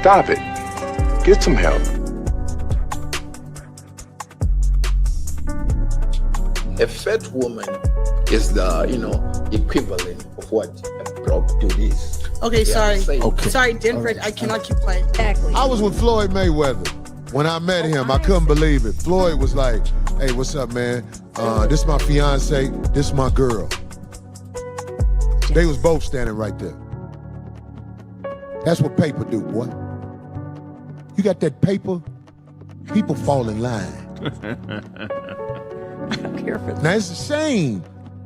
Stop it. Get some help. A fat woman is the, equivalent of what a broke dude is. Okay, sorry. Okay. Sorry, Denver, I cannot keep quiet. Exactly. I was with Floyd Mayweather. When I met him, I couldn't believe it. Floyd was like, hey, what's up, man? This my fiance, this my girl. They was both standing right there. That's what paper do, boy. You got that paper, people fall in line. I don't care for that. Now, it's a shame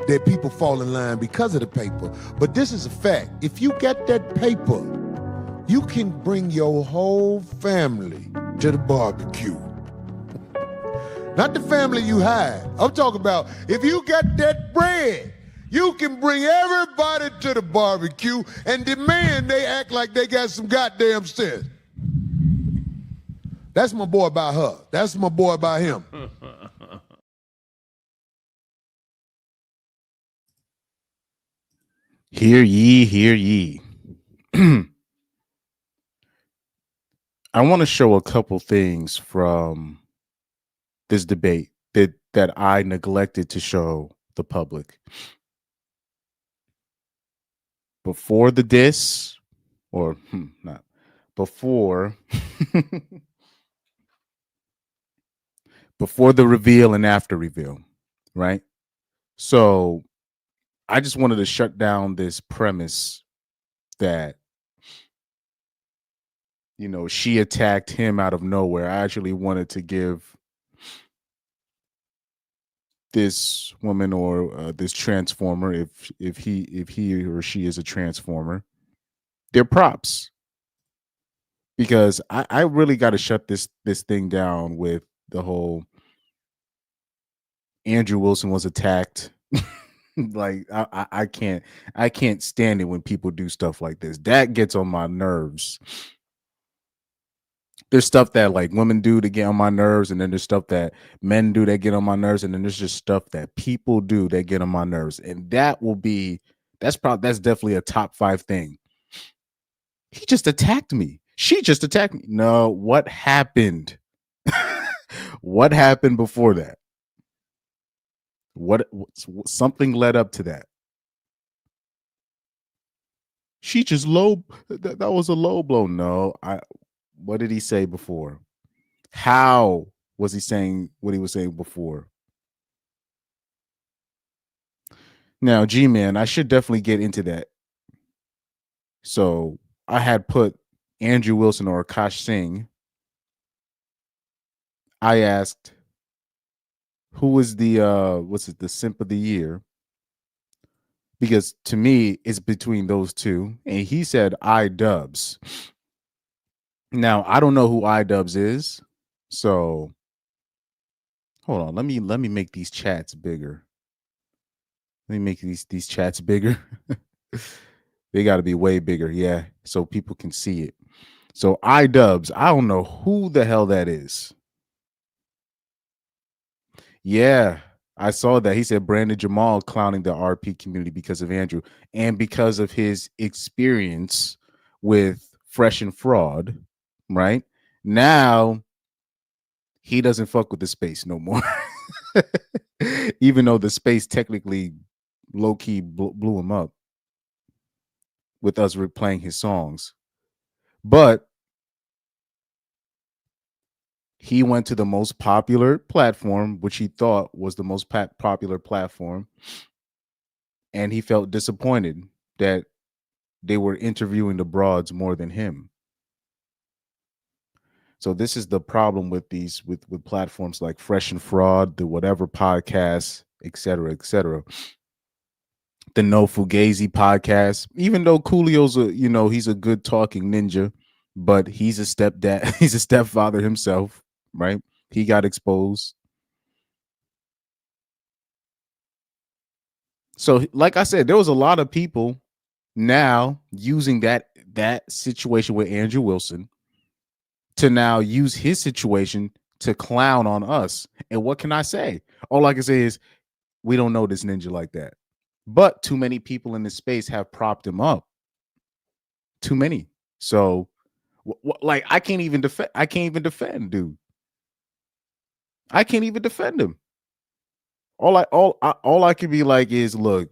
that people fall in line because of the paper, but this is a fact. If you got that paper, you can bring your whole family to the barbecue. Not the family you hide. I'm talking about if you got that bread, you can bring everybody to the barbecue and demand they act like they got some goddamn sense. That's my boy about her. That's my boy about him. Hear ye, hear ye. I want to show a couple things from this debate that I neglected to show the public. Before the diss, or not, before, before the reveal and after reveal, right? So I just wanted to shut down this premise that, she attacked him out of nowhere. I actually wanted to give this woman or this transformer, if he or she is a transformer, their props, because I really got to shut this thing down with the whole Andrew Wilson was attacked. Like I can't stand it when people do stuff like this. That gets on my nerves. There's stuff that like women do to get on my nerves, and then there's stuff that men do that get on my nerves, and then there's just stuff that people do that get on my nerves. And that's definitely a top 5 thing. He just attacked me. She just attacked me. No, what happened? What happened before that? What something led up to that? She just that was a low blow. No, what did he say before? How was he saying what he was saying before? Now, G-Man, I should definitely get into that. So I had put Andrew Wilson or Akaash Singh. I asked, who was the Simp of the year? Because to me, it's between those two. And he said iDubbbz. Now, I don't know who iDubbbz is. So hold on. Let me make these chats bigger. Let me make these chats bigger. They got to be way bigger. Yeah. So people can see it. So iDubbbz, I don't know who the hell that is. Yeah, I saw that. He said Brandon Jamal clowning the RP community because of Andrew and because of his experience with Fresh and Fraud, right? Now, he doesn't fuck with the space no more. Even though the space technically low-key blew him up with us replaying his songs. But he went to the most popular platform, which he thought was the most popular platform, and he felt disappointed that they were interviewing the broads more than him. So this is the problem with these with platforms like Fresh and Fraud, the whatever podcasts, et cetera, the No Fugazi podcast. Even though Coolio's he's a good talking ninja, but he's a stepdad, he's a stepfather himself. Right? He got exposed. So, like I said, there was a lot of people now using that situation with Andrew Wilson to now use his situation to clown on us. And what can I say? All I can say is we don't know this ninja like that. But too many people in this space have propped him up. Too many. So Like I can't even defend. I can't even defend, dude. I can't even defend him. All I can be like is, look,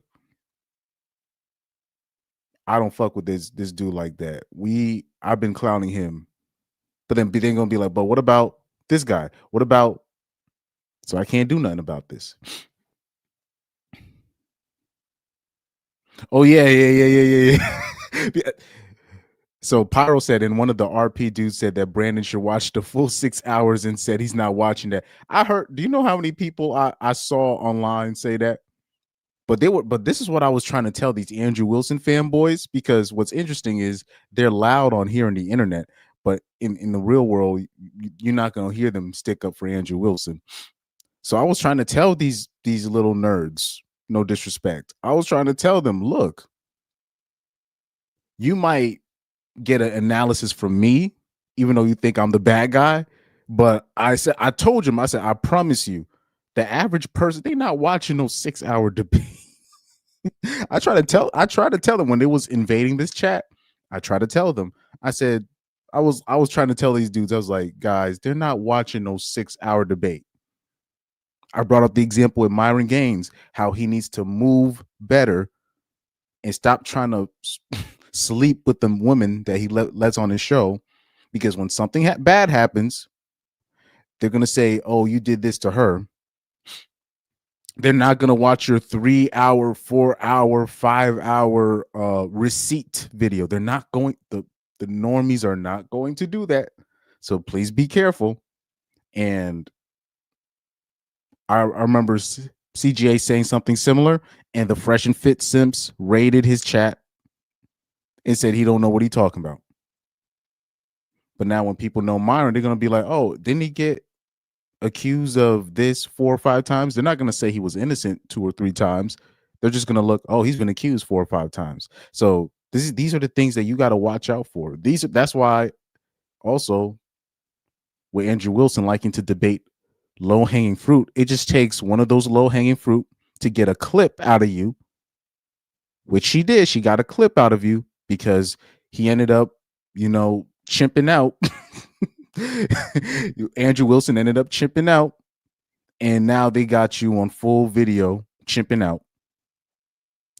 I don't fuck with this dude like that. I've been clowning him, but then they're gonna be like, but what about this guy? What about? So I can't do nothing about this. Oh yeah. So Pyro said, and one of the RP dudes said that Brandon should watch the full 6 hours and said he's not watching that. I heard. Do you know how many people I saw online say that? But this is what I was trying to tell these Andrew Wilson fanboys, because what's interesting is they're loud on here on the internet, but in the real world, you're not going to hear them stick up for Andrew Wilson. So I was trying to tell these little nerds, no disrespect. I was trying to tell them, look, you might get an analysis from me, even though you think I'm the bad guy. But I told him, I said, I promise you, the average person, they're not watching no 6 hour debate. I try to tell them when they was invading this chat. I try to tell them. I said, I was trying to tell these dudes, I was like, guys, they're not watching no 6 hour debate. I brought up the example with Myron Gaines, how he needs to move better and stop trying to sleep with the women that he lets on his show, because when something bad happens, they're going to say, oh, you did this to her. They're not going to watch your 3 hour, 4 hour, 5 hour receipt video. They're not going, the normies are not going to do that. So please be careful. And I remember CGA saying something similar, and the Fresh and Fit Simps raided his chat and said he don't know what he's talking about. But now when people know Myron, they're going to be like, oh, didn't he get accused of this 4 or 5 times? They're not going to say he was innocent 2 or 3 times. They're just going to look, oh, he's been accused 4 or 5 times. So these are the things that you got to watch out for. That's why also with Andrew Wilson liking to debate low-hanging fruit, it just takes one of those low-hanging fruit to get a clip out of you, which she did. She got a clip out of you because he ended up, chimping out. Andrew Wilson ended up chimping out, and now they got you on full video chimping out,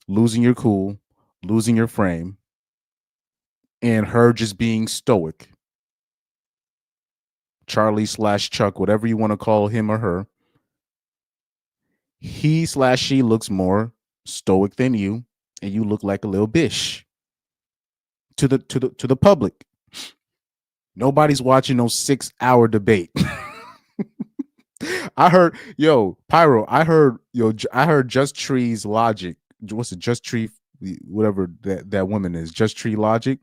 losing your cool, losing your frame, and her just being stoic. Charlie/Chuck, whatever you want to call him or her. He/she looks more stoic than you, and you look like a little bitch to the public. Nobody's watching no 6 hour debate. I heard, Pyro, I heard Just Tree's logic. What's it? Just Tree, whatever that woman is, Just Tree Logic.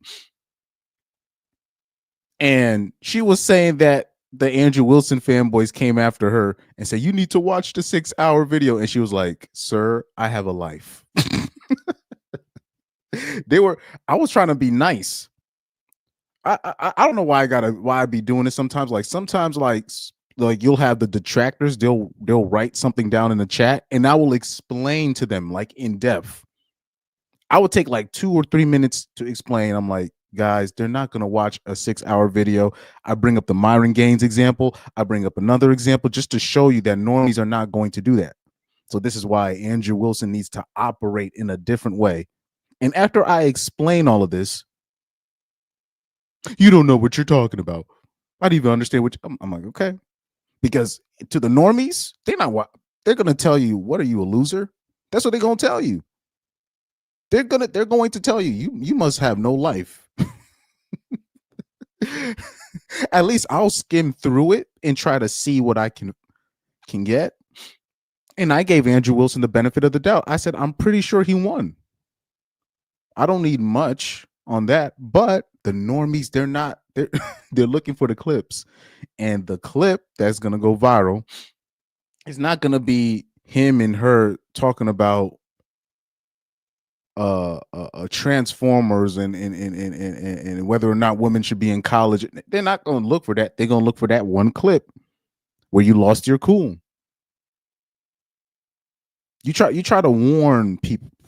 And she was saying that the Andrew Wilson fanboys came after her and said, you need to watch the 6 hour video. And she was like, sir, I have a life. I was trying to be nice. I don't know why I be doing this sometimes. Sometimes you'll have the detractors, they'll write something down in the chat and I will explain to them in depth. I would take 2 or 3 minutes to explain. I'm like, guys, they're not going to watch a 6 hour video. I bring up the Myron Gaines example. I bring up another example just to show you that normies are not going to do that. So this is why Andrew Wilson needs to operate in a different way. And after I explain all of this, you don't know what you're talking about. I don't even understand what I'm like, okay. Because to the normies, they're going to tell you, what are you, a loser? That's what they're going to tell you. They're going to tell you, you must have no life. At least I'll skim through it and try to see what I can get. And I gave Andrew Wilson the benefit of the doubt. I said, I'm pretty sure he won. I don't need much on that, but the normies, they're looking for the clips, and the clip that's going to go viral is not going to be him and her talking about transformers and whether or not women should be in college. They're not going to look for that. They're going to look for that one clip where you lost your cool. You try to warn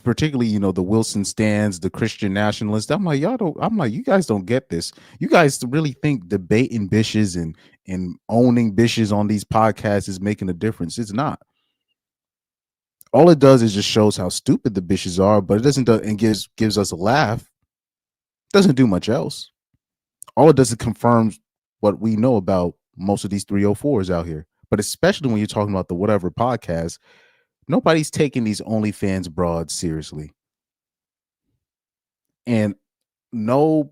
particularly, you know, the Wilson stands, the Christian nationalists. I'm like, you guys don't get this. You guys really think debating bitches and owning bitches on these podcasts is making a difference. It's not. All it does is just shows how stupid the bitches are, but it doesn't do, and gives us a laugh. Doesn't do much else. All it does is confirms what we know about most of these 304s out here. But especially when you're talking about the whatever podcast, nobody's taking these OnlyFans broads seriously. And most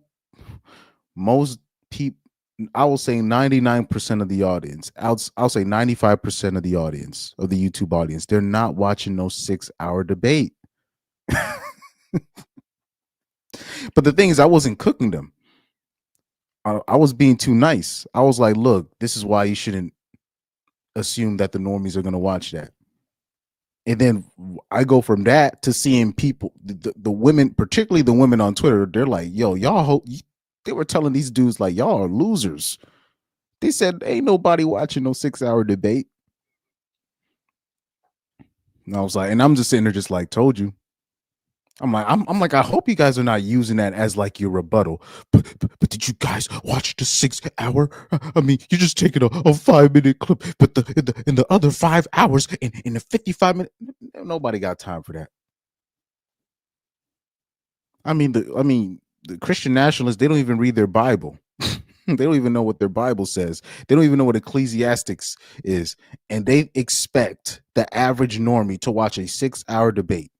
people, I will say 99% of the audience, I'll say 95% of the audience, of the YouTube audience, they're not watching no 6-hour debate. But the thing is, I wasn't cooking them. I was being too nice. I was like, look, this is why you shouldn't assume that the normies are going to watch that. And then I go from that to seeing people, the women, particularly the women on Twitter, they're like, yo, they were telling these dudes like, y'all are losers. They said, ain't nobody watching no 6-hour debate. And I was like, and I'm just sitting there just like, told you. I'm like, I hope you guys are not using that as like your rebuttal. But did you guys watch the 6-hour? I mean, you're just taking a 5-minute clip, but in the other 5 hours in the 55 minutes, nobody got time for that. I mean, the Christian nationalists, they don't even read their Bible. They don't even know what their Bible says. They don't even know what Ecclesiastics is, and they expect the average normie to watch a 6-hour debate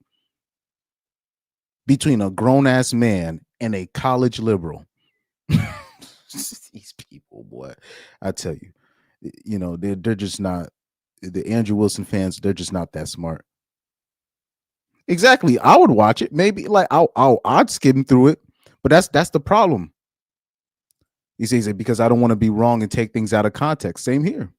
between a grown-ass man and a college liberal. These people, boy, I tell you, you know, they're just not, the Andrew Wilson fans, they're just not that smart. Exactly. I would watch it. Maybe like I'd skim through it, but that's the problem. He says it because I don't want to be wrong and take things out of context. Same here.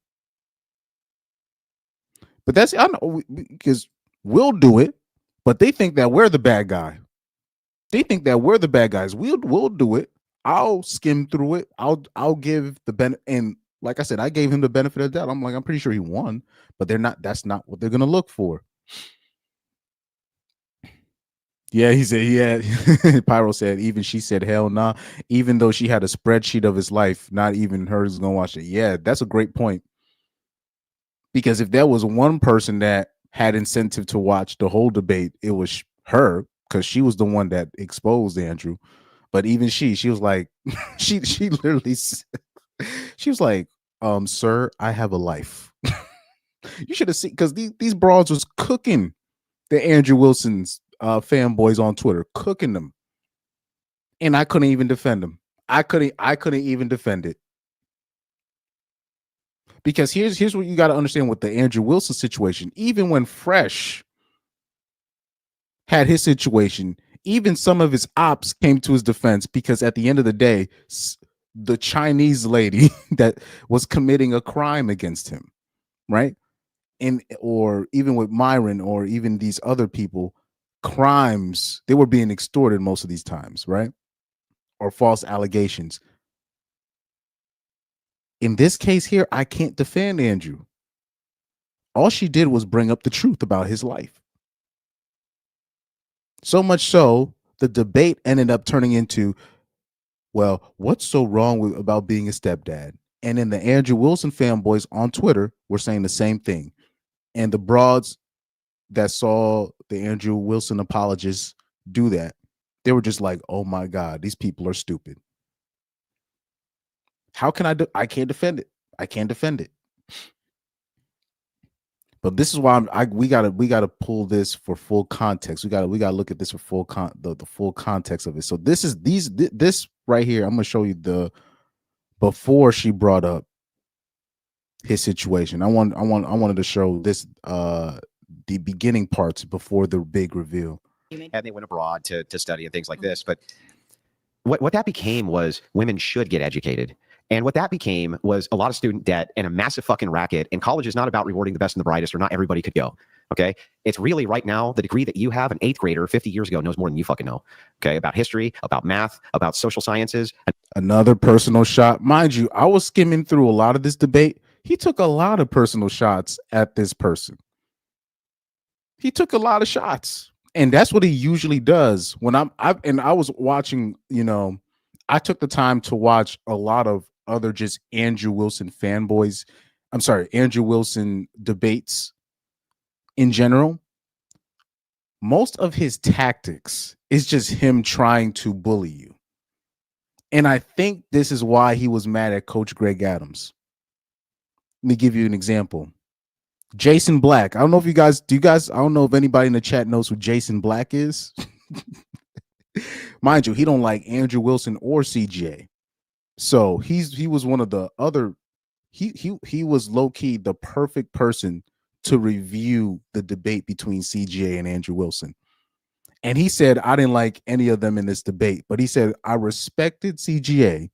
But that's, I know, because we'll do it, but they think that we're the bad guy. They think that we're the bad guys. We'll do it. I'll skim through it. I'll give the benefit. And like I said, I gave him the benefit of the doubt. I'm like, I'm pretty sure he won, but they're not. That's not what they're gonna look for. Yeah, he said. Yeah, Pyro said. Even she said, "Hell nah." Even though she had a spreadsheet of his life, not even her is gonna watch it. Yeah, that's a great point. Because if there was one person that had incentive to watch the whole debate, it was her. Because she was the one that exposed Andrew. But even she was like, she literally said, she was like, sir, I have a life. You should have seen, because these broads was cooking the Andrew Wilson's fanboys on Twitter, cooking them. And I couldn't even defend them. I couldn't even defend it. Because here's what you got to understand with the Andrew Wilson situation. Even when Fresh had his situation, even some of his ops came to his defense, because at the end of the day, the Chinese lady that was committing a crime against him, right? And or even with Myron or even these other people, crimes, they were being extorted most of these times, right? Or false allegations. In this case here, I can't defend Andrew. All she did was bring up the truth about his life. So much so, the debate ended up turning into, well, what's so wrong about being a stepdad? And then the Andrew Wilson fanboys on Twitter were saying the same thing. And the broads that saw the Andrew Wilson apologists do that, they were just like, oh my God, these people are stupid. How can I can't defend it. I can't defend it. But this is why we gotta pull this for full context. We gotta look at this for the full context of it. So this right here, I'm gonna show you the before she brought up his situation. I wanted to show this the beginning parts before the big reveal. And they went abroad to study and things like this. But what that became was women should get educated. And what that became was a lot of student debt and a massive fucking racket. And college is not about rewarding the best and the brightest, or not everybody could go. Okay. It's really right now, the degree that you have, an 8th grader 50 years ago knows more than you fucking know. Okay. About history, about math, about social sciences. Another personal shot. Mind you, I was skimming through a lot of this debate. He took a lot of personal shots at this person. He took a lot of shots. And that's what he usually does. When I was watching, I took the time to watch a lot of other just Andrew Wilson fanboys. I'm sorry, Andrew Wilson debates in general. Most of his tactics is just him trying to bully you. And I think this is why he was mad at Coach Greg Adams. Let me give you an example. Jason Black. I don't know if I don't know if anybody in the chat knows who Jason Black is. Mind you, he don't like Andrew Wilson or CJ. So he was one of the other, he was low-key the perfect person to review the debate between CJ and Andrew Wilson. And he said, I didn't like any of them in this debate, but he said, I respected CGA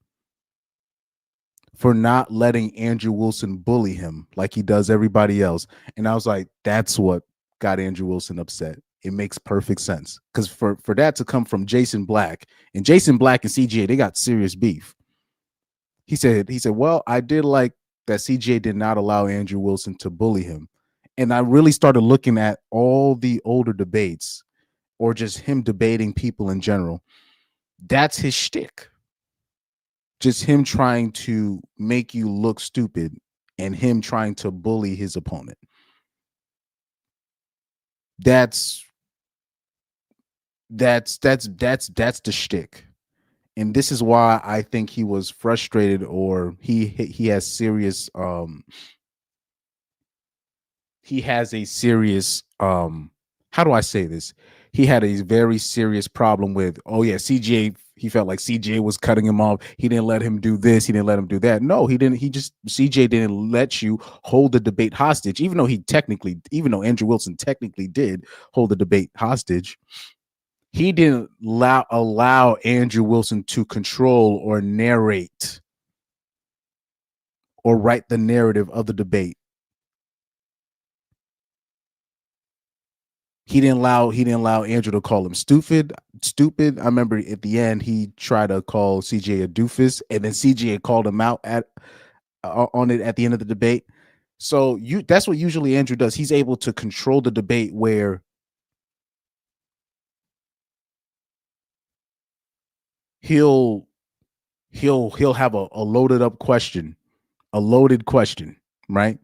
for not letting Andrew Wilson bully him like he does everybody else. And I was like, that's what got Andrew Wilson upset. It makes perfect sense. Because for that to come from Jason Black, and Jason Black and CGA, they got serious beef. He said, well, I did like that CGA did not allow Andrew Wilson to bully him. And I really started looking at all the older debates or just him debating people in general. That's his shtick. Just him trying to make you look stupid and him trying to bully his opponent. That's the shtick. And this is why I think he was frustrated, or he has serious he has a serious how do I say this? He had a very serious problem with, CJ, he felt like CJ was cutting him off. He didn't let him do this. He didn't let him do that. No, he didn't. CJ didn't let you hold the debate hostage, even though Andrew Wilson technically did hold the debate hostage. He didn't allow Andrew Wilson to control or narrate or write the narrative of the debate. He didn't allow Andrew to call him stupid. I remember at the end he tried to call CJ a doofus, and then CJ called him out on it at the end of the debate. So that's what usually Andrew does. He's able to control the debate where he'll have a loaded question, right?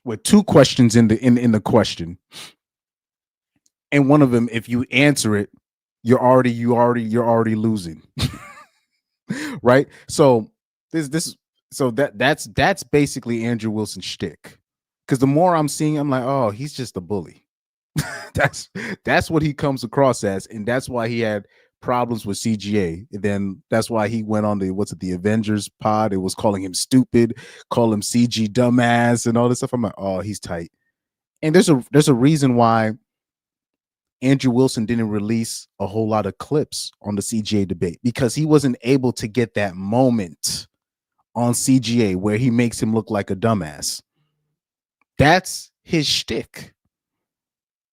With two questions in the question. And one of them, if you answer it, you're already losing. Right? So that's basically Andrew Wilson's shtick. Because the more I'm seeing, I'm like, oh, he's just a bully. that's what he comes across as, and that's why he had problems with CGA. And then that's why he went on the Avengers pod. It was calling him stupid, call him CG dumbass, and all this stuff. I'm like, oh, he's tight. And there's a reason why Andrew Wilson didn't release a whole lot of clips on the CGA debate, because he wasn't able to get that moment on CGA where he makes him look like a dumbass. That's his shtick.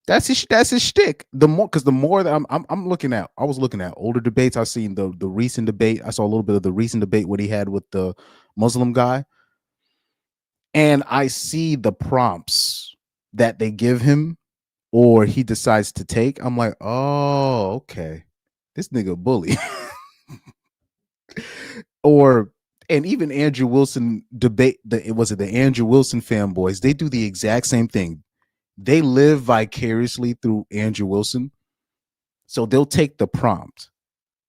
That's his shtick. The more that I'm looking at, I was looking at older debates. I've seen the recent debate. I saw a little bit of the recent debate what he had with the Muslim guy, and I see the prompts that they give him or he decides to take. I'm like, oh, okay, this nigga bully. And even Andrew Wilson debate, the Andrew Wilson fanboys, they do the exact same thing. They live vicariously through Andrew Wilson. So they'll take the prompt,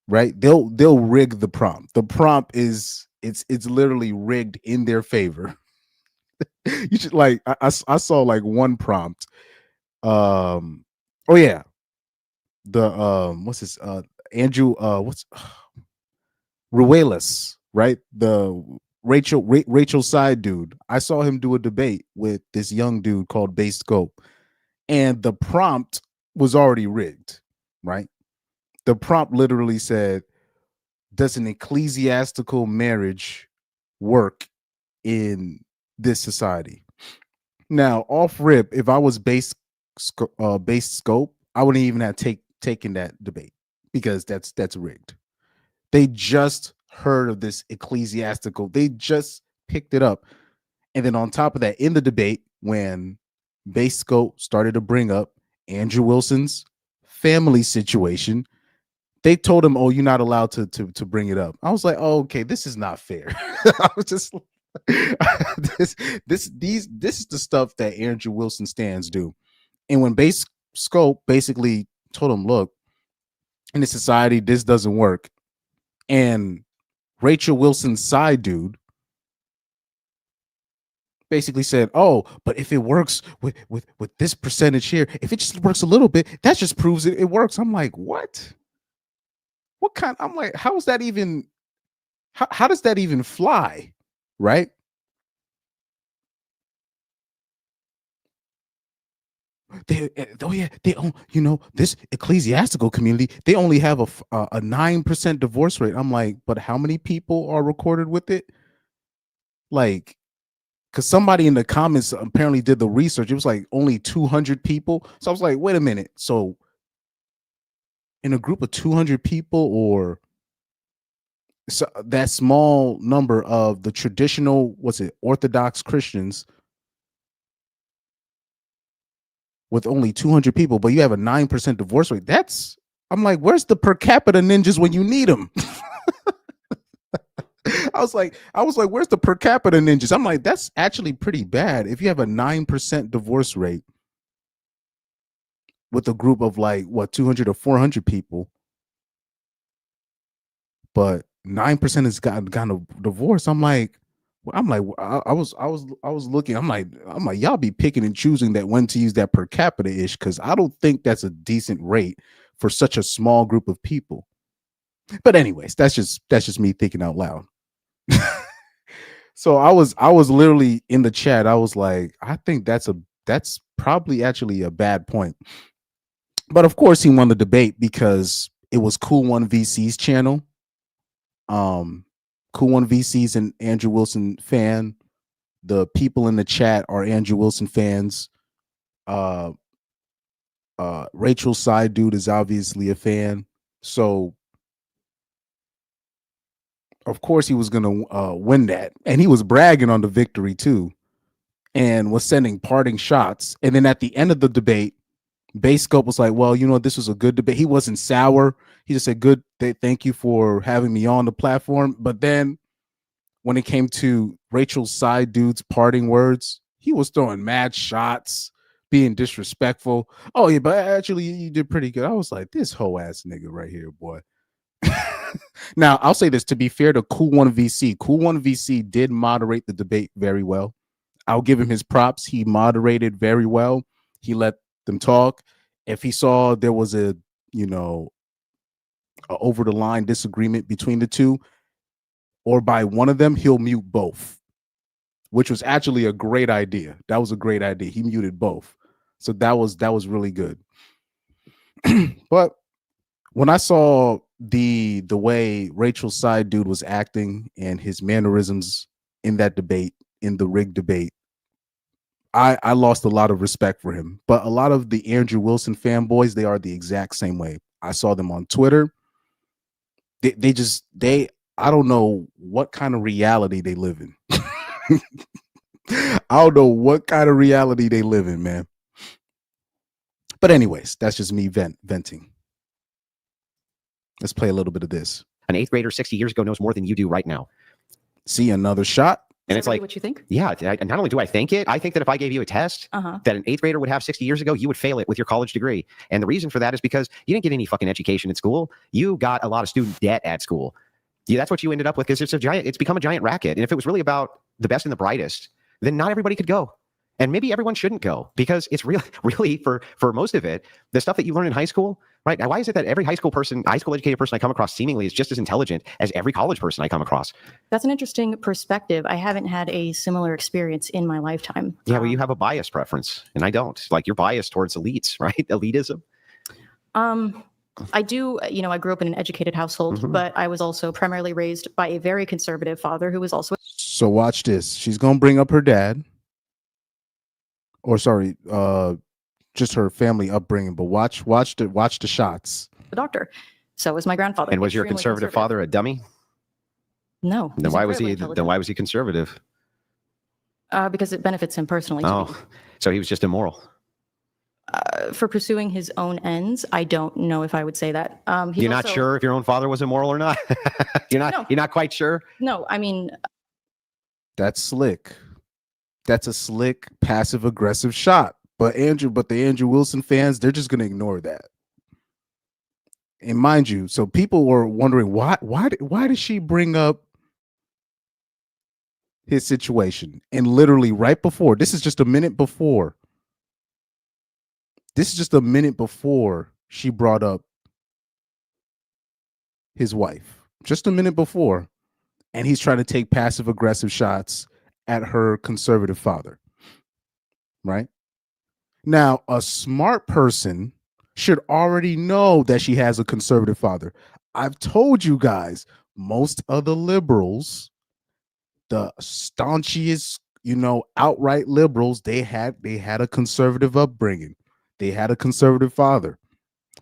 right? They'll rig the prompt. The prompt it's literally rigged in their favor. You should I saw like one prompt. What's this? Andrew Ruelas, right? The Rachel side dude. I saw him do a debate with this young dude called Base Scope, and the prompt was already rigged, right? The prompt literally said, does an ecclesiastical marriage work in this society? Now, off rip, if I was Base Scope, I wouldn't even have taken that debate, because that's rigged. They just heard of this ecclesiastical. They just picked it up. And then on top of that, in the debate, when Base Scope started to bring up Andrew Wilson's family situation, they told him, "Oh, you're not allowed to bring it up." I was like, "Oh, okay, this is not fair." I was just this is the stuff that Andrew Wilson stands do. And when Base Scope basically told him, "Look, in this society, this doesn't work," and Rachel Wilson's side dude basically said, "Oh, but if it works with this percentage here, if it just works a little bit, that just proves it works." I'm like, what? What kind? I'm like, how is that even? How does that even fly? Right? Oh yeah, they own, this ecclesiastical community, they only have a 9% divorce rate. I'm like, but how many people are recorded with it? Like, because somebody in the comments apparently did the research. It was like only 200 people. So I was like, wait a minute. So in a group of 200 people, or so that small number of the traditional, Orthodox Christians, with only 200 people, but you have a 9% divorce rate. I'm like, where's the per capita ninjas when you need them? I was like, where's the per capita ninjas? I'm like, that's actually pretty bad. If you have a 9% divorce rate with a group of 200 or 400 people, but 9% has gotten a divorce. I was looking. I'm like, y'all be picking and choosing that when to use that per capita ish, because I don't think that's a decent rate for such a small group of people. But anyways, that's just me thinking out loud. So I was literally in the chat. I was like, I think that's probably actually a bad point. But of course, he won the debate because it was Cool One VC's channel. Cool One VC's an Andrew Wilson fan. The people in the chat are Andrew Wilson fans. Rachel's side dude is obviously a fan. So of course he was gonna win that. And he was bragging on the victory too, and was sending parting shots. And then at the end of the debate, Base Scope was like, well, this was a good debate. He wasn't sour. He just said, good, thank you for having me on the platform. But then when it came to Rachel's side dude's parting words, he was throwing mad shots, being disrespectful. Oh yeah, but actually you did pretty good. I was like, this whole ass nigga right here, boy. Now I'll say this, to be fair to Cool One VC did moderate the debate very well. I'll give him his props. He moderated very well. He let them talk. If he saw there was a over the line disagreement between the two, or by one of them, he'll mute both, which was actually a great idea. That was a great idea. He muted both. So that was really good. But when I saw the way Rachel's side dude was acting and his mannerisms in that debate, in the rigged debate, I lost a lot of respect for him. But a lot of the Andrew Wilson fanboys, they are the exact same way. I saw them on Twitter. They I don't know what kind of reality they live in. I don't know what kind of reality they live in, man. But anyways, that's just me venting. Let's play a little bit of this. An 8th grader 60 years ago knows more than you do right now. See, another shot. And it's really like, what you think? Yeah. Not only do I think it, I think that if I gave you a test that an 8th grader would have 60 years ago, you would fail it with your college degree. And the reason for that is because you didn't get any fucking education at school. You got a lot of student debt at school. Yeah, that's what you ended up with, because it's become a giant racket. And if it was really about the best and the brightest, then not everybody could go. And maybe everyone shouldn't go, because it's really for most of it, the stuff that you learn in high school, right? Now, why is it that every high school educated person I come across seemingly is just as intelligent as every college person I come across? That's an interesting perspective. I haven't had a similar experience in my lifetime. Yeah, well, you have a bias preference, and I don't. Like, you're biased towards elites, right? Elitism. I do, I grew up in an educated household, but I was also primarily raised by a very conservative father who was also. So watch this. She's gonna bring up her dad. Or sorry, just her family upbringing. But watch the shots. A doctor. So was my grandfather. And was your conservative father a dummy? No. Then why was he conservative? Because it benefits him personally. Oh, so he was just immoral. for pursuing his own ends, I don't know if I would say that. You're not sure if your own father was immoral or not? You're not quite sure? No, I mean, That's slick. That's a slick, passive aggressive shot. But the Andrew Wilson fans, they're just gonna ignore that. And mind you, so people were wondering why did she bring up his situation? And literally right before, this is just a minute before. This is just a minute before she brought up his wife. Just a minute before. And he's trying to take passive aggressive shots at her conservative father. Right? Now, a smart person should already know that she has a conservative father. I've told you guys, most of the liberals, the staunchiest, outright liberals, they had a conservative upbringing. They had a conservative father.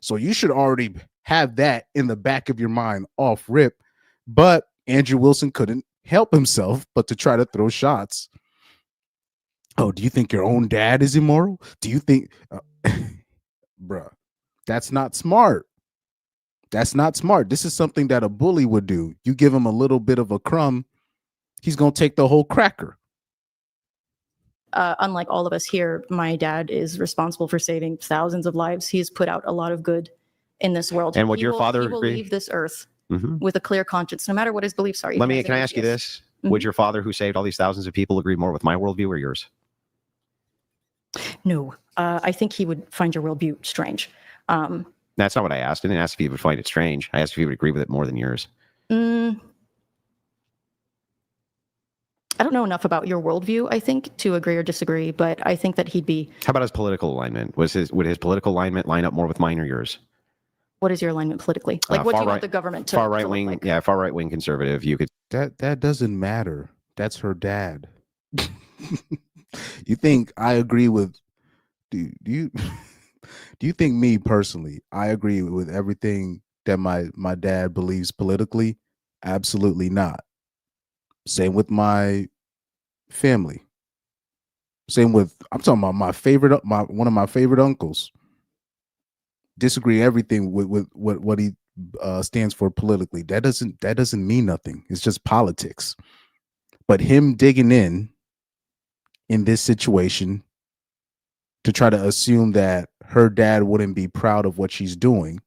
So you should already have that in the back of your mind off rip. But Andrew Wilson couldn't help himself but to try to throw shots. Oh, do you think your own dad is immoral? Do you think, bruh, that's not smart. That's not smart. This is something that a bully would do. You give him a little bit of a crumb, he's going to take the whole cracker. unlike all of us here, my dad is responsible for saving thousands of lives. He's put out a lot of good in this world. And would your father he will agree? leave this earth Mhm. with a clear conscience, no matter what his beliefs are. Can I even as ask you atheist. this? Would your father, who saved all these thousands of people, agree more with my worldview or yours? No, I think he would find your worldview strange. That's not what I asked. I didn't ask if he would find it strange. I asked if he would agree with it more than yours. I don't know enough about your worldview, I think, to agree or disagree, but I think that he'd be. How about his political alignment? Would his political alignment line up more with mine or yours? What is your alignment politically? Like, what do you want the government to far right look wing? like? Yeah, far right wing conservative. You could. That doesn't matter. That's her dad. You think I agree with? Do you do you think me personally? I agree with everything that my dad believes politically? Absolutely not. Same with my family. Same with, I'm talking about one of my favorite uncles. Disagree everything with what he stands for politically. That doesn't mean nothing. It's just politics. But him digging in this situation to try to assume that her dad wouldn't be proud of what she's doing,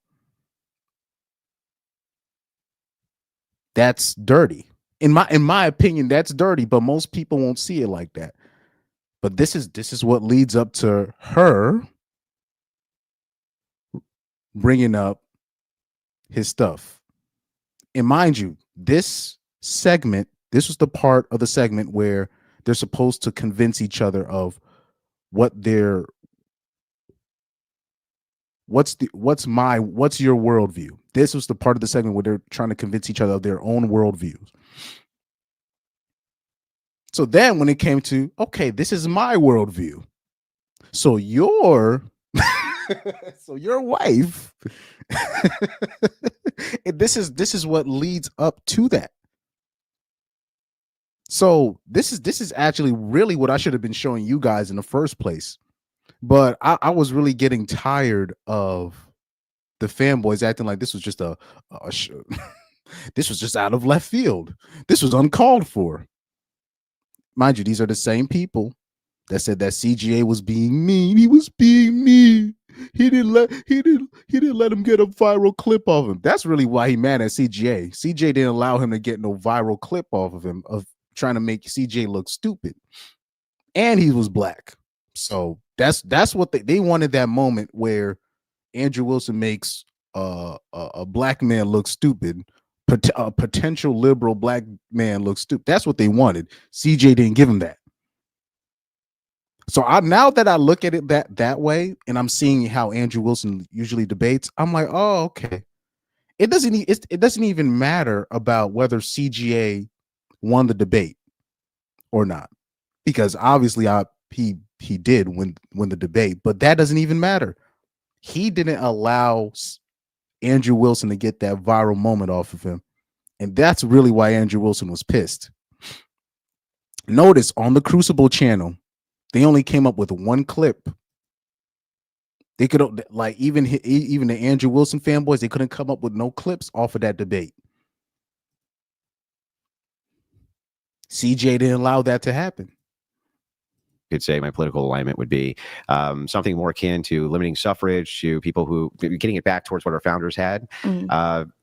that's dirty. In my opinion, that's dirty, but most people won't see it like that. But this is what leads up to her bringing up his stuff. And mind you, this was the part of the segment where they're supposed to convince each other of what's your worldview. This was the part of the segment where they're trying to convince each other of their own worldviews. So then when it came to, okay, this is my worldview. So your wife, this is what leads up to that. So this is actually really what I should have been showing you guys in the first place. But I was really getting tired of the fanboys acting like this was just this was just out of left field. This was uncalled for. Mind you, these are the same people that said that CGA was being mean. He was being mean. He didn't let him get a viral clip of him. That's really why he mad at CGA. CJ didn't allow him to get no viral clip off of him of trying to make CJ look stupid. And he was black. So that's what they wanted, that moment where Andrew Wilson makes a black man look stupid. A potential liberal black man looks stupid. That's what they wanted. CJ didn't give him that. So now that I look at it that way, and I'm seeing how Andrew Wilson usually debates, I'm like, oh, okay. It doesn't even matter about whether CGA won the debate or not, because obviously he did win the debate, but that doesn't even matter. He didn't allow Andrew Wilson to get that viral moment off of him. And that's really why Andrew Wilson was pissed. Notice on the Crucible channel, they only came up with one clip They could like even the Andrew Wilson fanboys, they couldn't come up with no clips off of that debate. CJ didn't allow that to happen. Could say my political alignment would be something more akin to limiting suffrage to people who getting it back towards what our founders had.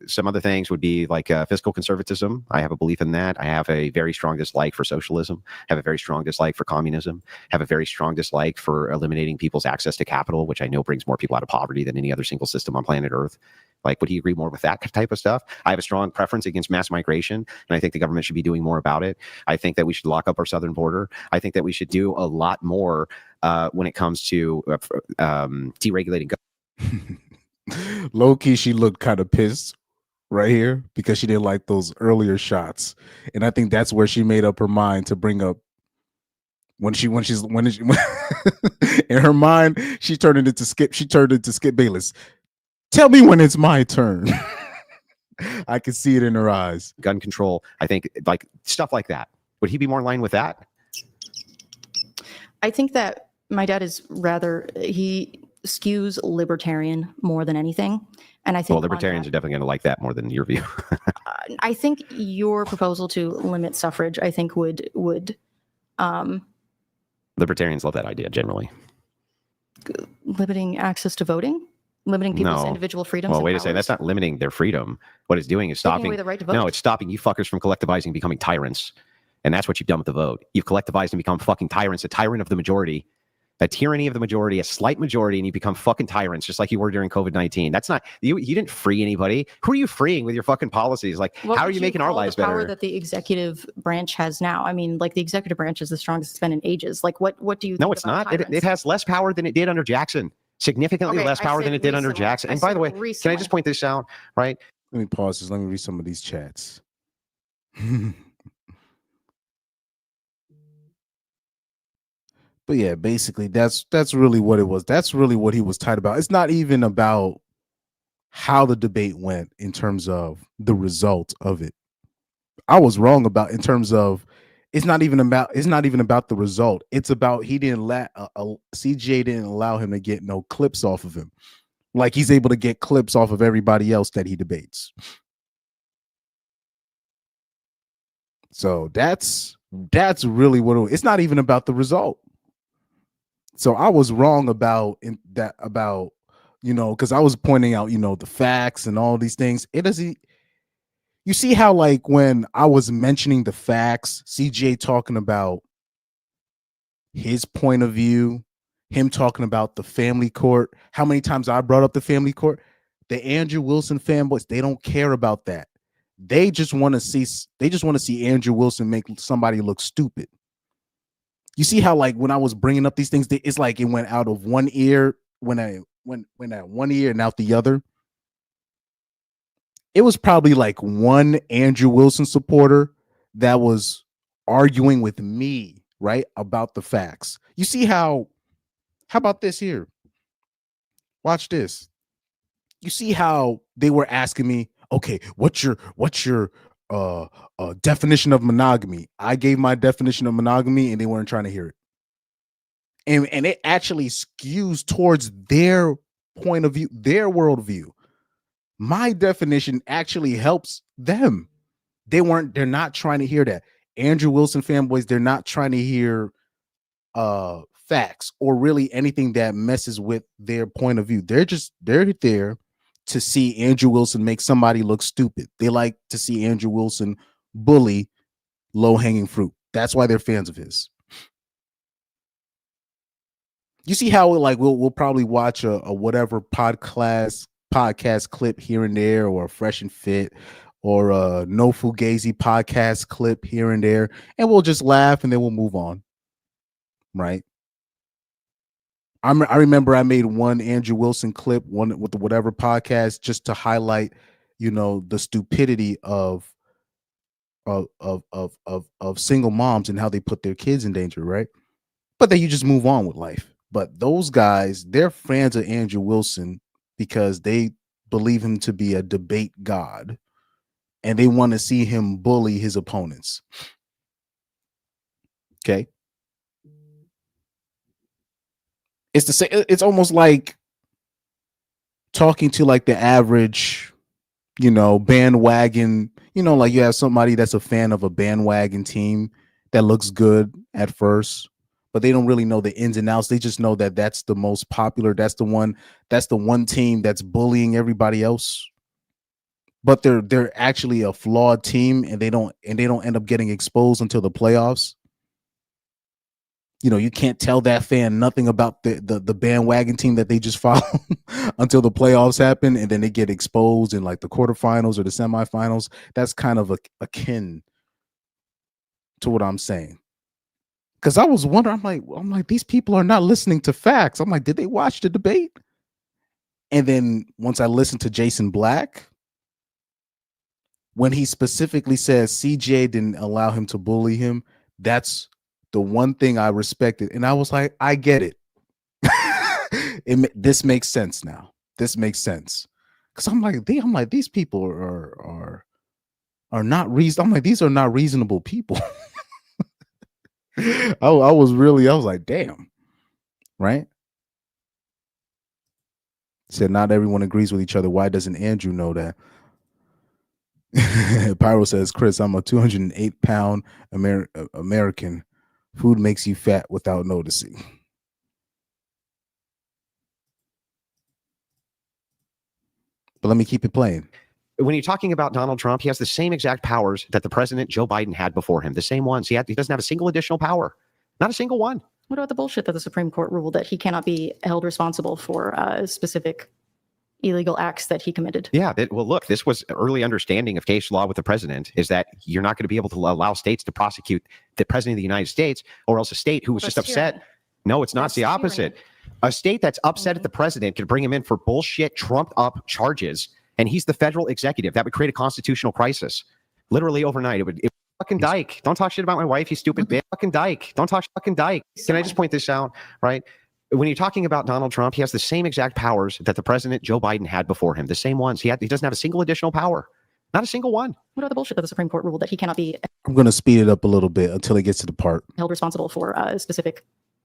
Some other things would be like fiscal conservatism. I have a belief in that. I have a very strong dislike for socialism, have a very strong dislike for communism, have a very strong dislike for eliminating people's access to capital, which I know brings more people out of poverty than any other single system on planet Earth. Like, would he agree more with that type of stuff? I have a strong preference against mass migration, and I think the government should be doing more about it. I think that we should lock up our southern border. I think that we should do a lot more when it comes to deregulating. Low key, she looked kind of pissed right here because she didn't like those earlier shots, and I think that's where she made up her mind to bring up when in her mind she turned it into Skip Bayless. Tell me when it's my turn. I can see it in her eyes. Gun control. I think like stuff like that. Would he be more in line with that? I think that my dad is he skews libertarian more than anything. And I think libertarians are definitely going to like that more than your view. I think your proposal to limit suffrage, I think would libertarians love that idea generally. Limiting access to voting? Limiting people's individual freedoms. Well, wait a second. That's not limiting their freedom. What it's doing is stopping away the right to vote. No, it's stopping you fuckers from collectivizing and becoming tyrants. And that's what you've done with the vote. You've collectivized and become fucking tyrants, a tyrant of the majority, a tyranny of the majority, a slight majority, and you become fucking tyrants, just like you were during COVID-19. That's not you didn't free anybody. Who are you freeing with your fucking policies? Like, how are you making our lives better? Power that the executive branch has now. I mean, like the executive branch is the strongest it's been in ages. Like, what do you? No, it's not. It has less power than it did under Jackson. Significantly less power than it did under Jackson. And by the way, can I just point this out? Right. Let me pause this. Let me read some of these chats. But yeah, basically that's really what it was. That's really what he was tight about. It's not even about how the debate went in terms of the result of it. I was wrong about in terms of it's not even about the result. It's about he didn't CJ didn't allow him to get no clips off of him. Like he's able to get clips off of everybody else that he debates. So that's really what it was. It's not even about the result. So I was wrong about because I was pointing out, the facts and all these things. It doesn't. You see how like when I was mentioning the facts, CJ talking about his point of view, him talking about the family court, how many times I brought up the family court, the Andrew Wilson fanboys, they don't care about that. They just want to see Andrew Wilson make somebody look stupid. You see how like when I was bringing up these things, it's like it went out of one ear when at one ear and out the other. It was probably like one Andrew Wilson supporter that was arguing with me, right, about the facts. You see how about this here? Watch this. You see how they were asking me, okay, what's your definition of monogamy? I gave my definition of monogamy and they weren't trying to hear it. And it actually skews towards their point of view, their worldview. My definition actually helps them. They're not trying to hear that. Andrew Wilson fanboys, they're not trying to hear facts or really anything that messes with their point of view. They're there to see Andrew Wilson make somebody look stupid. They like to see Andrew Wilson bully low-hanging fruit. That's why they're fans of his. You see how we'll probably watch a whatever podcast clip here and there, or a Fresh and Fit, or a No Fugazi podcast clip here and there, and we'll just laugh and then we'll move on. Right? I remember I made one Andrew Wilson clip, one with the whatever podcast, just to highlight, the stupidity of single moms and how they put their kids in danger, right? But then you just move on with life. But those guys, they're fans of Andrew Wilson because they believe him to be a debate god, and they want to see him bully his opponents. Okay. It's almost like talking to like the average, bandwagon, like you have somebody that's a fan of a bandwagon team that looks good at first, but they don't really know the ins and outs. They just know that that's the most popular. That's the one team that's bullying everybody else. But they're actually a flawed team, and they don't end up getting exposed until the playoffs. You can't tell that fan nothing about the bandwagon team that they just follow until the playoffs happen, and then they get exposed in like the quarterfinals or the semifinals. That's kind of akin to what I'm saying. Because I was wondering, I'm like, these people are not listening to facts. I'm like, did they watch the debate? And then once I listened to Jason Black, when he specifically says CJ didn't allow him to bully him, that's the one thing I respected. And I was like, I get it. This makes sense now. This makes sense. Because I'm like, these people are not reason. I'm like, these are not reasonable people. I was like, damn. Right? Said not everyone agrees with each other. Why doesn't Andrew know that? Pyro says, Chris, I'm a 208-pound American. Food makes you fat without noticing. But let me keep it playing. When you're talking about Donald Trump, he has the same exact powers that the president Joe Biden had before him. The same ones. He doesn't have a single additional power. Not a single one. What about the bullshit that the Supreme Court ruled that he cannot be held responsible for specific illegal acts that he committed? Yeah. Well, look, this was early understanding of case law with the president, is that you're not going to be able to allow states to prosecute the president of the United States, or else a state who was just upset. No, it's not. It's the opposite. A state that's upset at the president could bring him in for bullshit, trumped up charges, and he's the federal executive. That would create a constitutional crisis. Literally overnight. It would fucking dyke. Don't talk shit about my wife, you stupid bitch. Fucking dyke. Don't talk fucking dyke. Can I just point this out? Right? When you're talking about Donald Trump, he has the same exact powers that the president Joe Biden had before him. The same ones. He doesn't have a single additional power. Not a single one. What about the bullshit that the Supreme Court ruled that he cannot be I'm going to speed it up a little bit until it gets to the part held responsible for specific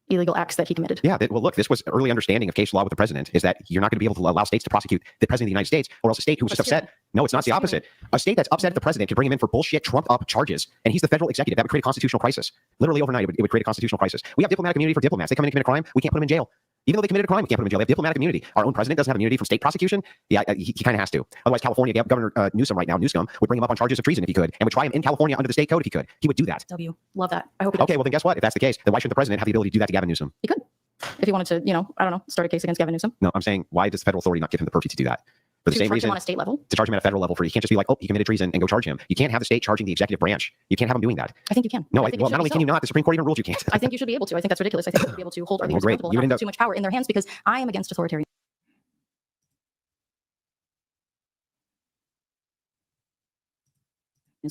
illegal acts that he committed? Yeah. Well, look, this was early understanding of case law with the president, is that you're not going to be able to allow states to prosecute the president of the United States, or else a state who was just upset. No, it's not. It's the opposite. A state that's upset at the president could bring him in for bullshit, trumped up charges, and he's the federal executive. That would create a constitutional crisis. Literally overnight, it would create a constitutional crisis. We have diplomatic immunity for diplomats. They come in and commit a crime. We can't put them in jail. Even though they committed a crime, we can't put them in jail. They have diplomatic immunity. Our own president doesn't have immunity from state prosecution. Yeah, he kind of has to. Otherwise, California Governor Newsom right now, Newsom, would bring him up on charges of treason if he could, and would try him in California under the state code if he could. He would do that. Love that. I hope he does. Okay, well then guess what? If that's the case, then why shouldn't the president have the ability to do that to Gavin Newsom? He could. If he wanted to, I don't know, start a case against Gavin Newsom. No, I'm saying, why does the federal authority not give him the purview to do that? For the same reason, him on a state level? To charge him at a federal level. You can't just be like, oh, he committed treason and go charge him. You can't have the state charging the executive branch. You can't have him doing that. I think you can. No, well, not only can you not, the Supreme Court even ruled you can't. I think you should be able to. I think that's ridiculous. I think you should be able to hold our leaders accountable and not put too much power in their hands, because I am against authoritarian.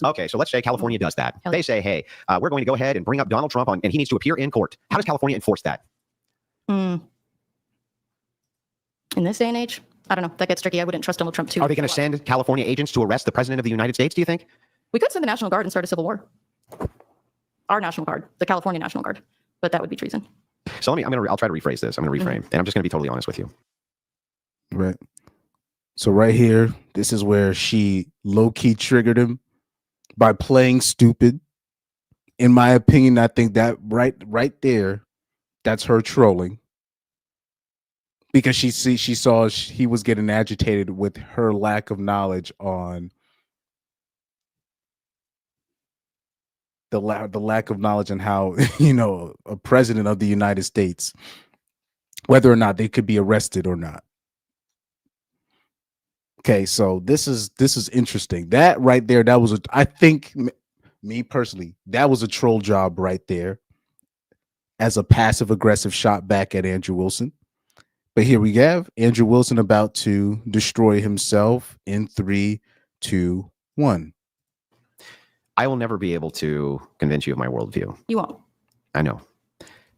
Okay, so let's say California does that. They say, hey, we're going to go ahead and bring up Donald Trump and he needs to appear in court. How does California enforce that? In this day and age, I don't know. That gets tricky. I wouldn't trust Donald Trump too. Are they going to send California agents to arrest the president of the United States, do you think? We could send the National Guard and start a civil war. Our National Guard, the California National Guard, but that would be treason. So I'll try to rephrase this. I'm going to reframe, and I'm just going to be totally honest with you. Right. So right here, this is where she low-key triggered him by playing stupid. In my opinion, I think that right there, that's her trolling. Because she saw he was getting agitated with her lack of knowledge on the lack of knowledge on how, a president of the United States, whether or not they could be arrested or not. Okay, so this is interesting. That right there, I think, me personally, that was a troll job right there, as a passive aggressive shot back at Andrew Wilson. But here we have Andrew Wilson about to destroy himself in 3, 2, 1. I will never be able to convince you of my worldview. You won't. I know.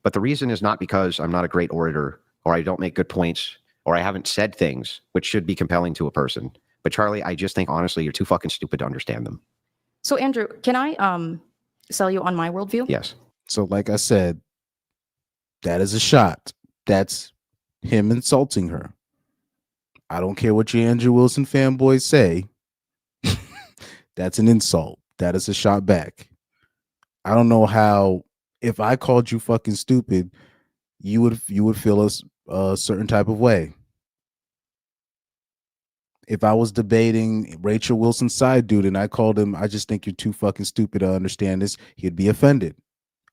But the reason is not because I'm not a great orator, or I don't make good points, or I haven't said things which should be compelling to a person. But Charlie, I just think, honestly, you're too fucking stupid to understand them. So Andrew, can I sell you on my worldview? Yes. So like I said, that is a shot. That's him insulting her. I don't care what your Andrew Wilson fanboys say. That's an insult. That is a shot back. I don't know how, if I called you fucking stupid, you would feel a certain type of way. If I was debating Rachel Wilson's side dude and I called him, I just think you're too fucking stupid to understand this, he'd be offended.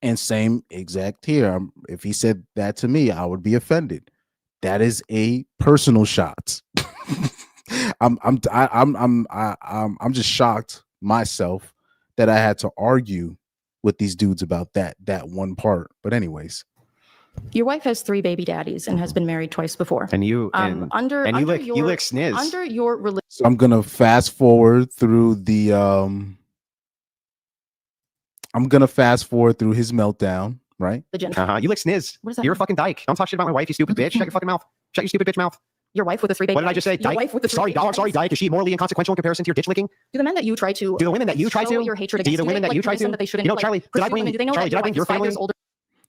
And same exact here. If he said that to me, I would be offended. That is a personal shot. I'm just shocked myself that I had to argue with these dudes about that one part. But anyways, Your wife has 3 baby daddies and has been married twice before. And you you lick sniz. Under your religion. so I'm gonna fast forward through the his meltdown, right? You lick sniz. What does that You're a mean? fucking dyke. Don't talk shit about my wife, you stupid bitch. Shut your fucking mouth. Shut your stupid bitch mouth. Your wife with the 3 baby What did I daddies. just say? Your Dyke? wife with the 3 Sorry, baby dog. Sorry, daddies. dyke. Is she morally inconsequential in comparison to your ditch licking? Do the men that you try to Do the women that you try show to? your hatred Do against, the women that you try to? that they shouldn't, You know, like, Charlie, did I pursue bring? women? Do they know Charlie, that did I bring your wife is 5 family? years older?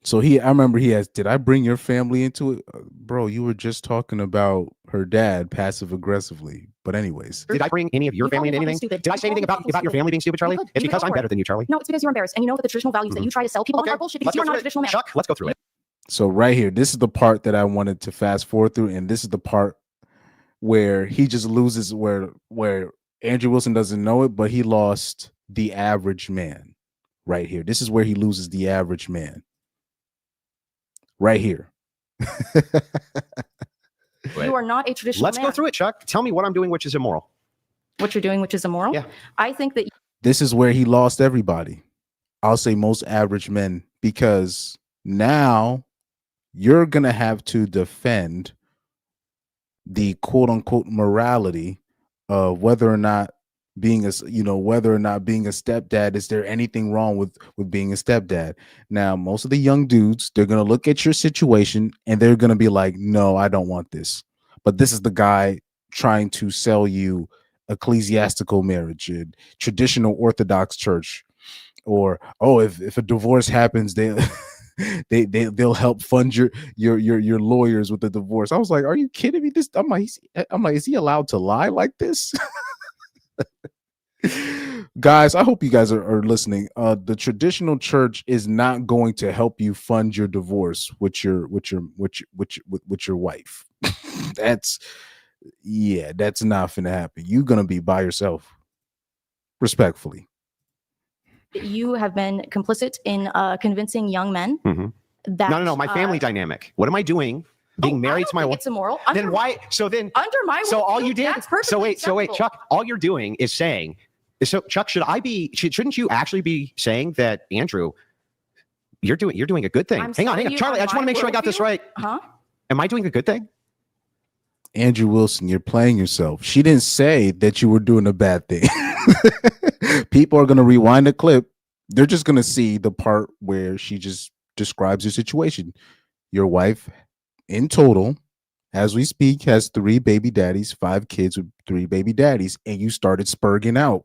So I remember he has, did I bring your family into it? Bro, you were just talking about her dad passive aggressively. But anyways, Did I bring any of your You called family me into fucking anything? stupid. Did I You say called anything me about fucking your stupid. family being stupid, Charlie? You could. It's You could because go I'm for better it. than you, Charlie. No, it's because you're embarrassed. And you know that the traditional values that you try to sell people on purple shit because you are not a traditional man. Chuck, let's go through it. so right here, this is the part that I wanted to fast forward through, and this is the part where he just loses, where Andrew Wilson doesn't know it, but he lost the average man. Right here, this is where he loses the average man. Right here. You are not a traditional Let's man. go through it, Chuck. Tell me what I'm doing, which is immoral. What you're doing, which is immoral. Yeah. I think that This is where he lost everybody. I'll say most average men, because now you're gonna have to defend the quote unquote morality of whether or not being a stepdad, is there anything wrong with being a stepdad? Now, most of the young dudes, they're gonna look at your situation and they're gonna be like, no, I don't want this. But this is the guy trying to sell you ecclesiastical marriage, a traditional Orthodox church, or if a divorce happens, they'll help fund your lawyers with the divorce. I was like, are you kidding me? I'm like, is he allowed to lie like this? Guys, I hope you guys are listening. The traditional church is not going to help you fund your divorce with your wife. That's not gonna happen. You're gonna be by yourself, respectfully. you have been complicit in convincing young men Mhm. that No. My family dynamic. What am I doing? Being married to my wife. It's immoral. Then why? So then. Under my So all you did. that's perfectly So wait, acceptable. Chuck. All you're doing is saying. So Chuck, shouldn't you actually be saying that, Andrew? You're doing a good thing. I'm Hang on, telling you Charlie. I on just want to my make sure I got this worldview. right. Huh? Am I doing a good thing? Andrew Wilson, you're playing yourself. She didn't say that you were doing a bad thing. People are going to rewind the clip. They're just going to see the part where she just describes your situation. Your wife, in total, as we speak, has 3 baby daddies, 5 kids with 3 baby daddies, and you started spurging out.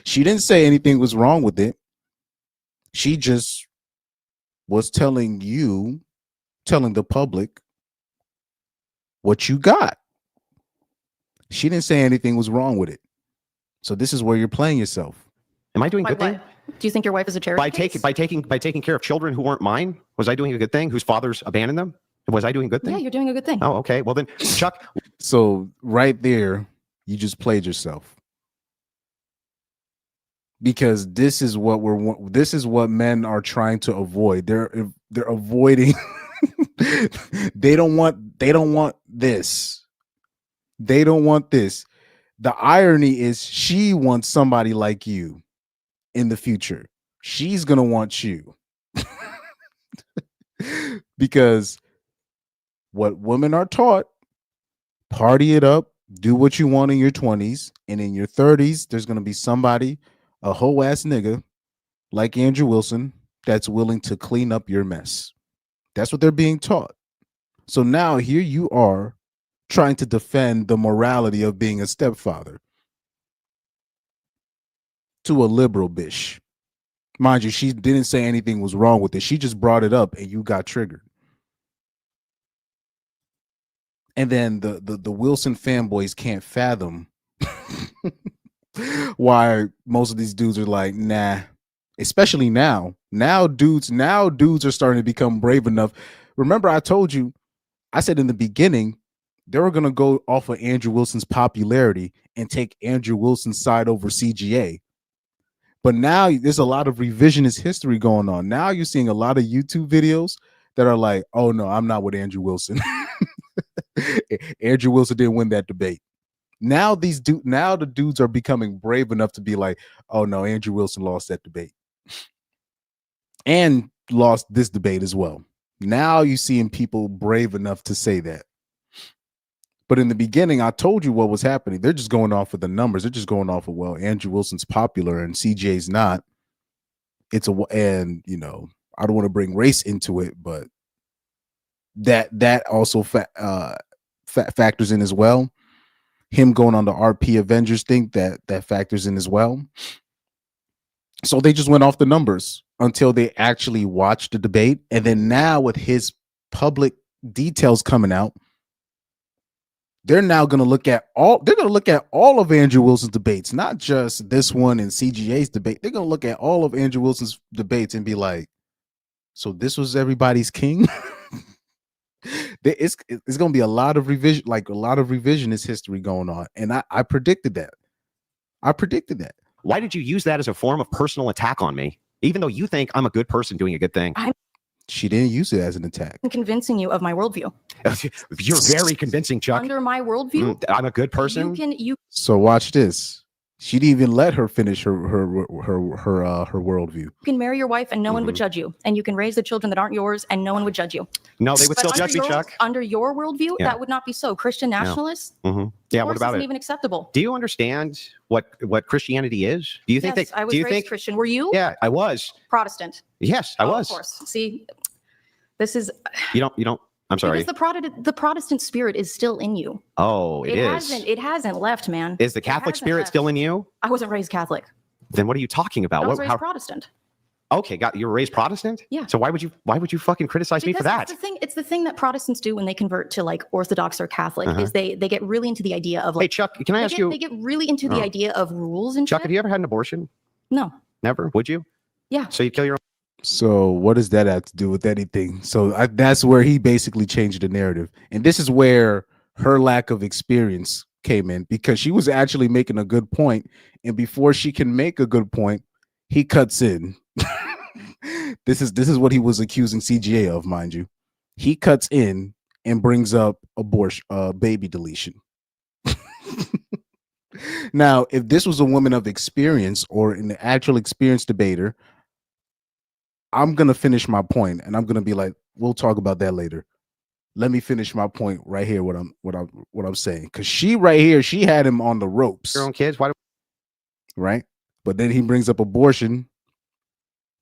She didn't say anything was wrong with it. She just was telling the public what you got. She didn't say anything was wrong with it. So this is where you're playing yourself. Am I doing a By good thing? what? Do you think your wife is a charity By case? taking care of children who weren't mine? Was I doing a good thing? Whose fathers abandoned them? Was I doing a good thing? Yeah, you're doing a good thing. Oh, okay. Well then, Chuck. So right there, you just played yourself. Because this is what men are trying to avoid. They're avoiding they don't want this. They don't want this. The irony is she wants somebody like you in the future. She's going to want you. Because what women are taught, party it up, do what you want in your 20s, and in your 30s, there's going to be somebody, a whole ass nigga like Andrew Wilson, that's willing to clean up your mess. That's what they're being taught. So now here you are trying to defend the morality of being a stepfather to a liberal bitch. Mind you, she didn't say anything was wrong with it. She just brought it up and you got triggered. And then the Wilson fanboys can't fathom why most of these dudes are like, nah. Especially now. Now dudes are starting to become brave enough. Remember, I told you, I said in the beginning, they were gonna go off of Andrew Wilson's popularity and take Andrew Wilson's side over CGA. But now there's a lot of revisionist history going on. Now you're seeing a lot of YouTube videos that are like, oh no, I'm not with Andrew Wilson. Andrew Wilson didn't win that debate. Now the dudes are becoming brave enough to be like, oh no, Andrew Wilson lost that debate. And lost this debate as well. Now you're seeing people brave enough to say that. But in the beginning, I told you what was happening. They're just going off of the numbers. They're just going off of, well, Andrew Wilson's popular and CJ's not. And you know, I don't want to bring race into it, but that also factors in as well. Him going on the RP Avengers thing, that factors in as well. So they just went off the numbers until they actually watched the debate. And then now with his public details coming out, they're now going to look at all of Andrew Wilson's debates, not just this one and CGA's debate. They're going to look at all of Andrew Wilson's debates and be like, so this was everybody's king? It's going to be a lot of revisionist history going on. And I predicted that. Why did you use that as a form of personal attack on me? Even though you think I'm a good person doing a good thing. She didn't use it as an attack. I'm convincing you of my worldview. You're very convincing, Chuck. Under my worldview, I'm a good person. So watch this. She didn't even let her finish her worldview. You can marry your wife and no one would judge you, and you can raise the children that aren't yours and no one would judge you. No, they would But still judge me, Chuck. Under your worldview, that would not be so. Christian nationalists, Yeah, what about isn't it? even acceptable. Do you understand what Christianity is? Do you think Yes, I was raised Christian. Were you? Yeah, I was. Protestant. Yes, I was. Of course. See, this is. You don't. I'm sorry. Because the Protestant spirit is still in you. Oh, it is. It hasn't left, man. Is the Catholic spirit still in you? I wasn't raised Catholic. Then what are you talking about? I was raised Protestant. Okay, you were raised Protestant? Yeah. So why would you fucking criticize me for that? It's the thing that Protestants do when they convert to like Orthodox or Catholic is they get really into the idea of like. Hey Chuck, can I ask you? They get really into the idea of rules and Chuck, shit. have you ever had an abortion? No. Never? Would you? Yeah. So you kill your own? So what does that have to do with anything? So that's where he basically changed the narrative. And this is where her lack of experience came in, because she was actually making a good point. And before she can make a good point, he cuts in. This is what he was accusing CGA of, mind you. He cuts in and brings up abortion, baby deletion. Now, if this was a woman of experience or an actual experienced debater, I'm going to finish my point and I'm going to be like, we'll talk about that later. Let me finish my point right here. What I'm saying. Cause she right here, she had him on the ropes. Your own kids. Why? Right. But then he brings up abortion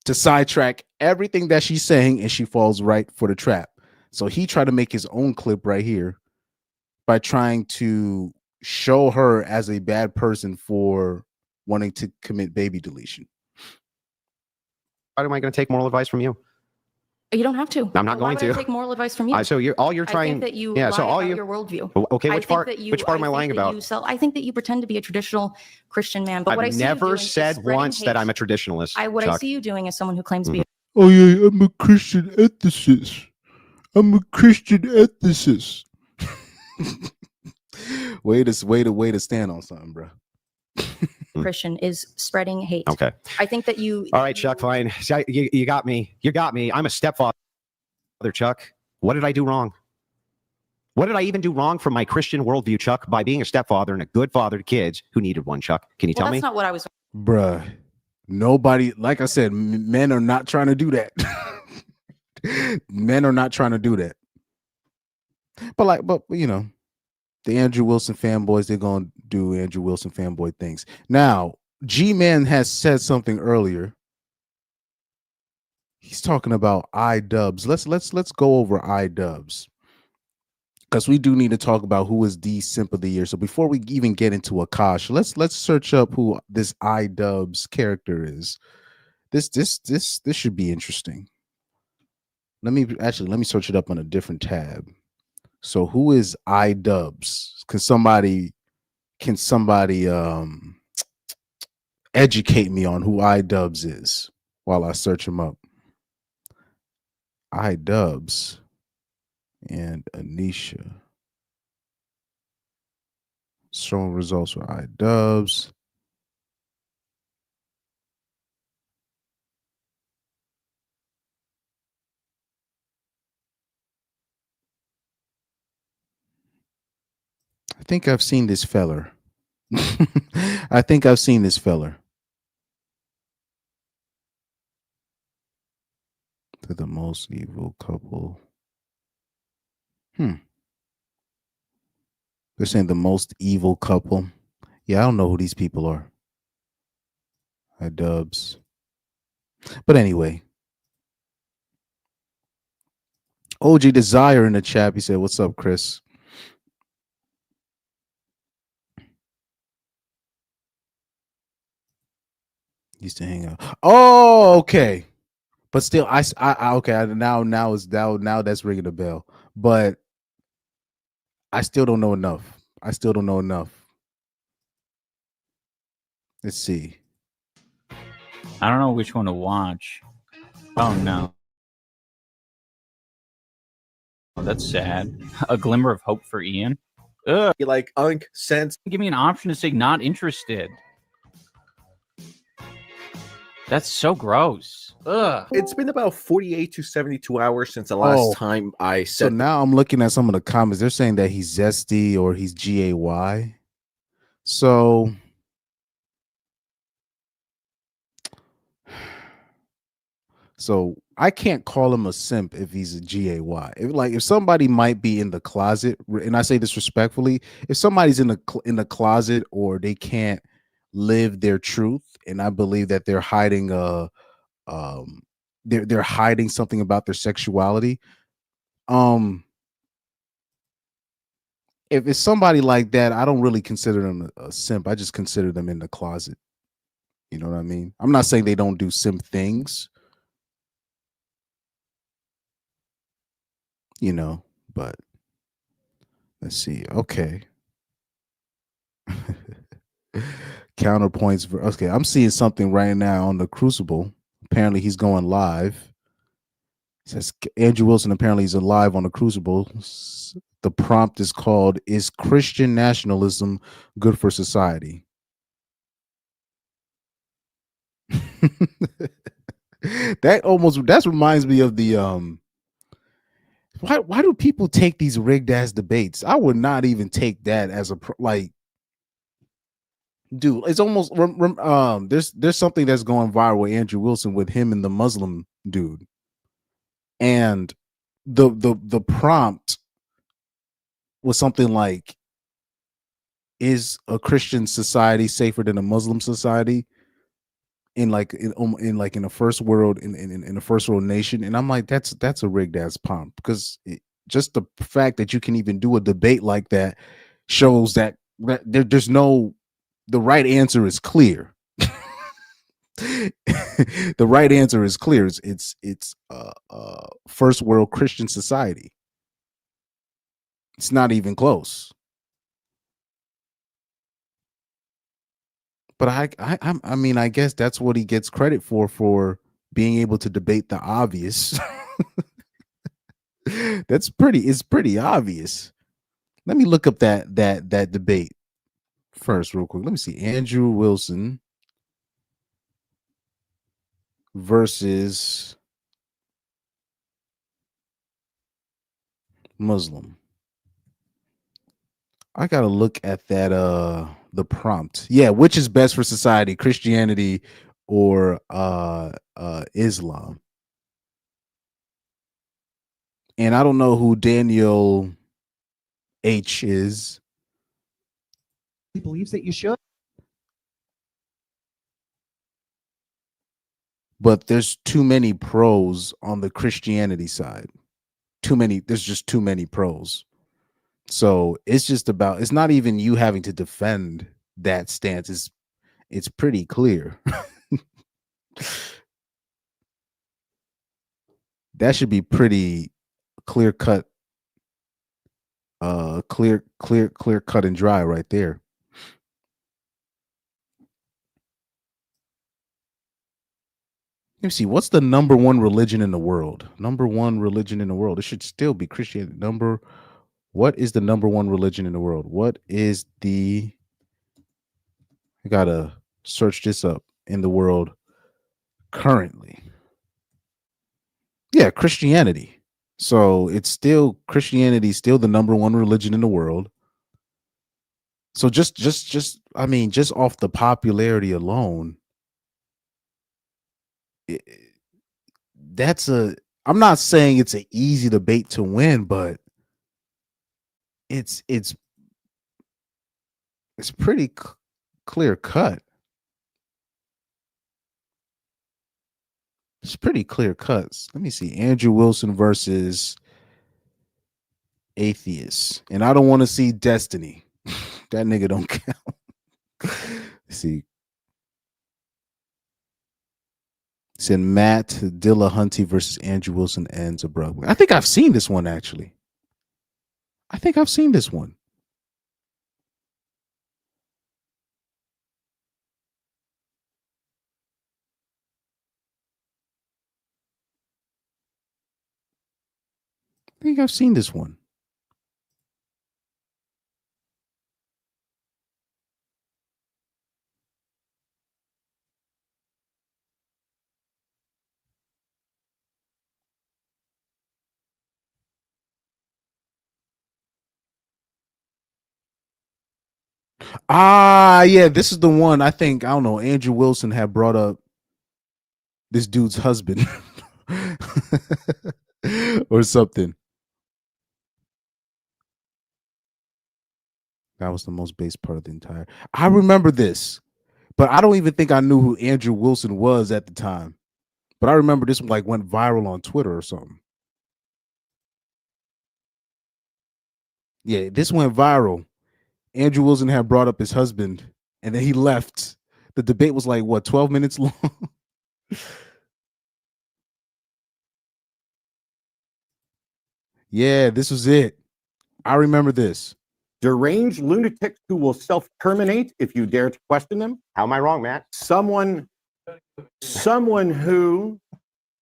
to sidetrack everything that she's saying. And she falls right for the trap. So he tried to make his own clip right here by trying to show her as a bad person for wanting to commit baby deletion. Why am I going to take moral advice from you? You don't have to. I'm not going to take moral advice from you. So you're trying. I think that you yeah. lie So all about you. your worldview. Okay. Which part am I lying about? I think that you pretend to be a traditional Christian man. But what I see never you doing said is spreading once hate. that I'm a traditionalist. I see you doing as someone who claims to be. Oh yeah, I'm a Christian ethicist. I'm a Christian ethicist. way to stand on something, bro. Christian is spreading hate. Okay. I think that you. All right, Chuck. Fine. You got me. You got me. I'm a stepfather, Chuck. What did I do wrong? What did I even do wrong from my Christian worldview, Chuck, by being a stepfather and a good father to kids who needed one, Chuck? Can you tell me? That's not what I was. Bruh. Nobody, like I said, men are not trying to do that. Men are not trying to do that. But you know, the Andrew Wilson fanboys, they're gonna do Andrew Wilson fanboy things. Now, G-Man has said something earlier. He's talking about iDubbbz. Let's go over iDubbbz, because we do need to talk about who is the simp of the year. So before we even get into Akaash, let's search up who this iDubbbz character is. This should be interesting. Let me search it up on a different tab. So who is iDubbbz? Can somebody educate me on who iDubbbz is while I search him up? iDubbbz and Anisha. Showing results for iDubbbz. I think I've seen this feller. I think I've seen this feller. To the most evil couple. They're saying the most evil couple. Yeah, I don't know who these people are. iDubbbz. But anyway. OG Desire in the chat. He said, "What's up, Chris?" Used to hang out. Oh, okay. But still, I okay. Now that's ringing a bell. But I still don't know enough. Let's see. I don't know which one to watch. Oh no. Oh, that's sad. A glimmer of hope for Ian. Ugh. Like sense. Give me an option to say not interested. That's so gross. Ugh. It's been about 48 to 72 hours since the last time I said. So now I'm looking at some of the comments. They're saying that he's zesty or he's GAY. So I can't call him a simp if he's a GAY. If somebody might be in the closet, and I say this respectfully, if somebody's in the closet or they can't live their truth, and I believe that they're hiding they're hiding something about their sexuality. If it's somebody like that, I don't really consider them a simp. I just consider them in the closet. You know what I mean? I'm not saying they don't do simp things, you know, but let's see. Okay. Counterpoints for okay. I'm seeing something right now on the Crucible. Apparently he's going live. It says Andrew Wilson apparently is live on the Crucible. The prompt is called, "Is Christian nationalism good for society?" that reminds me of the why do people take these rigged ass debates? I would not even take that as dude, it's almost there's something that's going viral with Andrew Wilson with him and the Muslim dude. And the prompt was something like, is a Christian society safer than a Muslim society in a first world in a first world nation? And I'm like, that's a rigged ass prompt, because just the fact that you can even do a debate like that shows that there's no, the right answer is clear. The right answer is clear. It's first world Christian society. It's not even close. But I mean, I guess that's what he gets credit for being able to debate the obvious. It's pretty obvious. Let me look up that debate first real quick. Let me see. Andrew Wilson versus Muslim. I gotta look at that the prompt. Yeah, which is best for society, Christianity or Islam? And I don't know who Daniel H is. He believes that you should. But there's too many pros on the Christianity side. There's just too many pros. So it's just about, it's not even you having to defend that stance. It's pretty clear. That should be pretty clear cut Clear cut and dry right there. Let me see. What's the number one religion in the world? Number one religion in the world. It should still be Christianity. What is the number one religion in the world? I gotta search this up in the world currently. Yeah, Christianity. So it's still Christianity, still the number one religion in the world. So just I mean, just off the popularity alone, I'm not saying it's an easy debate to win, but it's pretty clear cut. It's pretty clear cuts. Let me see. Andrew Wilson versus atheists. And I don't want to see Destiny. That nigga don't count. Let's see. Said Matt Dillahunty versus Andrew Wilson ends abruptly. I think I've seen this one actually. I think I've seen this one. I think I've seen this one. Ah, yeah, this is the one. I think, I don't know, Andrew Wilson had brought up this dude's husband or something. That was the most base part of the entire. I remember this, but I don't even think I knew who Andrew Wilson was at the time. But I remember this one like went viral on Twitter or something. Yeah, this went viral. Andrew Wilson had brought up his husband, and then he left. The debate was like, what, 12 minutes long? Yeah, this was it. I remember this. Deranged lunatics who will self-terminate if you dare to question them. How am I wrong, Matt? Someone who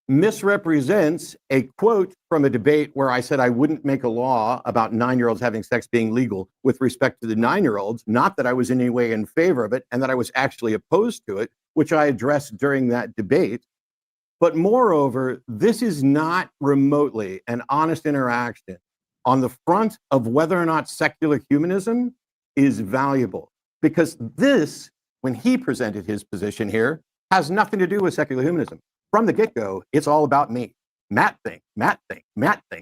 misrepresents a quote from a debate where I said I wouldn't make a law about 9-year-olds having sex being legal with respect to the 9-year-olds, not that I was in any way in favor of it and that I was actually opposed to it, which I addressed during that debate. But moreover, this is not remotely an honest interaction on the front of whether or not secular humanism is valuable. Because this, when he presented his position here, has nothing to do with secular humanism. From the get-go, it's all about me. Matt thinks.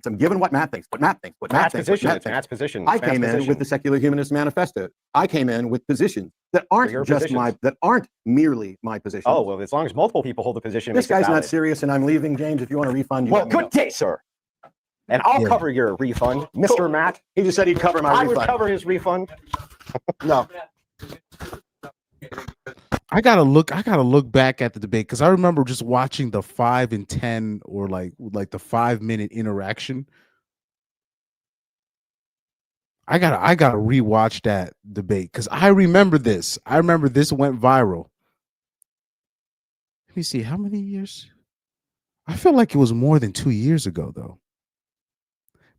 I'm giving what Matt thinks. Matt's position. I came in with the Secular Humanist Manifesto. I came in with positions that aren't just that aren't merely my position. Oh, well, as long as multiple people hold the position. This guy's not serious, and I'm leaving, James. If you want a refund, well, good day, sir. And I'll cover your refund, Mr. Matt. He just said he'd cover my refund. I would cover his refund. No. I gotta look back at the debate because I remember just watching the 5 and 10 or like the 5-minute interaction. I gotta rewatch that debate because I remember this. I remember this went viral. Let me see how many years. I feel like it was more than 2 years ago though.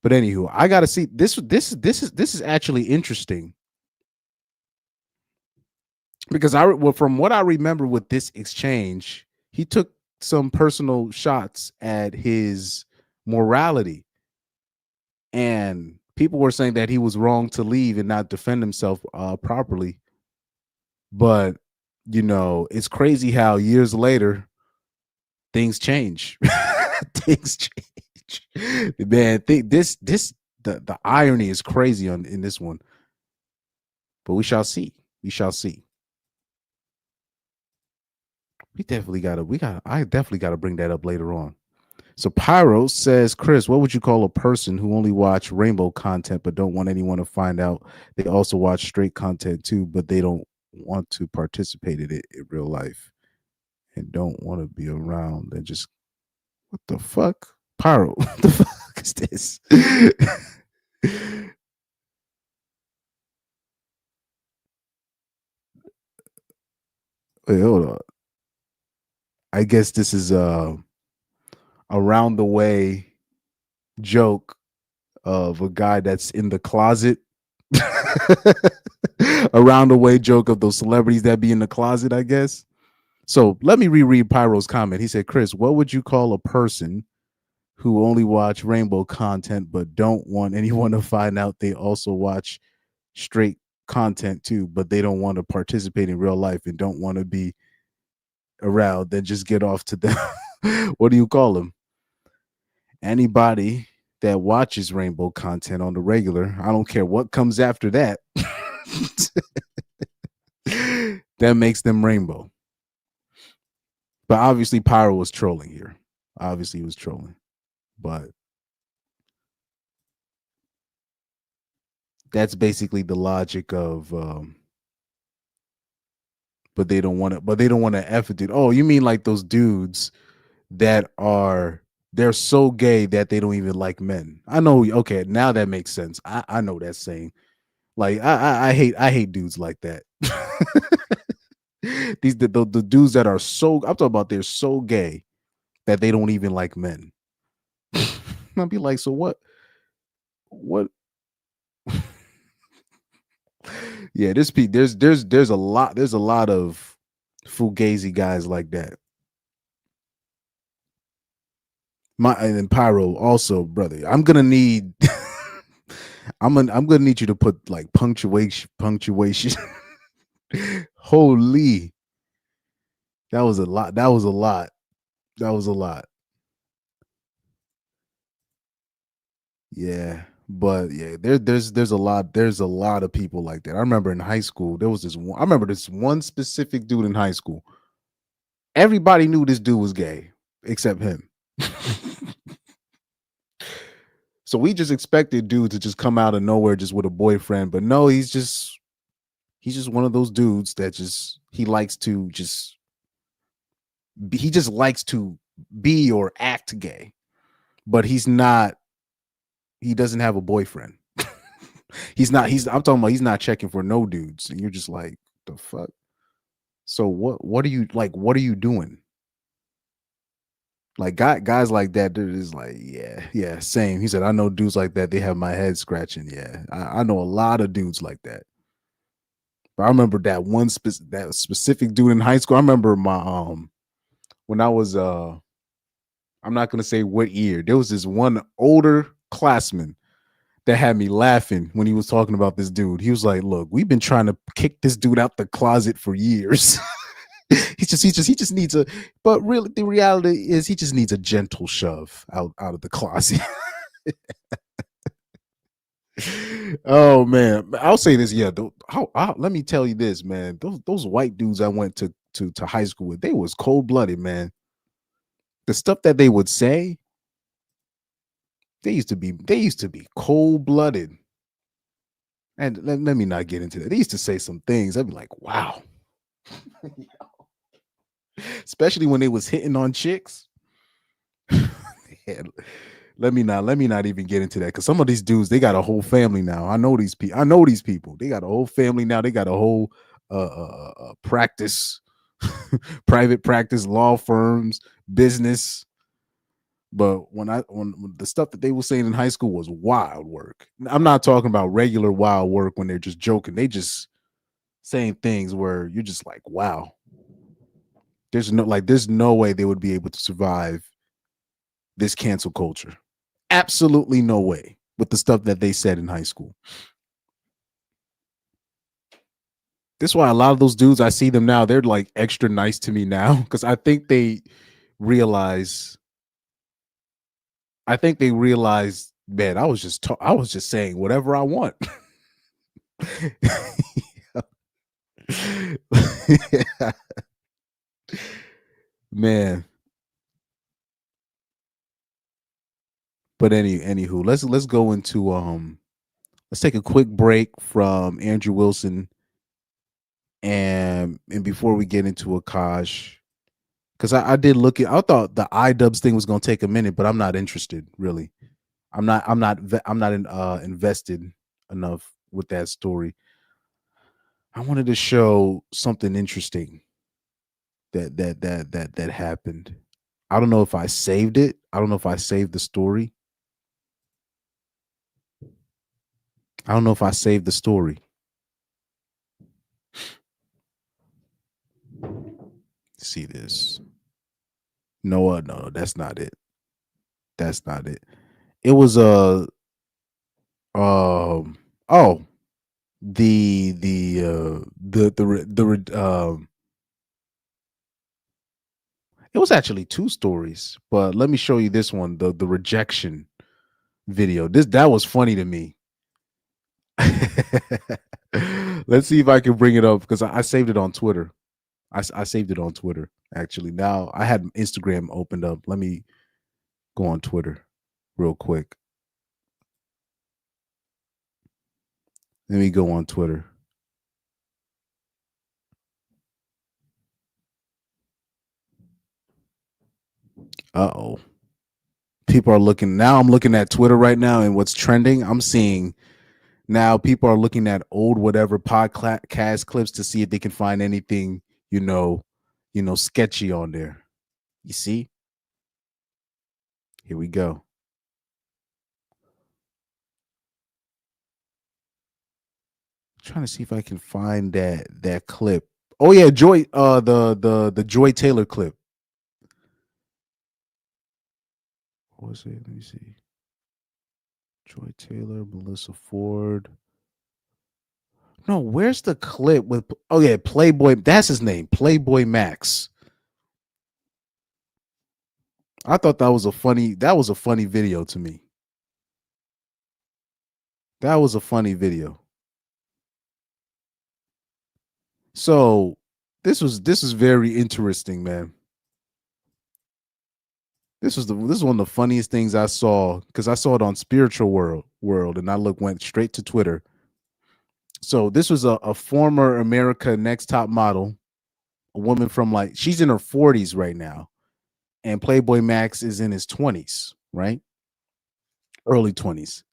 But anywho, I gotta see this. This is actually interesting. Because from what I remember with this exchange, he took some personal shots at his morality, and people were saying that he was wrong to leave and not defend himself properly. But you know, it's crazy how years later things change. Things change, man. The irony is crazy in this one, but we shall see. We shall see. I definitely gotta bring that up later on. So Pyro says, Chris, what would you call a person who only watch rainbow content but don't want anyone to find out they also watch straight content too, but they don't want to participate in it in real life and don't want to be around? They just, what the fuck? Pyro, what the fuck is this? Wait, hold on. I guess this is a round the way joke of a guy that's in the closet. A round the way joke of those celebrities that be in the closet, I guess. So let me reread Pyro's comment. He said, Chris, what would you call a person who only watch rainbow content but don't want anyone to find out they also watch straight content too, but they don't want to participate in real life and don't want to be around? Then just get off to them. What do you call them? Anybody that watches rainbow content on the regular, I don't care what comes after that, that makes them rainbow. But obviously Pyro was trolling here. Obviously he was trolling. But that's basically the logic of but they don't want to F it, dude. Oh, you mean like those dudes that they're so gay that they don't even like men. I know, okay, now that makes sense. I know that saying. Like I hate dudes like that. These the dudes that are so, I'm talking about, they're so gay that they don't even like men. I'll be like, so what? Yeah, there's a lot of fugazi guys like that. And then Pyro also, brother. I'm gonna need I'm gonna need you to put like punctuation. Holy, that was a lot. Yeah, but yeah, there's a lot of people like that. I remember in high school there was this one. I remember this one specific dude in high school. Everybody knew this dude was gay except him. So we just expected dude to just come out of nowhere just with a boyfriend, but no, he's just one of those dudes that he just likes to be or act gay, but he doesn't have a boyfriend. I'm talking about he's not checking for no dudes, and you're just like, the fuck. So what are you like? What are you doing? Like guys like that, they're just like, yeah, same. He said, I know dudes like that. They have my head scratching. Yeah, I know a lot of dudes like that. But I remember that one that specific dude in high school. I remember my when I was I'm not gonna say what year. There was this one older classman that had me laughing when he was talking about this dude. He was like, "Look, we've been trying to kick this dude out the closet for years." he just needs a. But really, the reality is, he just needs a gentle shove out of the closet. Oh man, I'll say this. Yeah, let me tell you this, man. Those white dudes I went to high school with, they was cold blooded, man. The stuff that they would say, they used to be cold blooded. And let me not get into that. They used to say some things. I'd be like, wow. Especially when they was hitting on chicks. Yeah, let me not even get into that, because some of these dudes, they got a whole family now. I know these people. They got a whole family now. They got a whole practice, private practice, law firms, business. But when the stuff that they were saying in high school was wild work. I'm not talking about regular wild work when they're just joking. They just saying things where you're just like, wow. There's no way they would be able to survive this cancel culture. Absolutely no way with the stuff that they said in high school. That's why a lot of those dudes, I see them now, they're like extra nice to me now, because I think they realize, man, I was just saying whatever I want. Yeah. Man. But anywho, let's go into let's take a quick break from Andrew Wilson, and before we get into Akaash, because I did look at, I thought the iDubbbz thing was gonna take a minute, but I'm not interested really. I'm not invested enough with that story. I wanted to show something interesting that happened. I don't know if I saved it. I don't know if I saved the story. I don't know if I saved the story. See this. No, that's not it. That's not it. It was oh, it was actually two stories, but let me show you this one, the rejection video. That was funny to me. Let's see if I can bring it up because I saved it on Twitter. I saved it on Twitter actually. Now I had Instagram opened up. Let me go on Twitter real quick. Let me go on Twitter. Uh-oh. People are looking now. I'm looking at Twitter right now, and what's trending, I'm seeing now people are looking at old whatever podcast clips to see if they can find anything, sketchy on there. You see? Here we go. Trying to see if I can find that clip. Oh yeah, Joy, the Joy Taylor clip. What was it? Let me see. Joy Taylor, Melissa Ford. No, where's the clip with? Oh yeah, Playboy. That's his name, Playboy Max. I thought that was a funny video to me. That was a funny video. So this is very interesting, man. This is one of the funniest things I saw because I saw it on Spiritual World, and I went straight to Twitter. So this was a former America Next Top model, a woman from she's in her 40s right now, and Playboy Max is in his 20s, right? Early 20s.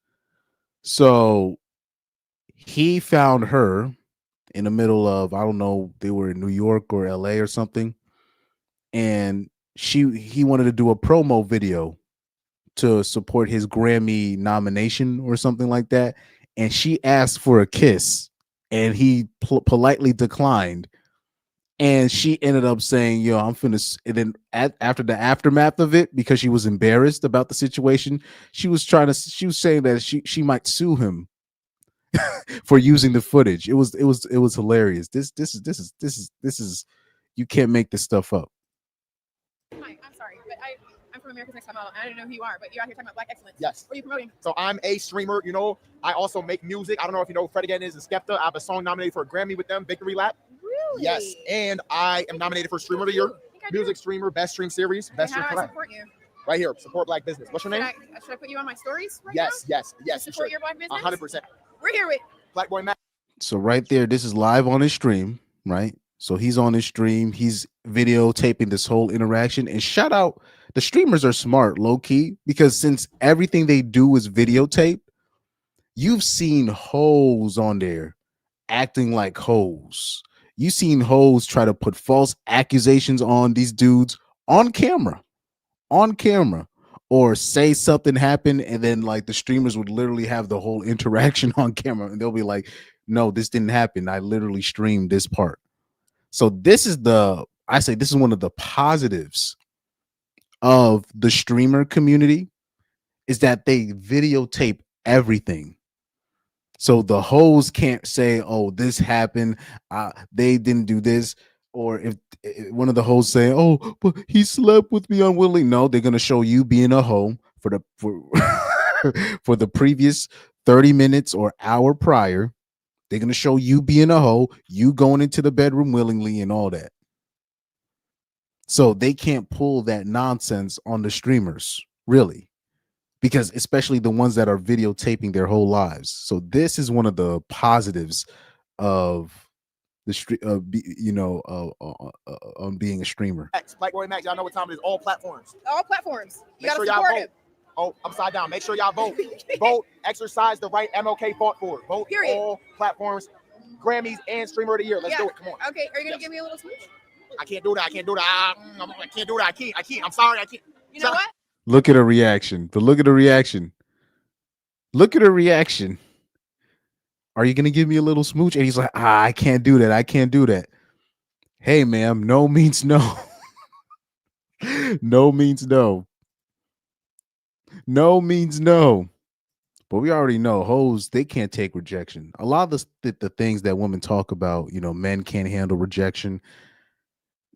So he found her in the middle of, I don't know, they were in New York or LA or something, and he wanted to do a promo video to support his Grammy nomination or something like that, and she asked for a kiss, and he politely declined, and she ended up saying, "Yo, I'm finna." And then after the aftermath of it, because she was embarrassed about the situation, she was saying that she might sue him for using the footage. It was hilarious. This is you can't make this stuff up. Hi, I'm sorry, but I'm from America's Next Top Model. I don't know who you are, but you're out here talking about Black excellence. Yes. What are you promoting? So I'm a streamer, I also make music. I don't know if you know who Fred again is and Skepta. I have a song nominated for a Grammy with them, Victory Lap. Really? Yes. And I am nominated for Streamer of the Year, Music Streamer, Best Stream Series, Best Stream How do I Collab. support you? Right here, support Black business. What's your name? Should I put you on my stories right Yes, now? yes. Support your Black business? 100%. We're here with Black Boy Max. So right there, this is live on his stream, right? So he's on his stream. He's videotaping this whole interaction. And shout out, the streamers are smart, low key, because since everything they do is videotape, you've seen hoes on there acting like hoes. You've seen hoes try to put false accusations on these dudes on camera, or say something happened, and then the streamers would literally have the whole interaction on camera, and they'll be like, "No, this didn't happen. I literally streamed this part." So this is one of the positives of the streamer community, is that they videotape everything. So the hoes can't say, "Oh, this happened. They didn't do this." Or if one of the hoes say, "Oh, but he slept with me unwillingly." No, they're gonna show you being a hoe for the previous 30 minutes or hour prior. They're gonna show you being a hoe, you going into the bedroom willingly, and all that. So they can't pull that nonsense on the streamers, really, because especially the ones that are videotaping their whole lives. So this is one of the positives of the street, on being a streamer. Black Boy Max, y'all know what time it is. All platforms. all platforms. You Make gotta sure y'all support vote. it. Oh, upside down. Make sure y'all vote. Vote. Exercise the right MLK fought for. Vote. Period. All platforms. Grammys and Streamer of the Year. Let's do it. Come on. Okay, are you gonna give me a little smooch? I can't do that. I can't do that. I can't do that. I can't. I'm sorry. I can't. You know what? Look at her reaction. But look at her reaction. Look at her reaction. Are you gonna give me a little smooch? And he's like, I can't do that. I can't do that. Hey, ma'am, no means no. No means no. No means no. But we already know hoes, they can't take rejection. A lot of the things that women talk about, you know, men can't handle rejection.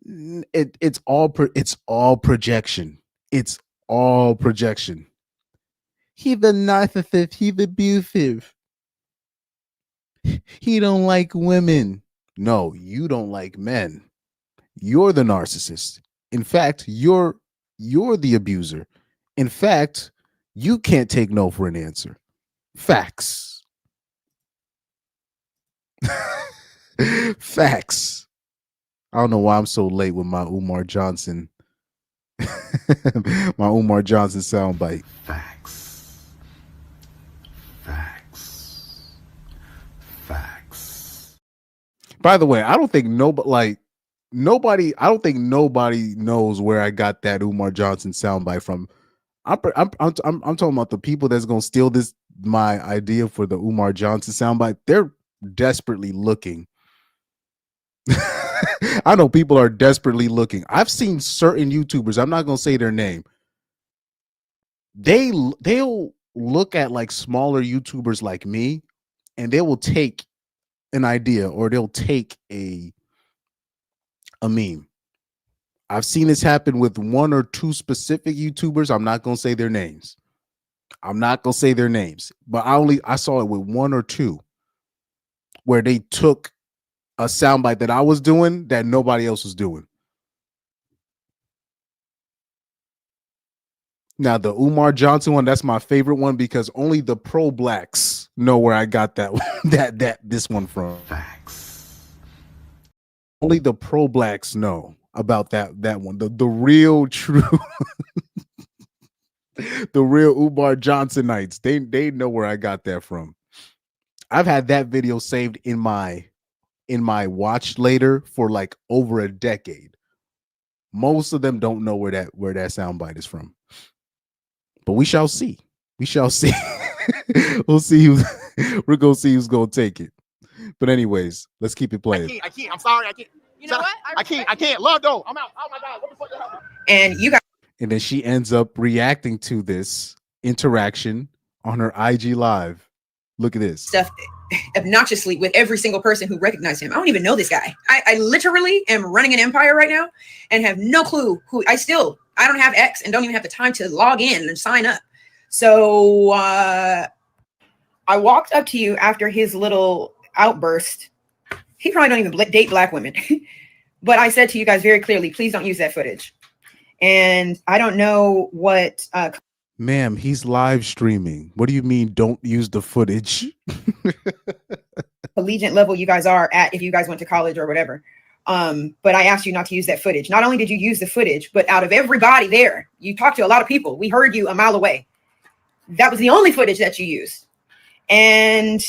It's all projection. It's all projection. He's a narcissist. He's abusive. He don't like women. No, you don't like men. You're the narcissist. In fact, you're the abuser. In fact, you can't take no for an answer. Facts. Facts. I don't know why I'm so late with my Umar Johnson. My Umar Johnson soundbite. Facts. Facts. Facts. By the way, I don't think nobody knows where I got that Umar Johnson soundbite from. I'm talking about the people that's gonna steal my idea for the Umar Johnson soundbite. They're desperately looking. I know people are desperately looking. I've seen certain YouTubers, I'm not gonna say their name. They'll look at like smaller YouTubers like me, and they will take an idea or they'll take a meme. I've seen this happen with one or two specific YouTubers. I'm not gonna say their names. But I saw it with one or two where they took a soundbite that I was doing that nobody else was doing. Now the Umar Johnson one, that's my favorite one because only the pro blacks know where I got that this one from. Facts. Only the pro blacks know about that one. The real true the real Umar Johnsonites. They know where I got that from. I've had that video saved in my watch later for like over a decade. Most of them don't know where that soundbite is from. But we shall see. We shall see. We'll see we're gonna see who's gonna take it. But anyways, let's keep it playing. I can't. I'm sorry. I can't. You know what? I can't. Love though. I'm out. Oh my God. What the fuck? And you guys. And then she ends up reacting to this interaction on her IG live. Look at this. Stuff obnoxiously with every single person who recognized him. I don't even know this guy. I literally am running an empire right now and have no clue who I don't have X and don't even have the time to log in and sign up. So I walked up to you after his little outburst. He probably don't even date black women. But I said to you guys very clearly, please don't use that footage. And I don't know what ma'am, he's live streaming. What do you mean don't use the footage? collegiate level you guys are at if you guys went to college or whatever. But I asked you not to use that footage. Not only did you use the footage, but out of everybody there, you talked to a lot of people. We heard you a mile away. That was the only footage that you used. And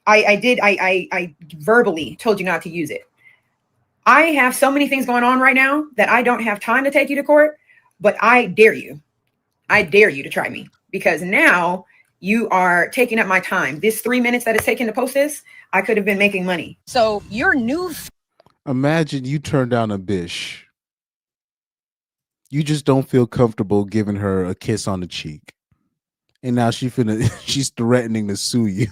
I verbally told you not to use it. I have so many things going on right now that I don't have time to take you to court, but I dare you. I dare you to try me because now you are taking up my time. This 3 minutes that it's taken to post this, I could have been making money. So your new. Imagine you turn down a bish. You just don't feel comfortable giving her a kiss on the cheek. And now she's threatening to sue you.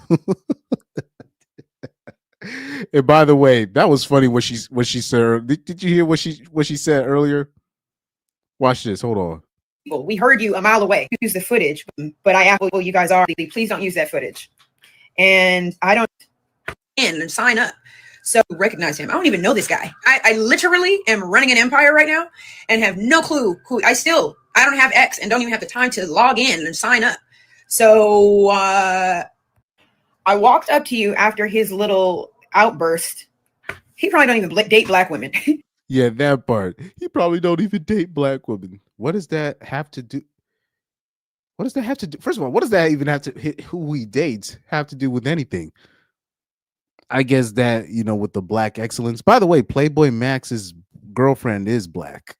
And by the way, that was funny what she said. Did you hear what she said earlier? Watch this. Hold on. We heard you a mile away. Use the footage, but I asked you guys are. Please don't use that footage. And I don't and sign up. So recognize him. I don't even know this guy. I literally am running an empire right now and have no clue who I don't have X and don't even have the time to log in and sign up. So I walked up to you after his little outburst. He probably don't even date black women. Yeah, that part. He probably don't even date black women. What does that have to do? What does that have to do? First of all, what does that even have to hit who he dates have to do with anything? I guess that, with the black excellence. By the way, Playboy Max's girlfriend is black.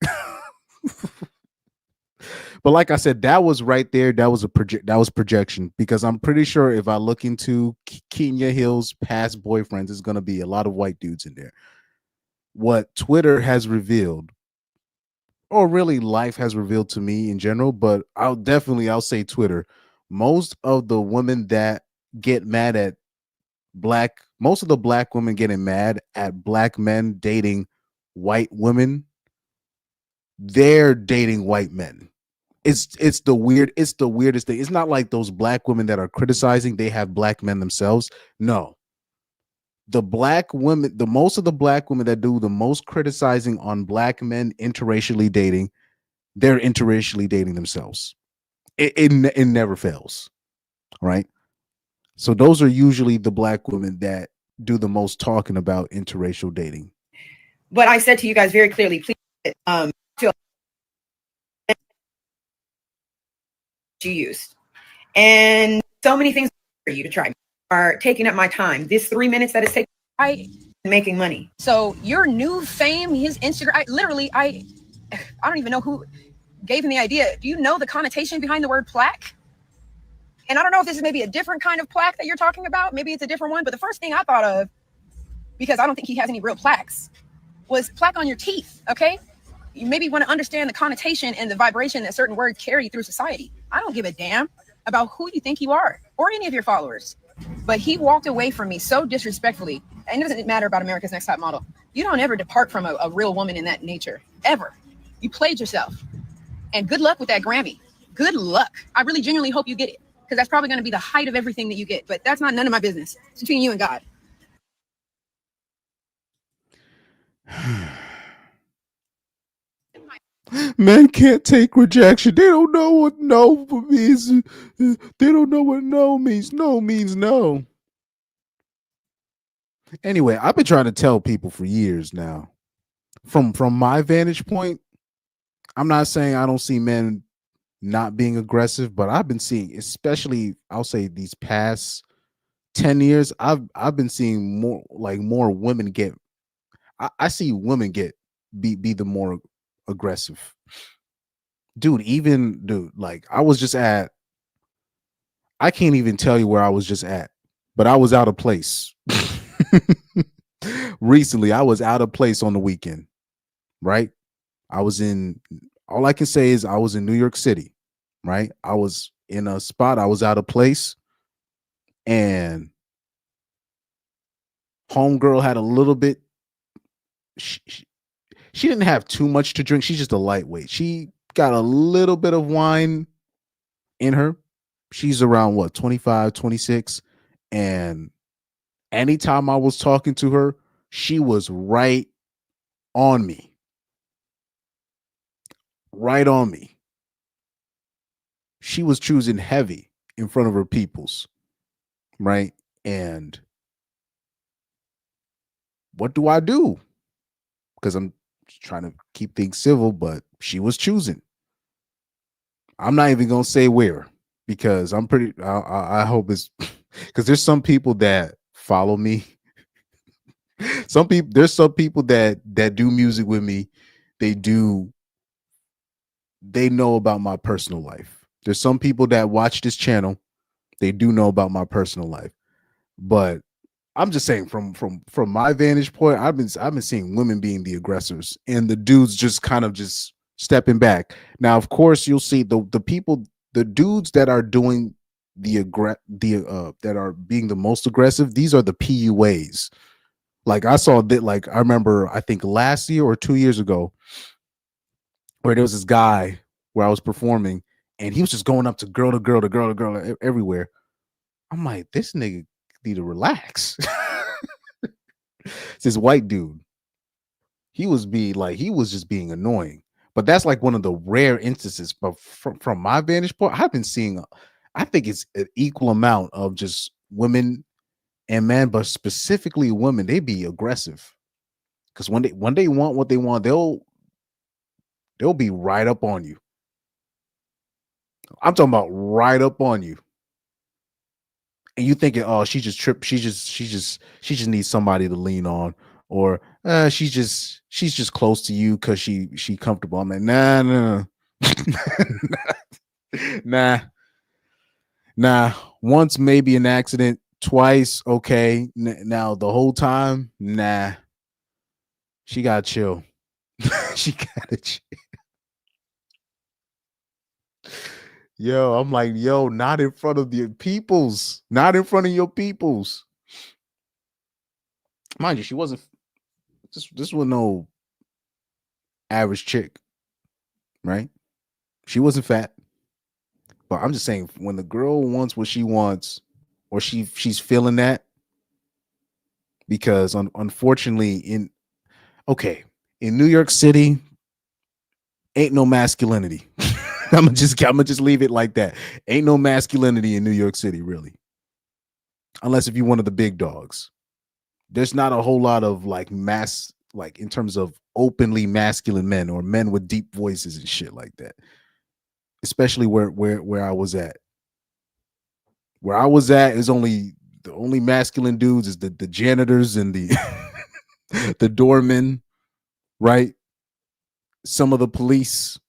But like I said, that was right there. That was projection, because I'm pretty sure if I look into Kenya Hill's past boyfriends, there's going to be a lot of white dudes in there. What Twitter has revealed, or really life has revealed to me in general, but I'll say Twitter. Most of the women that get mad at most of the black women getting mad at black men dating white women, they're dating white men. It's the weirdest thing. It's not like those black women that are criticizing, they have black men themselves. No. The black women, most of the black women that do the most criticizing on black men interracially dating, they're interracially dating themselves. It never fails. Right? So those are usually the black women that do the most talking about interracial dating. But I said to you guys very clearly, please, you used, and so many things for you to try are taking up my time. This 3 minutes that is taking, making money. So your new fame, his Instagram, I don't even know who gave him the idea. Do you know the connotation behind the word plaque? And I don't know if this is maybe a different kind of plaque that you're talking about. Maybe it's a different one. But the first thing I thought of, because I don't think he has any real plaques, was plaque on your teeth. Okay. You maybe want to understand the connotation and the vibration that certain words carry through society. I don't give a damn about who you think you are or any of your followers. But he walked away from me so disrespectfully. And it doesn't matter about America's Next Top Model. You don't ever depart from a real woman in that nature. Ever. You played yourself. And good luck with that Grammy. Good luck. I really genuinely hope you get it. Because that's probably going to be the height of everything that you get. But that's not none of my business. It's between you and God. Men can't take rejection. They don't know what no means. They don't know what no means. No means no. Anyway, I've been trying to tell people for years now. From my vantage point, I'm not saying I don't see men not being aggressive, but I've been seeing, especially I'll say these past 10 years, I've been seeing more women get. I see women be the more aggressive. Dude, like I was just at, I can't even tell you where I was just at, but I was out of place. Recently, I was out of place on the weekend, right? All I can say is I was in New York City, right? I was in a spot, I was out of place, and homegirl had a little bit, she didn't have too much to drink. She's just a lightweight. She got a little bit of wine in her. She's around 25, 26. And anytime I was talking to her, she was right on me. Right on me. She was choosing heavy in front of her peoples. Right? And what do I do? Because I'm trying to keep things civil, but she was choosing. I'm not even gonna say where, because I'm pretty. I hope it's because there's some people that follow me. There's some people that do music with me. They know about my personal life. There's some people that watch this channel. They do know about my personal life, but I'm just saying from my vantage point, I've been seeing women being the aggressors and the dudes just kind of just stepping back. Now, of course, you'll see the dudes that are doing that are being the most aggressive. These are the PUAs. Like I saw that, like I remember, I think last year or 2 years ago, where there was this guy where I was performing, and he was just going up to girl to girl to girl to girl everywhere. I'm like, this nigga need to relax. It's this white dude. He was just being annoying. But that's like one of the rare instances. But from my vantage point, I've been seeing, I think it's an equal amount of just women and men, but specifically women. They be aggressive because when they want what they want, they'll be right up on you. I'm talking about right up on you. And you thinking, oh, she just tripped. She just needs somebody to lean on, or she's just close to you because she comfortable. I'm like, nah. Nah. Once maybe an accident, twice, okay. Now the whole time, nah. She gotta chill. She gotta chill. Yo, I'm like, yo, not in front of your peoples. Not in front of your peoples. Mind you, she wasn't this was no average chick, right? She wasn't fat. But I'm just saying, when the girl wants what she wants, or she's feeling that, because unfortunately in New York City, ain't no masculinity. I'm gonna just leave it like that. Ain't no masculinity in New York City, really, unless if you're one of the big dogs. There's not a whole lot of like in terms of openly masculine men or men with deep voices and shit like that. Especially where I was at. Where I was at is the only masculine dudes is the janitors and the the doormen, right? Some of the police,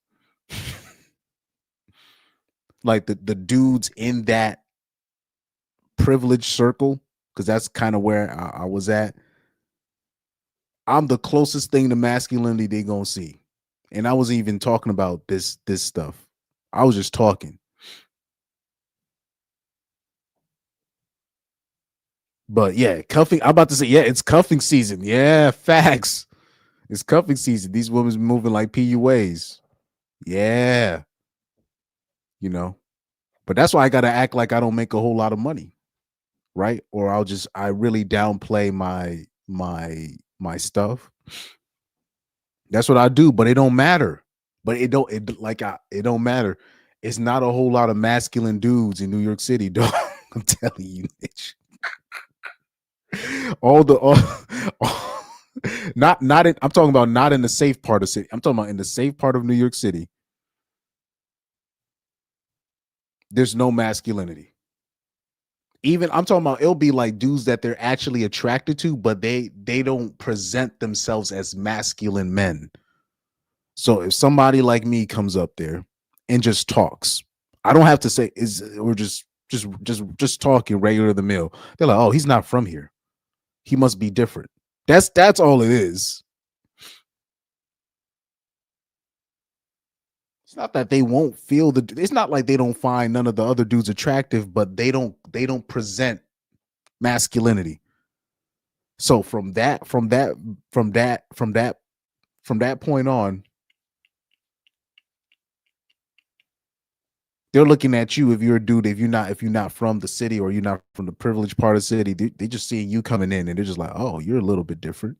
like the dudes in that privileged circle, because that's kind of where I was at. I'm the closest thing to masculinity they gonna see, and I wasn't even talking about this stuff. I was just talking. But yeah, cuffing. I'm about to say, yeah, it's cuffing season. Yeah, facts. It's cuffing season. These women's moving like PUAs. Yeah. But that's why I gotta act like I don't make a whole lot of money, right? Or I really downplay my stuff. That's what I do, but it don't matter. But it don't matter. It's not a whole lot of masculine dudes in New York City, dog. I'm telling you, bitch. I'm talking about not in the safe part of city. I'm talking about in the safe part of New York City. There's no masculinity. Even I'm talking about it'll be like dudes that they're actually attracted to, but they don't present themselves as masculine men. So if somebody like me comes up there and just talks, I don't have to say we're just talking regular the mill. They're like, oh, he's not from here. He must be different. That's all it is. It's not that they won't feel it's not like they don't find none of the other dudes attractive, but they don't present masculinity. So from that point on, they're looking at you if you're a dude, if you're not from the city or you're not from the privileged part of the city, they just seeing you coming in and they're just like, oh, you're a little bit different.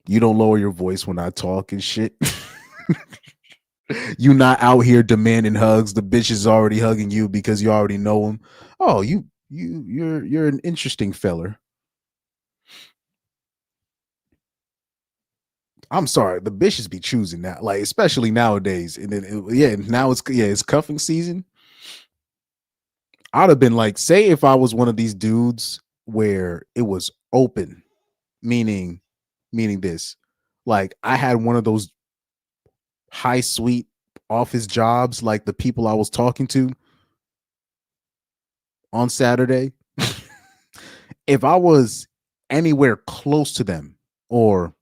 You don't lower your voice when I talk and shit. You not out here demanding hugs. The bitch is already hugging you because you already know him. Oh, you're an interesting feller. I'm sorry, the bitches be choosing that, like especially nowadays. And then now it's cuffing season. I'd have been like, say if I was one of these dudes where it was open, meaning this, like I had one of those high suite office jobs, like the people I was talking to on Saturday. If I was anywhere close to them, or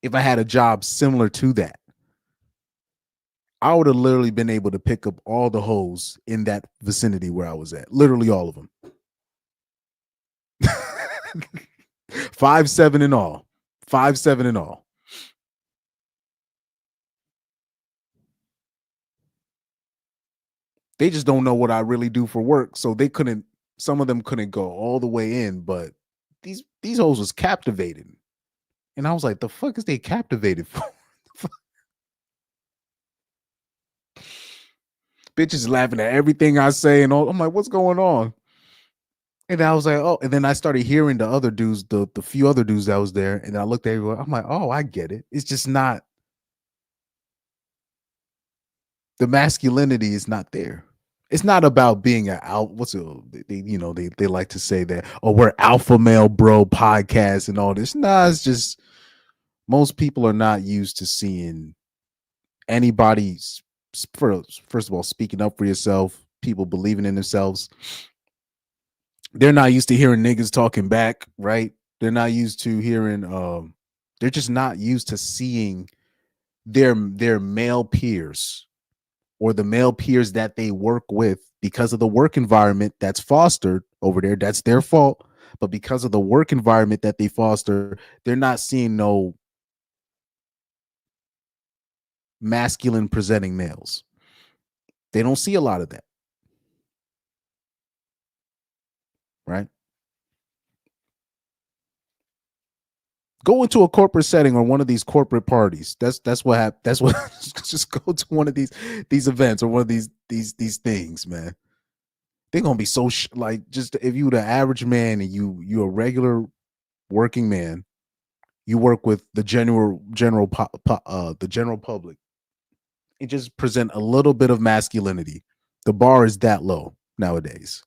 if I had a job similar to that, I would have literally been able to pick up all the hoes in that vicinity where I was at. Literally all of them. 5'7" and all. 5'7" and all. They just don't know what I really do for work. So some of them couldn't go all the way in, but these hoes was captivated. And I was like, the fuck is they captivated for? Bitches laughing at everything I say and all. I'm like, what's going on? And I was like, oh, and then I started hearing the other dudes, the few other dudes that was there, and I looked at everyone. I'm like, oh, I get it. It's just not, the masculinity is not there. It's not about being an out. They like to say that, oh, we're alpha male bro podcast and all this. Nah, it's just most people are not used to seeing anybody first of all speaking up for yourself, people believing in themselves. They're not used to hearing niggas talking back, right? They're not used to hearing they're just not used to seeing their male peers or the male peers that they work with, because of the work environment that's fostered over there. That's their fault, but because of the work environment that they foster, they're not seeing no masculine presenting males. They don't see a lot of that, right? Go into a corporate setting or one of these corporate parties. That's what happened. That's what. Just go to one of these events or one of these things, man. They're gonna be so like, just if you the average man and you a regular working man, you work with the general public, and just present a little bit of masculinity. The bar is that low nowadays.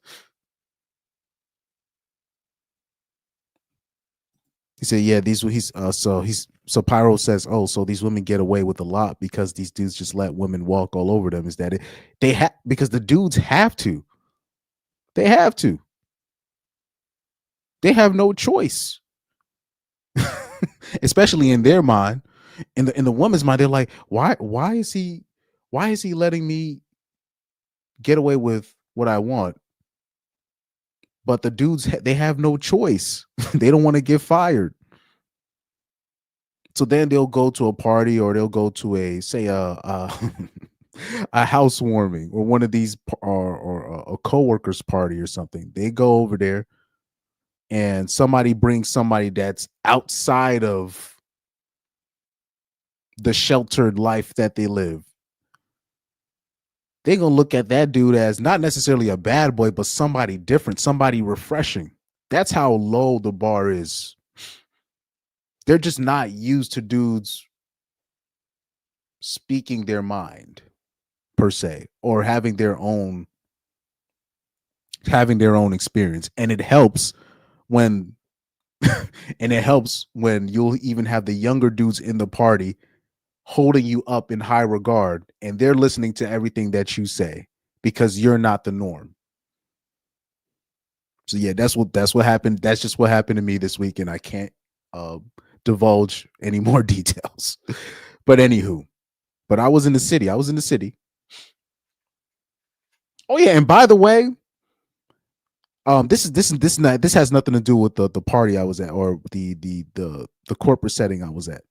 He said, "Yeah, so Pyro says, oh, so these women get away with a lot because these dudes just let women walk all over them. Is that it? They have, because the dudes have to. They have to. They have no choice, especially in their mind. In the woman's mind, they're like, why is he letting me get away with what I want? But the dudes, they have no choice. They don't want to get fired. So then they'll go to a party, or they'll go to a a housewarming, or one of these, or a coworker's party or something. They go over there, and somebody brings somebody that's outside of the sheltered life that they live. They're gonna look at that dude as not necessarily a bad boy, but somebody different, somebody refreshing. That's how low the bar is. They're just not used to dudes speaking their mind, per se, or having their own experience. And it helps when you'll even have the younger dudes in the party holding you up in high regard, and they're listening to everything that you say because you're not the norm. So yeah, that's what happened. That's just what happened to me this week, and I can't divulge any more details. But anywho, I was in the city. Oh yeah, and by the way, this has nothing to do with the party I was at, or the corporate setting I was at.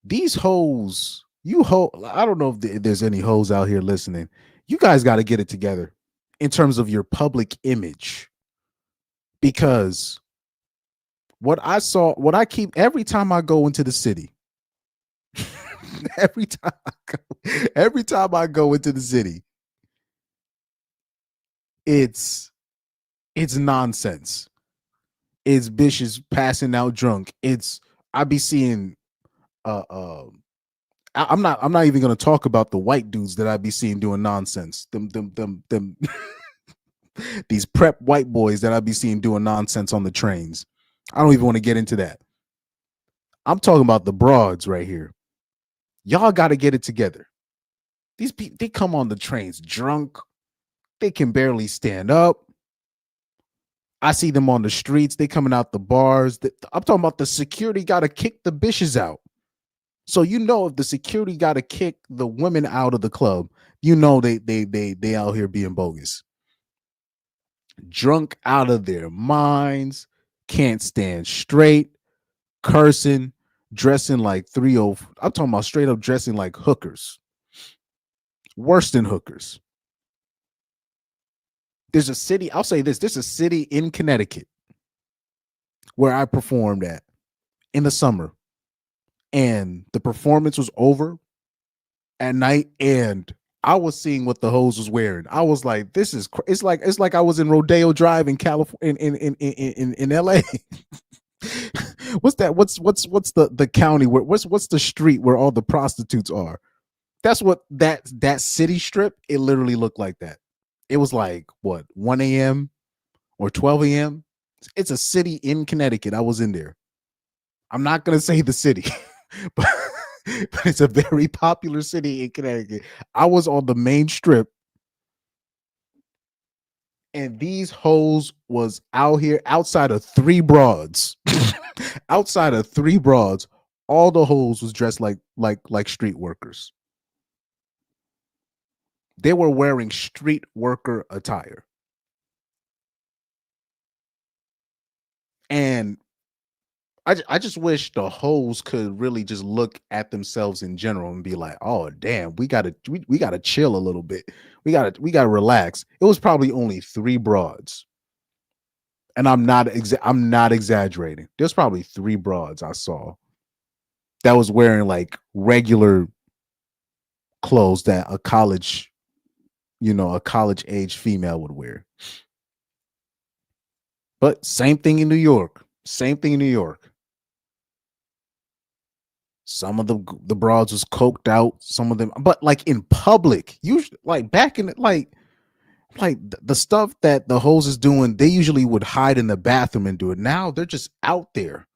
These hoes, I don't know if there's any hoes out here listening. You guys got to get it together in terms of your public image, because what I keep every time I go into the city, every time I go into the city, it's nonsense. It's bitches passing out drunk. I be seeing I'm not even gonna talk about the white dudes that I be seeing doing nonsense. Them these prep white boys that I be seeing doing nonsense on the trains. I don't even want to get into that. I'm talking about the broads right here. Y'all got to get it together. These people, they come on the trains drunk. They can barely stand up. I see them on the streets. They coming out the bars. I'm talking about the security got to kick the bitches out. So if the security got to kick the women out of the club, they out here being bogus. Drunk out of their minds, can't stand straight, cursing, dressing like 30. I'm talking about straight up dressing like hookers. Worse than hookers. There's a city, I'll say this, there's a city in Connecticut where I performed at in the summer, and the performance was over at night, and I was seeing what the hoes was wearing. I was like, this is it's like I was in Rodeo Drive in California, in LA. What's that? What's the county where what's the street where all the prostitutes are? That's what that city strip, it literally looked like that. It was like what, 1 a.m. or 12 a.m. It's a city in Connecticut. I was in there. I'm not gonna say the city, but it's a very popular city in Connecticut. I was on the main strip, and these hoes was out here outside of 3 broads. Outside of 3 broads, all the hoes was dressed like street workers. They were wearing street worker attire. And I just wish the hoes could really just look at themselves in general and be like, oh damn, we gotta chill a little bit. We gotta relax. It was probably only 3 broads. And I'm not exaggerating. There's probably 3 broads I saw that was wearing like regular clothes that a college age female would wear. But same thing in New York. Same thing in New York. Some of the broads was coked out, some of them, but like in public, usually like back in like the stuff that the hoes is doing, they usually would hide in the bathroom and do it. Now they're just out there.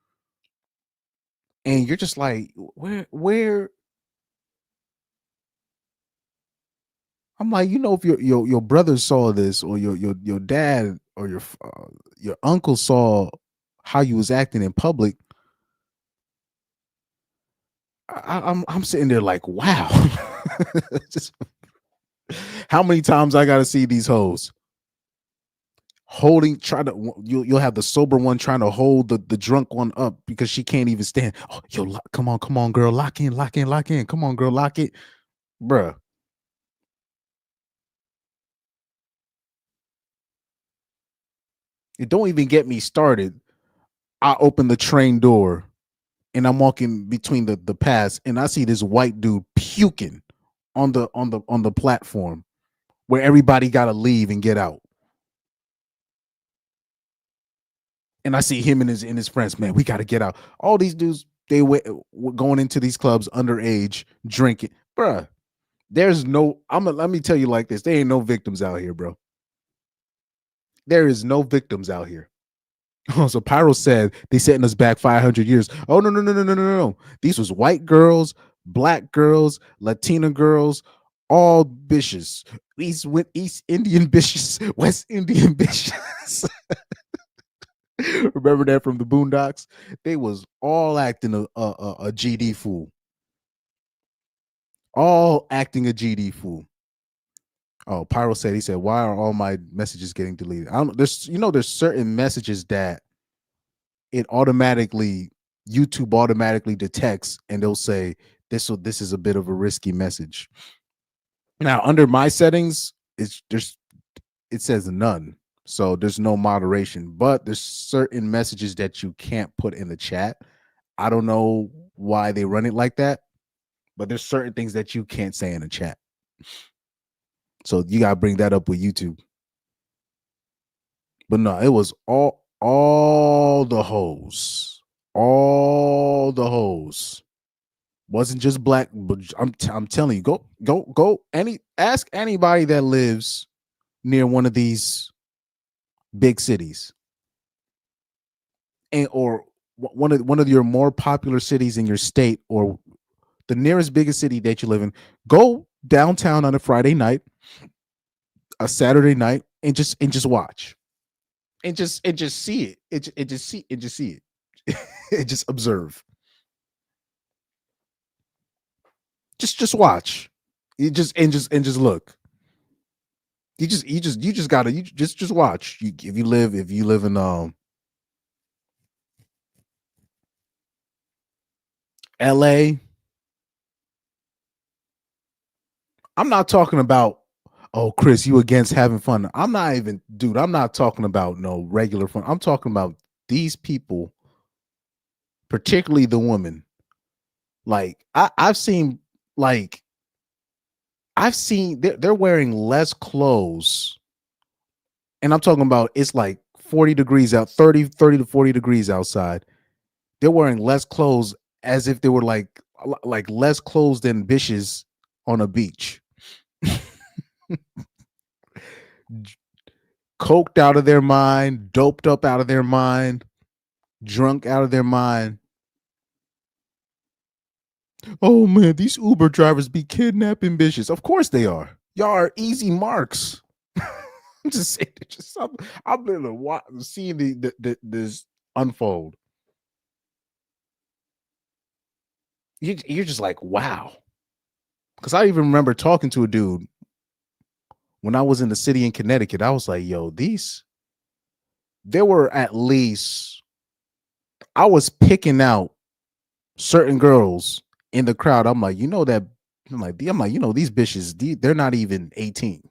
And you're just like, where I'm like, if your brother saw this, or your dad or your uncle saw how you was acting in public, I'm sitting there like, wow. Just, how many times I gotta see these hoes you'll have the sober one trying to hold the drunk one up because she can't even stand. Oh, come on, girl, lock in. Come on, girl, lock it, bruh. It don't even get me started. I open the train door and I'm walking between the paths, and I see this white dude puking on the platform where everybody gotta leave and get out. And I see him and his friends. Man, we gotta get out. All these dudes, they were going into these clubs underage, drinking, bruh. There's no. Let me tell you like this: there ain't no victims out here, bro. There is no victims out here. Oh, so Pyro said they setting us back 500 years. Oh, no. These was white girls, black girls, Latina girls, all bitches. East Indian bitches, West Indian bitches. Remember that from the Boondocks? They was all acting a GD fool. All acting a GD fool. Oh, Pyro said, he said, why are all my messages getting deleted? I don't there's certain messages that YouTube automatically detects, and they'll say this is a bit of a risky message. Now, under my settings, it says none. So there's no moderation, but there's certain messages that you can't put in the chat. I don't know why they run it like that, but there's certain things that you can't say in the chat. So you gotta bring that up with YouTube. But no, it was all the hoes. All the hoes. Wasn't just black, but I'm telling you, go ask anybody that lives near one of these big cities, or one of your more popular cities in your state, or the nearest biggest city that you live in. Go downtown on a Friday night, a Saturday night, and just watch, and just see it, and just see it, and just observe. Just watch. You just look. You just gotta just watch. If you live in LA, I'm not talking about, oh, Chris, you against having fun. I'm not talking about no regular fun. I'm talking about these people, particularly the women. Like I've seen they're wearing less clothes, and I'm talking about it's like 40 degrees out, 30 to 40 degrees outside. They're wearing less clothes as if they were like less clothes than bitches on a beach. Coked out of their mind, doped up out of their mind, drunk out of their mind. Oh man, these Uber drivers be kidnapping bitches. Of course they are. Y'all are easy marks. I'm just saying. I'm literally seeing this unfold. You're just like, wow. Because I even remember talking to a dude when I was in the city in Connecticut. I was like, yo, there were at least, I was picking out certain girls in the crowd. I'm like, these bitches, they're not even 18.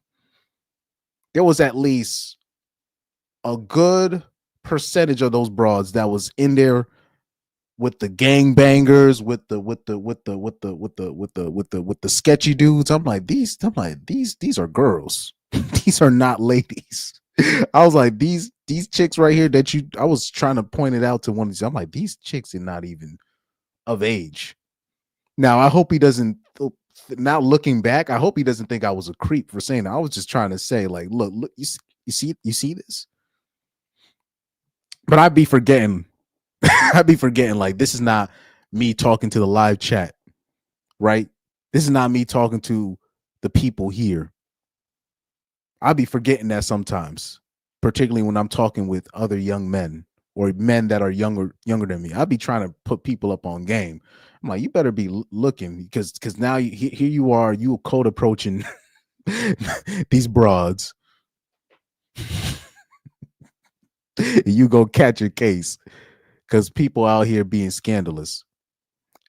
There was at least a good percentage of those broads that was in there with the gangbangers, with the sketchy dudes. I'm like, these are girls. These are not ladies. I was like, these chicks right here I was trying to point it out to one of these. I'm like, these chicks are not even of age. Now, I hope he doesn't, now looking back, I hope he doesn't think I was a creep for saying that. I was just trying to say, like, look, you see this? But I'd be forgetting, like, this is not me talking to the live chat, right? This is not me talking to the people here. I'd be forgetting that sometimes, particularly when I'm talking with other young men or men that are younger than me. I'd be trying to put people up on game. I'm like, you better be looking because now here you are, you code approaching these broads. You go catch a case because people out here being scandalous.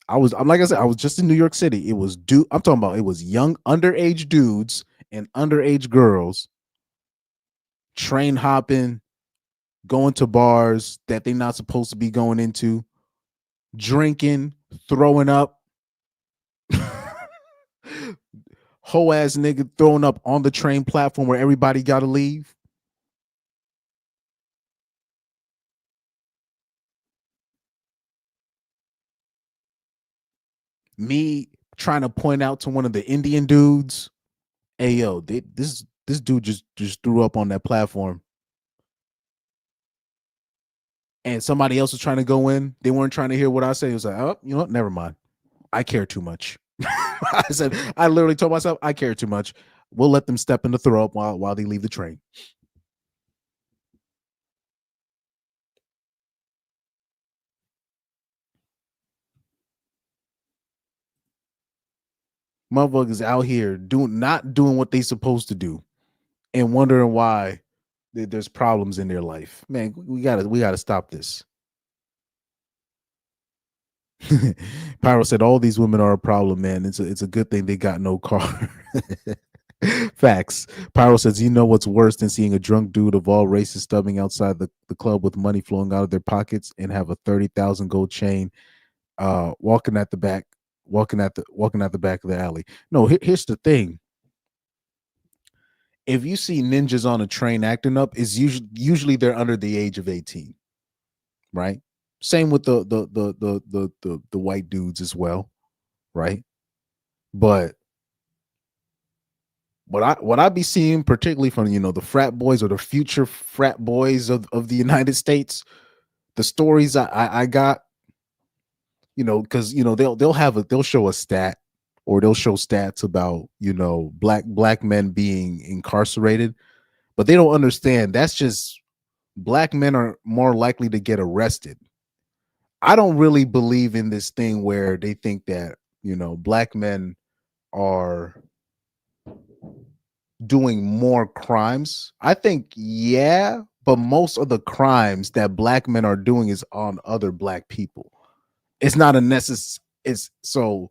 I'm like I said, I was just in New York City. It was I'm talking about, it was young underage dudes and underage girls train hopping, going to bars that they're not supposed to be going into, drinking, throwing up. Whole ass nigga throwing up on the train platform where everybody got to leave. Me trying to point out to one of the Indian dudes, hey yo, this dude just threw up on that platform. And somebody else was trying to go in. They weren't trying to hear what I say. It was like, oh, you know what? Never mind. I care too much. I literally told myself, I care too much. We'll let them step in the throw up while they leave the train. Motherfuckers out here not doing what they supposed to do and wondering why there's problems in their life. Man, we gotta stop this. Pyro said all these women are a problem, man. It's a good thing they got no car. Facts. Pyro says, you know what's worse than seeing a drunk dude of all races stubbing outside the club with money flowing out of their pockets and have a 30,000 gold chain walking at the back of the alley. No, here's the thing. If you see ninjas on a train acting up, is usually they're under the age of 18. Right? Same with the white dudes as well, right? But what I be seeing, particularly from the frat boys or the future frat boys of the United States, the stories I got, because they'll show a stat or they'll show stats about black men being incarcerated, but they don't understand that's just black men are more likely to get arrested. I don't really believe in this thing where they think that black men are doing more crimes. I think, yeah, but most of the crimes that black men are doing is on other black people. It's not a necessary. It's so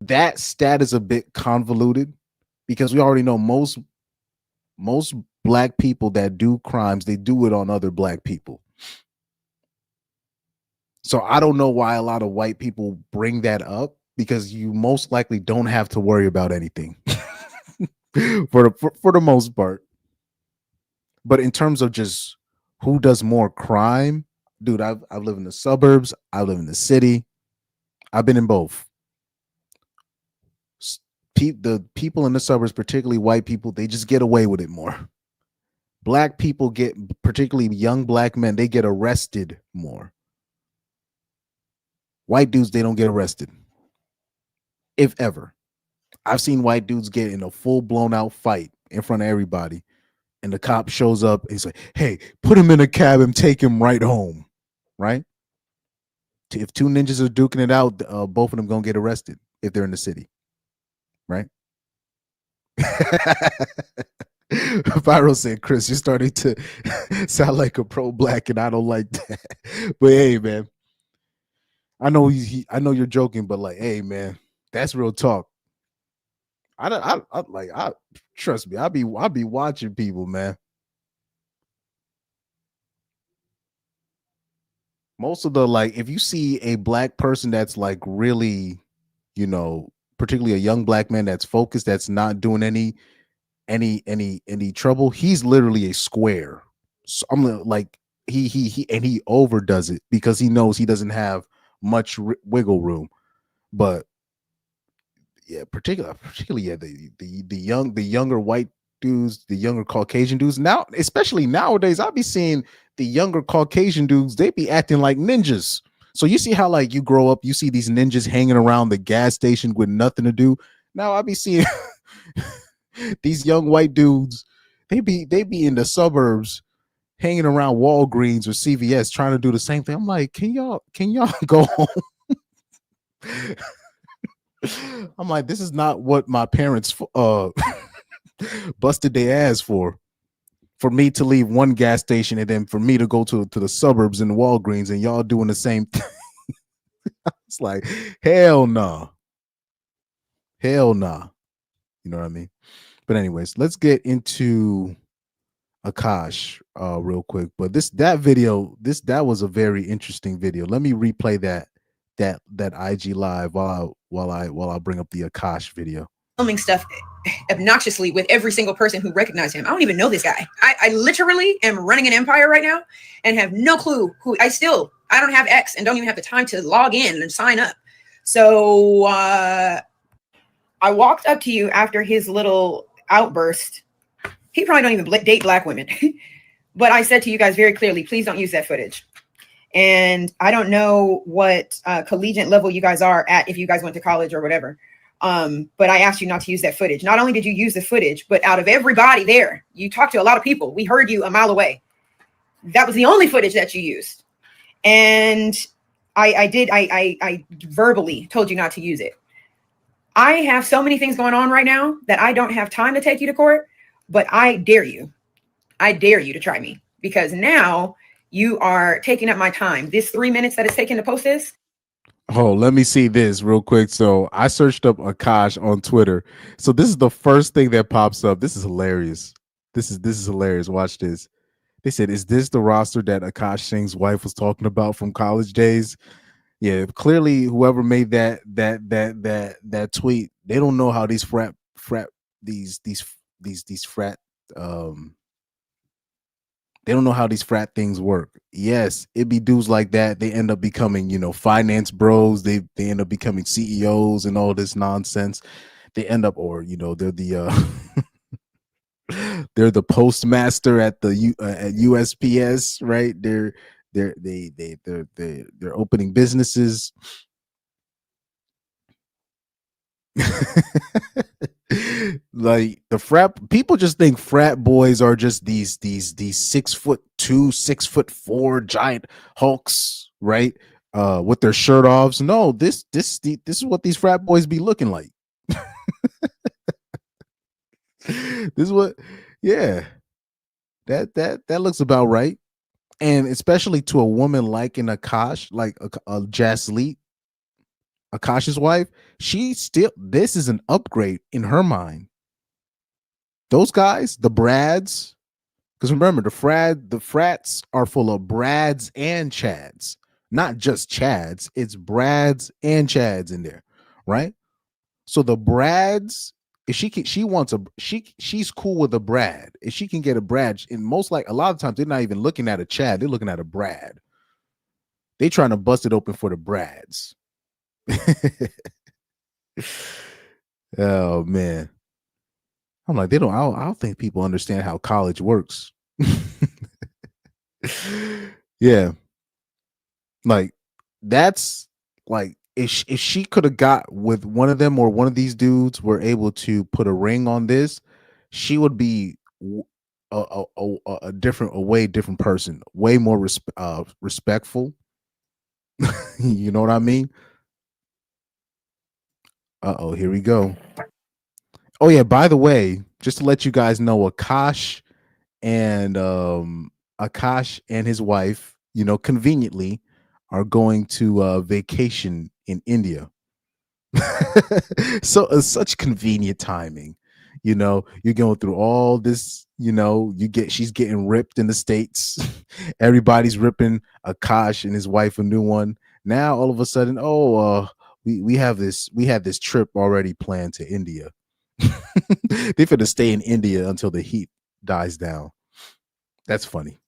that stat is a bit convoluted because we already know most black people that do crimes, they do it on other black people. So I don't know why a lot of white people bring that up because you most likely don't have to worry about anything for the most part. But in terms of just who does more crime, dude, I've lived in the suburbs, I live in the city. I've been in both. the people in the suburbs, particularly white people, they just get away with it more. Black people get, particularly young black men, they get arrested more. White dudes, they don't get arrested, if ever. I've seen white dudes get in a full blown out fight in front of everybody, and the cop shows up. He's like, "Hey, put him in a cab and take him right home." Right? If two ninjas are duking it out, both of them gonna get arrested if they're in the city. Right? Viral said, "Chris, you're starting to sound like a pro-black, and I don't like that." But hey, man, I know I know you're joking, but like, hey, man, that's real talk. I trust me. I'll be watching people, man. Most of the, like, if you see a black person that's like really, particularly a young black man that's focused, that's not doing any trouble, he's literally a square. So I'm like, he overdoes it because he knows he doesn't have much wiggle room. But yeah, particularly yeah, the younger white dudes, the younger Caucasian dudes. Now, especially nowadays, I'll be seeing the younger Caucasian dudes, they be acting like ninjas. So you see how, like, you grow up, you see these ninjas hanging around the gas station with nothing to do. Now I'll be seeing these young white dudes, they be in the suburbs hanging around Walgreens or CVS trying to do the same thing. I'm like, can y'all go home? I'm like, this is not what my parents busted their ass for me to leave one gas station and then for me to go to the suburbs and Walgreens, and y'all doing the same thing. It's like, hell no. Hell nah. You know what I mean? But anyways, let's get into Akaash real quick. But that was a very interesting video. Let me replay that IG live while I bring up the Akaash video. Filming stuff obnoxiously with every single person who recognized him. I don't even know this guy. I literally am running an empire right now and have no clue who. I don't have X and don't even have the time to log in and sign up. So I walked up to you after his little outburst. He probably don't even date black women. But I said to you guys very clearly, please don't use that footage. And I don't know what collegiate level you guys are at, if you guys went to college or whatever. But I asked you not to use that footage. Not only did you use the footage, but out of everybody there, you talked to a lot of people. We heard you a mile away. That was the only footage that you used. And I verbally told you not to use it. I have so many things going on right now that I don't have time to take you to court, but I dare you. I dare you to try me, because now you are taking up my time. This 3 minutes that it's taken to post this. Oh, let me see this real quick. So I searched up Akaash on Twitter. So this is the first thing that pops up. This is hilarious. This is hilarious. Watch this. They said, "Is this the roster that Akaash Singh's wife was talking about from college days?" Yeah, clearly whoever made that tweet, they don't know how these frat they don't know how these frat things work. Yes, it be dudes like that. They end up becoming, finance bros. They end up becoming CEOs and all this nonsense. They end up, or they're the they're the postmaster at the at USPS, right? They're opening businesses. Like, the frat people just think frat boys are just these 6'2", 6'4" giant hulks, right? With their shirt offs. No, this is what these frat boys be looking like. This is what, yeah, that looks about right. And especially to a woman like an Akaash, like a Jasleet, Akaash's wife, this is an upgrade in her mind. Those guys, the Brads, because remember, the frats are full of Brads and Chads, not just Chads. It's Brads and Chads in there, right? So the Brads, if she's cool with a Brad. If she can get a Brad, and a lot of times they're not even looking at a Chad, they're looking at a Brad. They trying to bust it open for the Brads. Oh man. I'm like, they don't. I don't think people understand how college works. Yeah, like that's like if she could have got with one of them or one of these dudes were able to put a ring on this, she would be a different, a way different person, way more respectful. You know what I mean? Uh-oh, here we go. Oh yeah, by the way, just to let you guys know, and Akash and his wife, you know, conveniently are going to vacation in India. So such convenient timing. You know, you're going through all this, you know, she's getting ripped in the States. Everybody's ripping Akash and his wife a new one. Now all of a sudden, we had this trip already planned to India. They finna stay in India until the heat dies down. That's funny.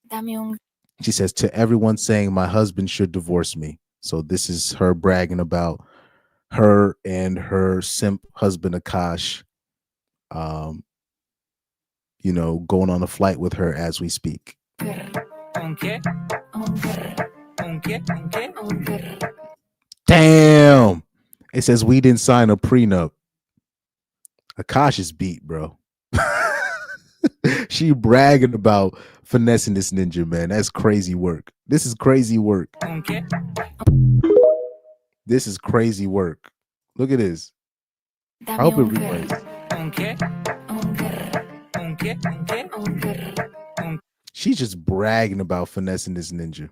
She says, to everyone saying my husband should divorce me. So this is her bragging about her and her simp husband Akash, you know, going on a flight with her as we speak. Damn. It says we didn't sign a prenup. Akash is beat, bro. She bragging about finessing this ninja, man. That's crazy work. This is crazy work. This is crazy work. Look at this. I hope it replays. She's just bragging about finessing this ninja.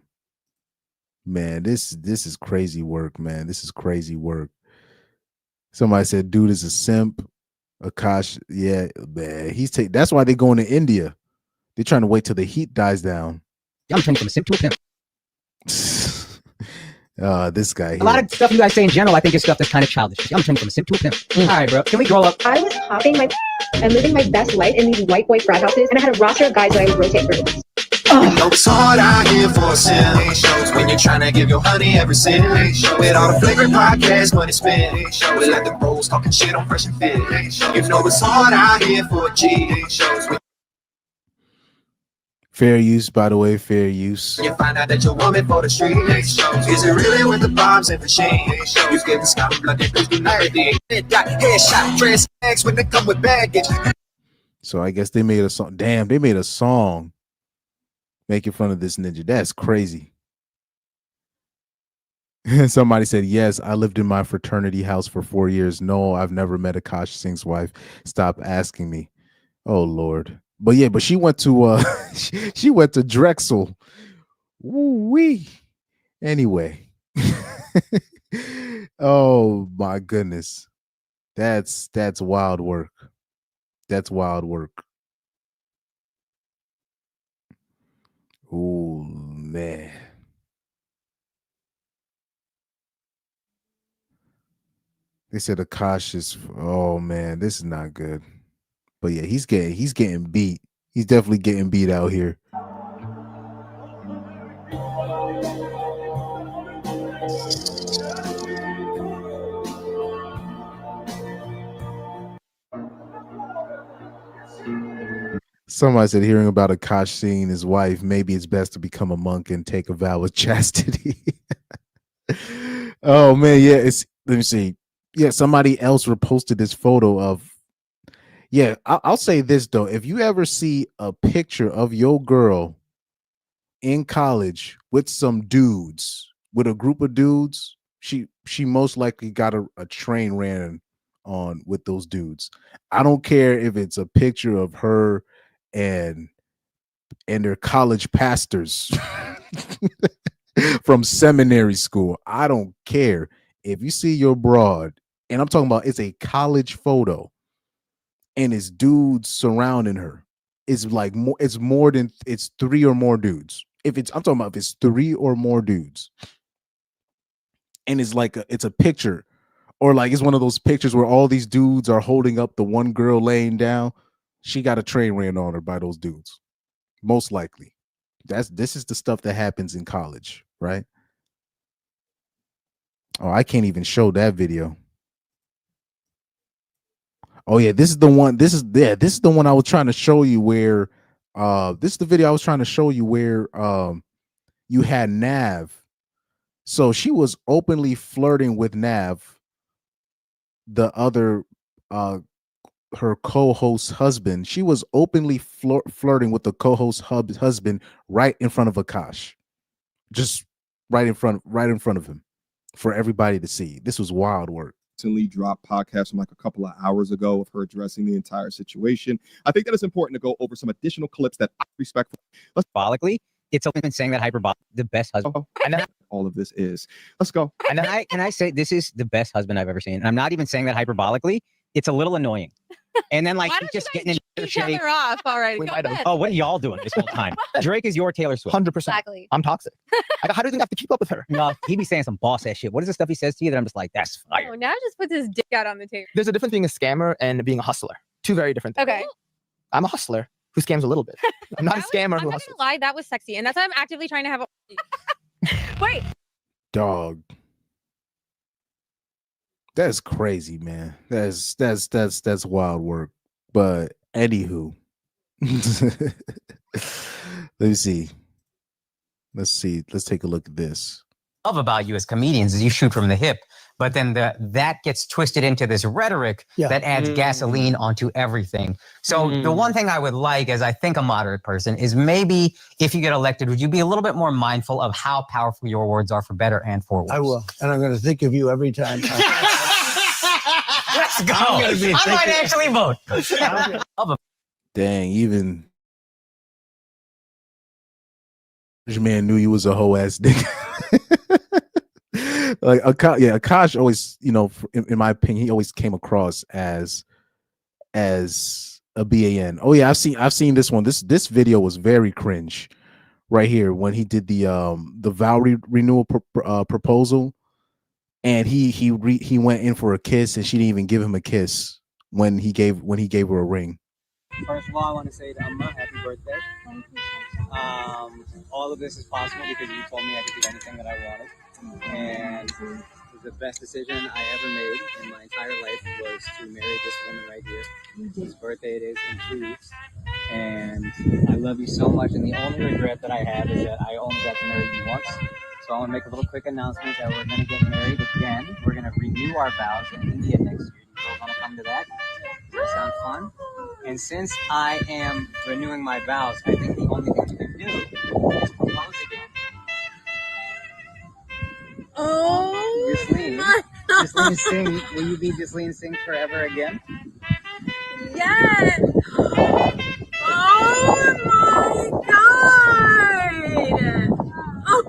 Man, this is crazy work, man. This is crazy work. Somebody said, dude is a simp. Akash, yeah, man. That's why they're going to India. They're trying to wait till the heat dies down. I'm turning from a simp to a pimp. This guy here. A lot of stuff you guys say in general, I think is stuff that's kind of childish. I'm turning from a simp to a pimp. All right, bro. Can we grow up? I was hopping and living my best life in these white boy frat houses, and I had a roster of guys that I would rotate through. It's hard out here for a sin shows when you're trying to give your honey every sin. With all the flagrant podcasts, money spent. We let the bros talking shit on Fresh and Fit. You know it's hard out here for a G shows. Fair use, by the way, fair use. You find out that you're woman for the street. Is it really with the bombs and machine? You getting scott blood that please do everything. Headshot, dress eggs when they come with baggage. So I guess they made a song. Damn, they made a song making fun of this ninja. That's crazy. Somebody said, yes, I lived in my fraternity house for 4 years. No, I've never met Akaash Singh's wife. Stop asking me. Oh, Lord. But yeah, but she went to she went to Drexel. Woo-wee. Anyway. Oh my goodness. That's wild work. That's wild work. Oh man. They said Akaash is, oh man, this is not good. But yeah, he's getting beat. He's definitely getting beat out here. Somebody said, hearing about Akaash seeing his wife, maybe it's best to become a monk and take a vow of chastity. Oh man, yeah. Let me see. Yeah, somebody else reposted this photo of. Yeah, I'll say this though: if you ever see a picture of your girl in college with some dudes, with a group of dudes, she most likely got a train ran on with those dudes. I don't care if it's a picture of her and their college pastors from seminary school. I don't care. If you see your broad, and I'm talking about it's a college photo and it's dudes surrounding her, it's like more, it's 3 or more dudes. I'm talking about if it's 3 or more dudes, and it's like it's a picture, or like it's one of those pictures where all these dudes are holding up the one girl laying down. She got a train ran on her by those dudes, most likely. This is the stuff that happens in college, right? Oh, I can't even show that video. Oh yeah, this is the one. This is the one I was trying to show you where this is the video I was trying to show you where you had Nav. So she was openly flirting with Nav, the other her co-host husband. She was openly flirting with the co-host husband right in front of Akaash. Just right in front of him for everybody to see. This was wild work. Recently dropped podcast from like a couple of hours ago of her addressing the entire situation. I think that it's important to go over some additional clips that I respect. Hyperbolically, it's been saying that hyperbolic the best husband. And then all of this is. Let's go. And then I say this is the best husband I've ever seen. And I'm not even saying that hyperbolically. It's a little annoying. And then like he's just getting in each other off already. Oh, what are y'all doing this whole time? Drake is your Taylor Swift. 100%. Exactly. I'm toxic. How do you think I have to keep up with her? No, he be saying some boss ass shit. What is the stuff he says to you that I'm just like, that's fire? Oh, now just put his dick out on the table. There's a difference being a scammer and being a hustler. Two very different things. Okay. I'm a hustler who scams a little bit. I'm not a scammer who I'm not hustles. gonna lie, that was sexy, and that's why I'm actively trying to have a. Wait. Dog. That's crazy, man. That's wild work. But anywho, let's see. Let's take a look at this. Love about you as comedians is you shoot from the hip, but then that gets twisted into this rhetoric that adds gasoline onto everything. So the one thing I would like, as I think a moderate person, is maybe if you get elected, would you be a little bit more mindful of how powerful your words are for better and for worse? I will, and I'm going to think of you every time. Let's go. I might actually vote. Dang, even this man knew you was a whole ass nigga. Like Akaash always, in my opinion, he always came across as a BAN. Oh yeah, I've seen this one. This video was very cringe, right here when he did the vow renewal proposal, and he went in for a kiss, and she didn't even give him a kiss when he gave her a ring. First of all, I want to say to Amma, happy birthday. Thank you. All of this is possible because you told me I could do anything that I wanted. And the best decision I ever made in my entire life was to marry this woman right here. Whose birthday it is in 2 weeks. And I love you so much. And the only regret that I have is that I only got to marry you once. So I want to make a little quick announcement that we're going to get married again. We're going to renew our vows in India next year. You both want to come to that? Does that sound fun? And since I am renewing my vows, I think the only thing we can do is propose again. Oh, Ghislaine Singh, will you be Ghislaine Singh forever again? yes! Oh my god! Oh.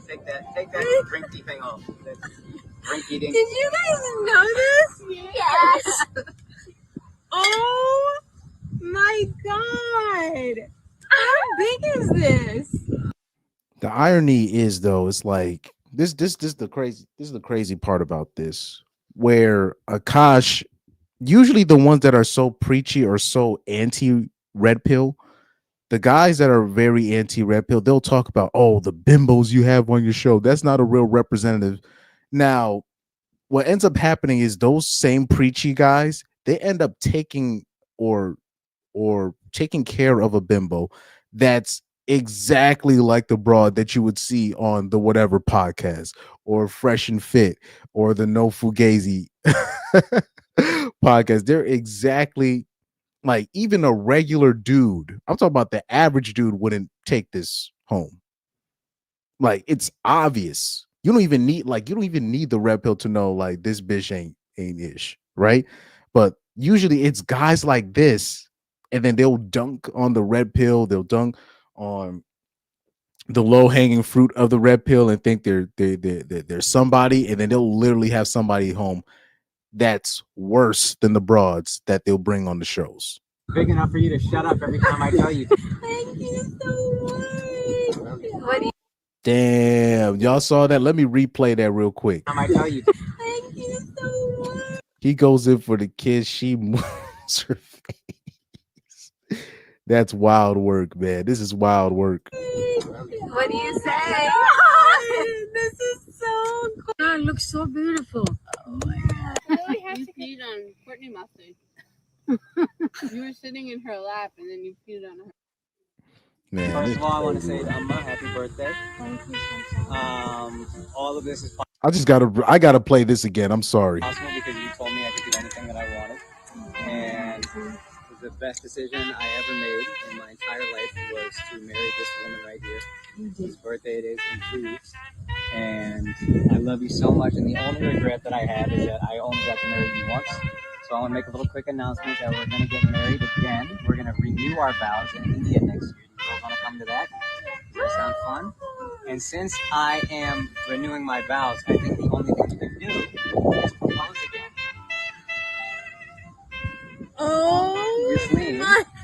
Take that drinky thing off. Drinky dink. Did you guys know this? Yes! Oh my god! How big is this? The irony is, though, it's like this is the crazy part about this, where Akaash, usually the ones that are so preachy or so anti-red pill, the guys that are very anti-red pill, they'll talk about, oh, the bimbos you have on your show. That's not a real representative. Now, what ends up happening is those same preachy guys, they end up taking or taking care of a bimbo that's exactly like the broad that you would see on the whatever podcast or Fresh and Fit or the No Fugazi podcast. They're exactly like, even a regular dude, I'm talking about the average dude, wouldn't take this home. Like, it's obvious. You don't even need the red pill to know like this bitch ain't ish, right? But usually it's guys like this, and then they'll dunk on the red pill, they'll dunk on the low-hanging fruit of the red pill and think they're somebody, and then they'll literally have somebody home that's worse than the broads that they'll bring on the shows. Big enough for you to shut up every time I tell you. Thank you so much. What do you Damn, y'all saw that? Let me replay that real quick. I tell you. Thank you so much. He goes in for the kiss, she moves her face. That's wild work, man. This is wild work. What do you say? This is so cool. God, it looks so beautiful. Oh my God. I really have You peed on Courtney mustard. You were sitting in her lap and then you peed on her. Man, First this of all, I want to is say crazy. to Amma, happy birthday. All of this is I gotta play this again. I'm sorry. possible because you told me I could do anything that I wanted. And the best decision I ever made in my entire life was to marry this woman right here, whose birthday it is in 2 weeks. And I love you so much. And the only regret that I have is that I only got to marry you once. So I want to make a little quick announcement that we're going to get married again. We're going to renew our vows in India next year. You all want to come to that? Does that sound fun? And since I am renewing my vows, I think the only thing we can do is propose again. Oh,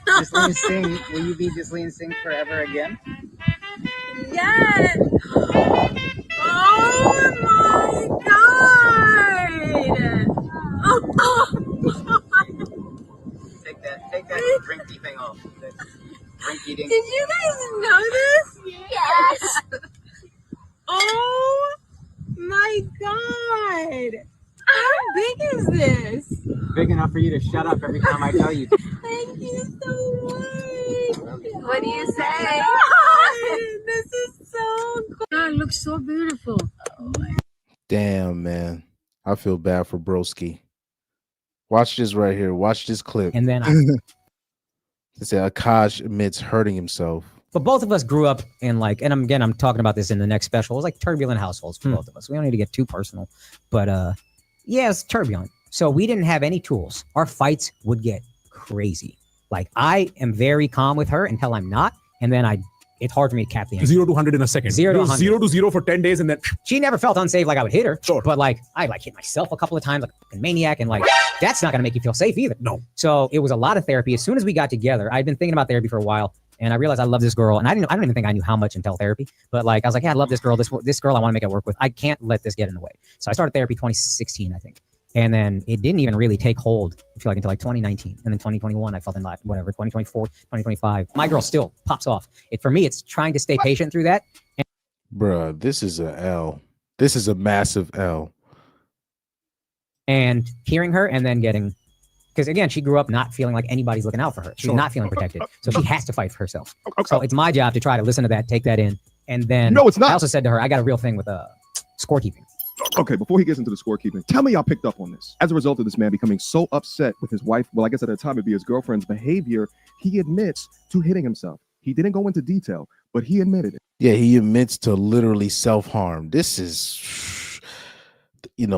Ghislaine Singh, will you be Ghislaine Singh forever again? yes! Oh my god! Oh. Take that drinky thing off. That drink eating. Did you guys know this? Yes! Oh my god! How big is this? Big enough for you to shut up every time I tell you. Thank you so much. What do you say? This is so cool. God, it looks so beautiful. Damn, man. I feel bad for Broski. Watch this right here. Watch this clip. And then it said Akaash admits hurting himself. But both of us grew up in and I'm talking about this in the next special. It was like turbulent households for both of us. We don't need to get too personal, but yeah, it's turbulent. So we didn't have any tools. Our fights would get crazy. Like I am very calm with her until I'm not, and then it's hard for me to cap the end. 0 to 100 in a second. 0 to 100. 0 to 0 for 10 days, and then she never felt unsafe like I would hit her. Sure. But I hit myself a couple of times like a fucking maniac, and that's not gonna make you feel safe either. No. So it was a lot of therapy. As soon as we got together, I'd been thinking about therapy for a while, and I realized I love this girl, and I don't even think I knew how much until therapy. But I was like, yeah, I love this girl. This girl I want to make it work with. I can't let this get in the way. So I started therapy 2016, I think. And then it didn't even really take hold, I feel until 2019. And then 2021, I felt in whatever, 2024, 2025. My girl still pops off. For me, it's trying to stay patient through that. Bruh, this is a L. This is a massive L. And hearing her and then because again, she grew up not feeling like anybody's looking out for her. She's not feeling protected. So she has to fight for herself. So it's my job to try to listen to that, take that in. And then No, it's not. I also said to her, I got a real thing with scorekeeping. Okay, before he gets into the scorekeeping, tell me y'all picked up on this. As a result of this man becoming so upset with his wife, well, I guess at the time it'd be his girlfriend's behavior, he admits to hitting himself. He didn't go into detail, but he admitted it. Yeah, he admits to literally self-harm. This is,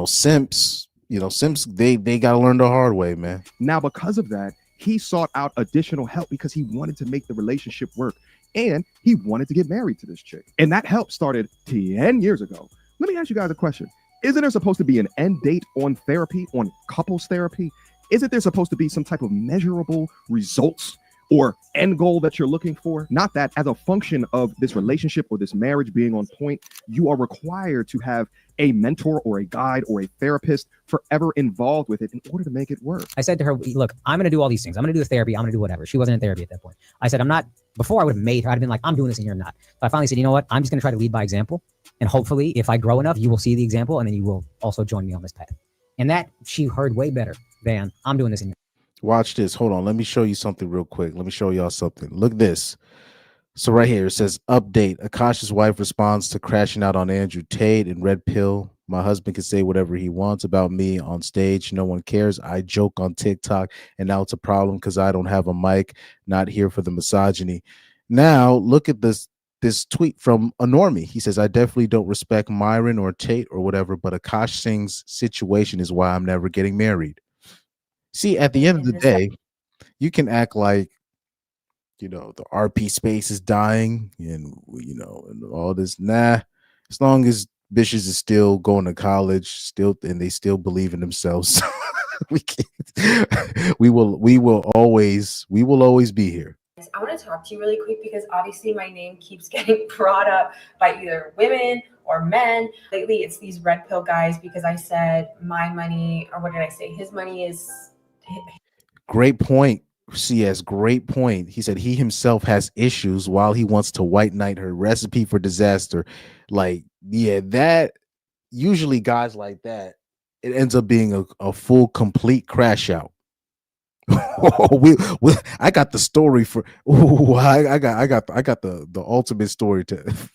simps. Simps, they got to learn the hard way, man. Now, because of that, he sought out additional help because he wanted to make the relationship work. And he wanted to get married to this chick. And that help started 10 years ago. Let me ask you guys a question. Isn't there supposed to be an end date on therapy, on couples therapy? Isn't there supposed to be some type of measurable results or end goal that you're looking for? Not that as a function of this relationship or this marriage being on point, you are required to have a mentor or a guide or a therapist forever involved with it in order to make it work. I said to her, look, I'm going to do all these things. I'm going to do the therapy. I'm going to do whatever. She wasn't in therapy at that point. I said, before I would have made her, I'd have been like, I'm doing this and you're not. So I finally said, you know what? I'm just going to try to lead by example. And hopefully if I grow enough, you will see the example and then you will also join me on this path. And that she heard way better than I'm doing this and you're not. Watch this. Hold on. Let me show you something real quick. Let me show y'all something. Look at this. So right here, it says, update. Akaash's wife responds to crashing out on Andrew Tate and Red Pill. My husband can say whatever he wants about me on stage. No one cares. I joke on TikTok, and now it's a problem because I don't have a mic. Not here for the misogyny. Now, look at this tweet from a normie. He says, I definitely don't respect Myron or Tate or whatever, but Akaash Singh's situation is why I'm never getting married. See, at the end of the day, you can act like, the RP space is dying and, and all this. Nah, as long as bitches is still going to college, and they still believe in themselves, we will always be here. I want to talk to you really quick because obviously my name keeps getting brought up by either women or men. Lately, it's these red pill guys because I said my money, or what did I say? His money is. Great point. CS, great point. He said he himself has issues while he wants to white knight her. Recipe for disaster. That usually guys like that, it ends up being a full complete crash out. I got the story for I got the ultimate story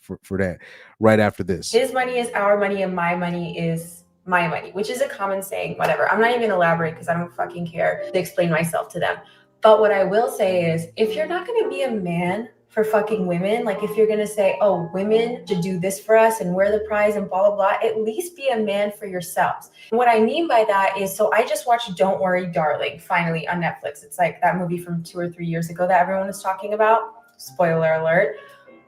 for that right after this. His money is our money and my money is my money, which is a common saying, whatever. I'm not even gonna elaborate because I don't fucking care to explain myself to them. But what I will say is, if you're not gonna be a man for fucking women, like if you're gonna say, oh, women should do this for us and we're the prize and blah, blah, blah, at least be a man for yourselves. And what I mean by that is, so I just watched Don't Worry, Darling, finally on Netflix. It's like that movie from 2 or 3 years ago that everyone was talking about. Spoiler alert.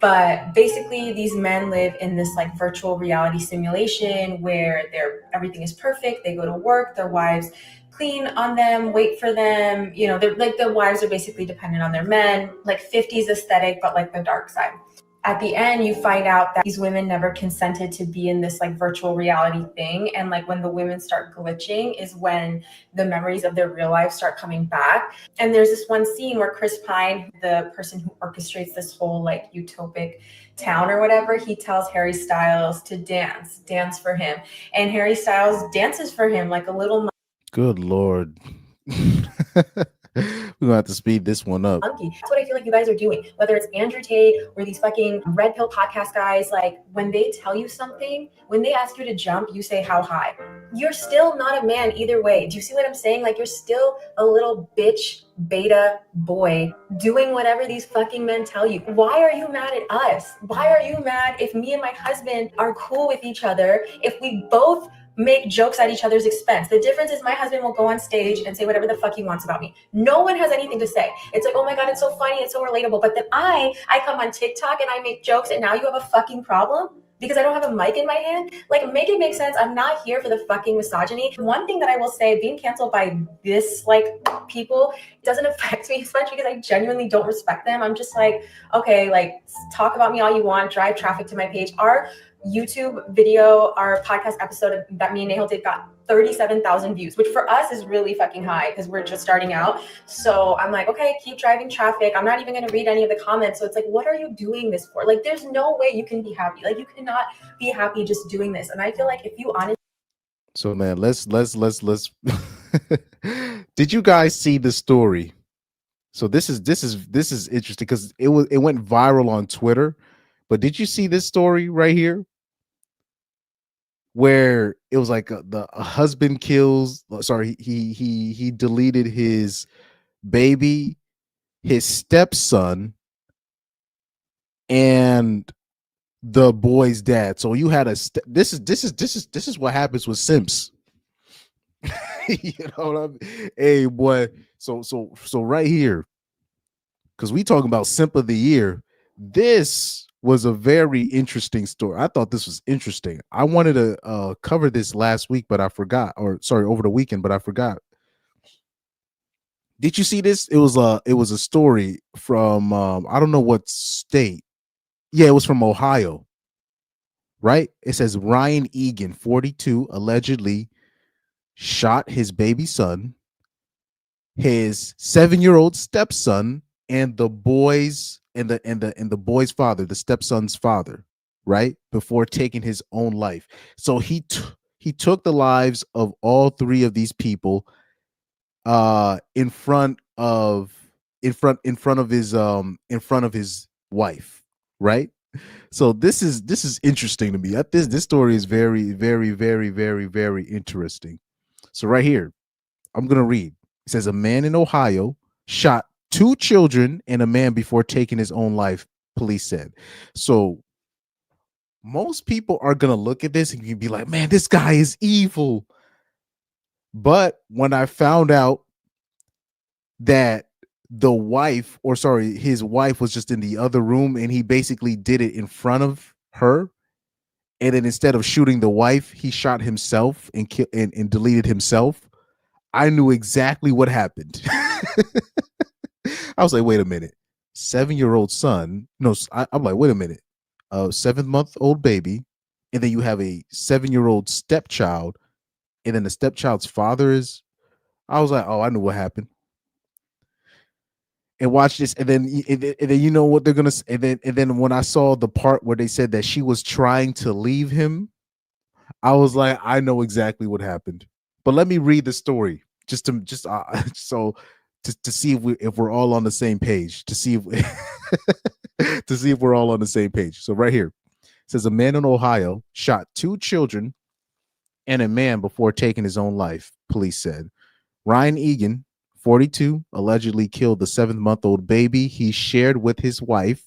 But basically these men live in this like virtual reality simulation where everything is perfect. They go to work, their wives clean on them, wait for them. You know, they're like, the wives are basically dependent on their men, like 50s aesthetic, but like the dark side. At the end, you find out that these women never consented to be in this like virtual reality thing. And like when the women start glitching is when the memories of their real life start coming back. And there's this one scene where Chris Pine, the person who orchestrates this whole like utopic town or whatever, he tells Harry Styles to dance for him. And Harry Styles dances for him like a little Good Lord. We're gonna have to speed this one up. monkey. That's what I feel like you guys are doing. Whether it's Andrew Tate or these fucking red pill podcast guys, like when they tell you something, when they ask you to jump, you say how high. You're still not a man either way. Do you see what I'm saying? Like you're still a little bitch beta boy doing whatever these fucking men tell you. Why are you mad at us? Why are you mad if me and my husband are cool with each other, if we both make jokes at each other's expense? The difference is my husband will go on stage and say whatever the fuck he wants about me. No one has anything to say. It's like, oh my God, it's so funny, it's so relatable. But then I come on TikTok and I make jokes and now you have a fucking problem because I don't have a mic in my hand? Like, make it make sense. I'm not here for the fucking misogyny. One thing that I will say, being canceled by this like people doesn't affect me as much because I genuinely don't respect them. I'm just like, okay, like talk about me all you want, drive traffic to my page. Our YouTube video, our podcast episode that me and Nahal did got 37,000 views, which for us is really fucking high because we're just starting out. So I'm like, okay, keep driving traffic. I'm not even going to read any of the comments. So it's like, what are you doing this for? Like, there's no way you can be happy. Like, you cannot be happy just doing this. And I feel like if you honestly. So man, let's did you guys see the story? So this is interesting because it went viral on Twitter. But did you see this story right here? Where it was like a husband kills, sorry, he deleted his baby, his stepson, and the boy's dad. So you had this is what happens with simps. You know what I mean? Hey boy, so right here, because we talking about simp of the year. This was a very interesting story. I thought this was interesting. I wanted to cover this last week, but I forgot, or sorry, over the weekend, but I forgot. Did you see this? It was a story from I don't know what state. Yeah, it was from Ohio. Right? It says Ryan Egan, 42, allegedly shot his baby son, his 7-year-old stepson, and the boy's the boy's father, the stepson's father, right, before taking his own life. So he took the lives of all three of these people in front of his wife, right? So this is interesting to me. This story is very, very, very, very, very interesting. So right here, I'm gonna read. It says a man in Ohio shot 2 children and a man before taking his own life, police said. So most people are gonna look at this and you'd be like, man, this guy is evil. But when I found out that his wife was just in the other room and he basically did it in front of her, and then instead of shooting the wife, he shot himself and deleted himself, I knew exactly what happened. I was like, wait a minute, 7-year-old son. No, I'm like, wait a minute, a 7-month-old baby, and then you have a 7-year-old stepchild, and then the stepchild's father is. I was like, oh, I knew what happened. And watch this, and then you know what they're gonna. And then when I saw the part where they said that she was trying to leave him, I was like, I know exactly what happened. But let me read the story just so to see if we're all on the same page. To see if to see if we're all on the same page. So right here it says a man in Ohio shot 2 children and a man before taking his own life. Police said Ryan Egan, 42, allegedly killed the 7-month-old baby he shared with his wife,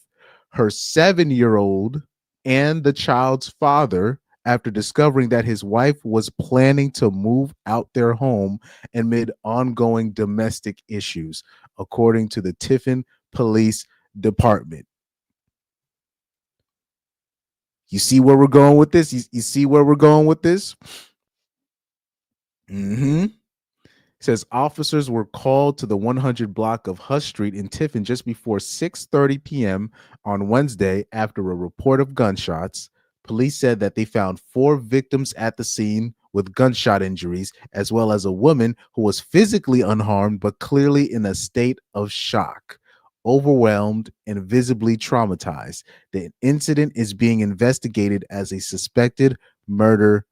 her 7-year-old, and the child's father after discovering that his wife was planning to move out their home amid ongoing domestic issues, according to the Tiffin Police Department. You see where we're going with this? You see where we're going with this? Says officers were called to the 100 block of Hush Street in Tiffin just before 6:30 p.m. on Wednesday after a report of gunshots. Police said that they found 4 victims at the scene with gunshot injuries, as well as a woman who was physically unharmed but clearly in a state of shock, overwhelmed, and visibly traumatized. The incident is being investigated as a suspected murder,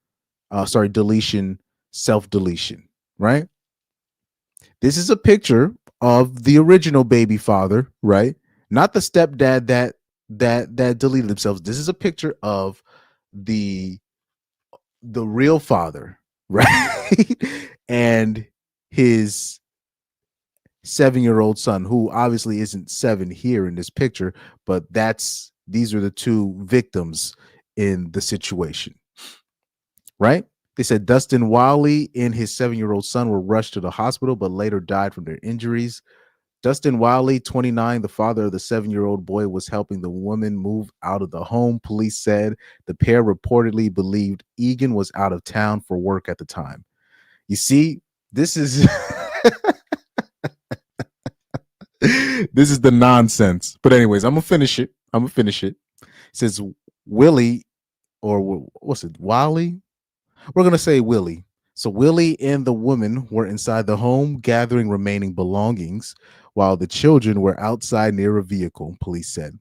deletion, self-deletion, right? This is a picture of the original baby father, right? Not the stepdad that deleted themselves. This is a picture of the real father, right? And his 7-year-old son, who obviously isn't 7 here in this picture, but these are the 2 victims in the situation, right? They said Dustin Wiley and his 7-year-old son were rushed to the hospital, but later died from their injuries. Dustin Wiley, 29, the father of the 7-year-old boy, was helping the woman move out of the home. Police said the pair reportedly believed Egan was out of town for work at the time. You see, this is this is the nonsense. But anyways, I'm gonna finish it. It says Willie, or what's it, Wiley? We're going to say Willie. So Willie and the woman were inside the home gathering remaining belongings while the children were outside near a vehicle, police said.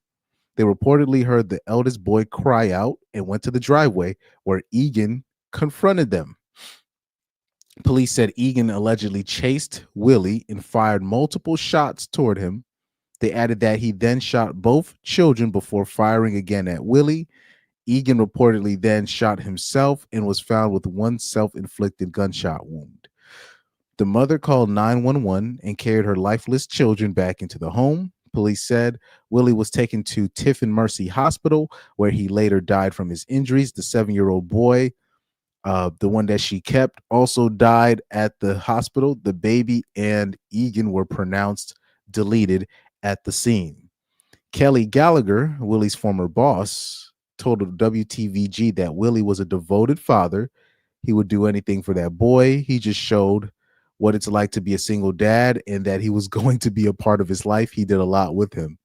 They reportedly heard the eldest boy cry out and went to the driveway where Egan confronted them. Police said Egan allegedly chased Willie and fired multiple shots toward him. They added that he then shot both children before firing again at Willie. Egan reportedly then shot himself and was found with 1 self-inflicted gunshot wound. The mother called 911 and carried her lifeless children back into the home. Police said Willie was taken to Tiffin Mercy Hospital, where he later died from his injuries. The 7-year-old boy, the one that she kept, also died at the hospital. The baby and Egan were pronounced deleted at the scene. Kelly Gallagher, Willie's former boss, told WTVG that Willie was a devoted father. He would do anything for that boy. He just showed what it's like to be a single dad and that he was going to be a part of his life. He did a lot with him.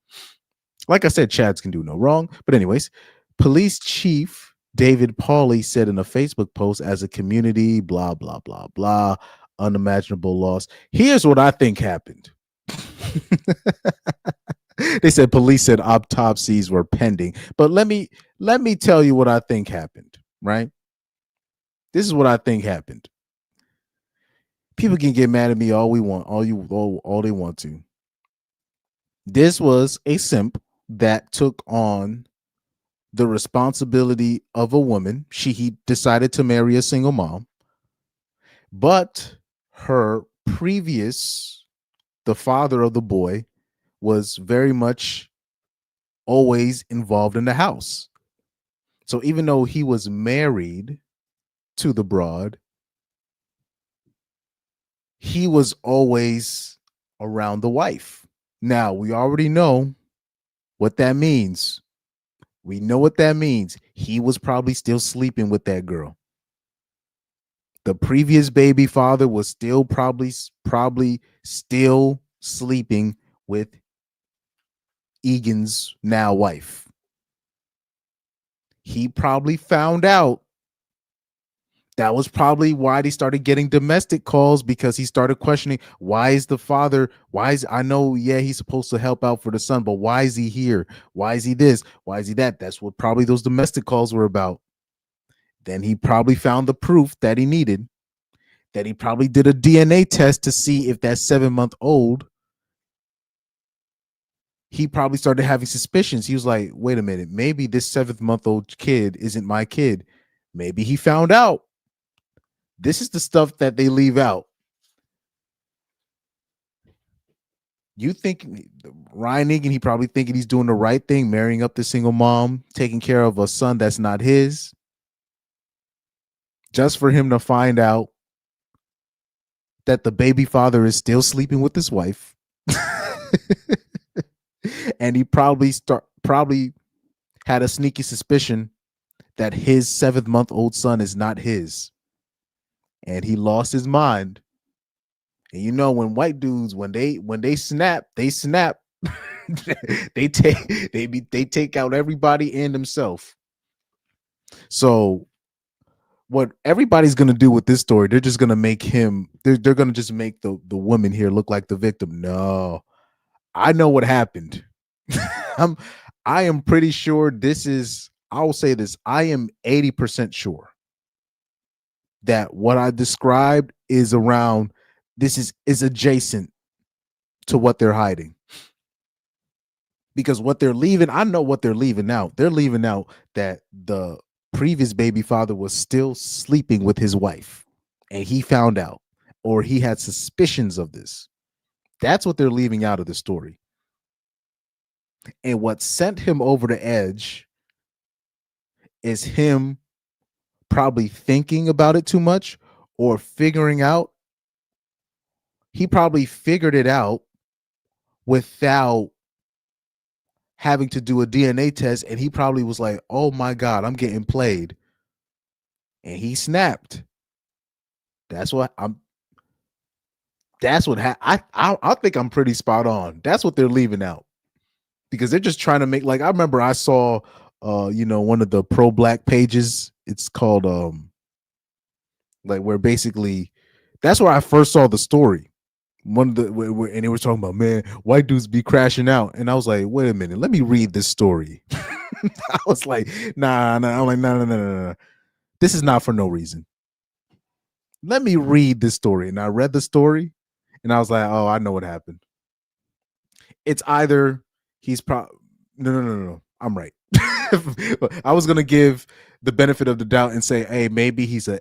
Like I said, Chads can do no wrong. But anyways, police chief David Pauly said in a Facebook post, as a community, blah, blah, blah, blah, unimaginable loss. Here's what I think happened. They said police said autopsies were pending, but let me tell you what I think happened, right? This is what I think happened. People can get mad at me all they want to. This was a simp that took on the responsibility of a woman. He decided to marry a single mom, but the father of the boy, was very much always involved in the house. So even though he was married to the broad, he was always around the wife. Now, we already know what that means. We know what that means. He was probably still sleeping with that girl. The previous baby father was still probably still sleeping with Egan's now wife. He probably found out. That was probably why they started getting domestic calls, because he started questioning, why is the father, I know, yeah, he's supposed to help out for the son, but why is he here? Why is he this? Why is he that? That's what probably those domestic calls were about. Then he probably found the proof that he needed. that he probably did a DNA test to see if that 7-month-old, he probably started having suspicions. He was like, wait a minute, maybe this 7-month-old kid isn't my kid. Maybe he found out. This is the stuff that they leave out. You think Ryan Egan, he probably thinking he's doing the right thing, marrying up the single mom, taking care of a son that's not his, just for him to find out that the baby father is still sleeping with his wife. And he probably had a sneaky suspicion that his 7-month-old son is not his. And he lost his mind. And you know, when white dudes, when they snap, they snap. they take out everybody and themselves. So what everybody's gonna do with this story, they're just gonna make him, they're gonna just make the woman here look like the victim. No, I know what happened. I am pretty sure this is, I will say this, I am 80% sure that what I described is around, this is adjacent to what they're hiding. Because what they're leaving, I know what they're leaving out. They're leaving out that the previous baby father was still sleeping with his wife and he found out, or he had suspicions of this. That's what they're leaving out of the story. And what sent him over the edge is him probably thinking about it too much, or figuring out. He probably figured it out without having to do a DNA test, and he probably was like, oh my God, I'm getting played. And he snapped. That's what I think I'm pretty spot on. That's what they're leaving out. Because they're just trying to make, like, I remember I saw one of the pro-black pages. It's called like, where basically that's where I first saw the story. One of the and they were talking about, man, white dudes be crashing out. And I was like, wait a minute, let me read this story. I was like, nah. I'm like, no. This is not for no reason. Let me read this story. And I read the story and I was like, oh, I know what happened. It's either he's probably no. I'm right. I was gonna give the benefit of the doubt and say, hey, maybe he's a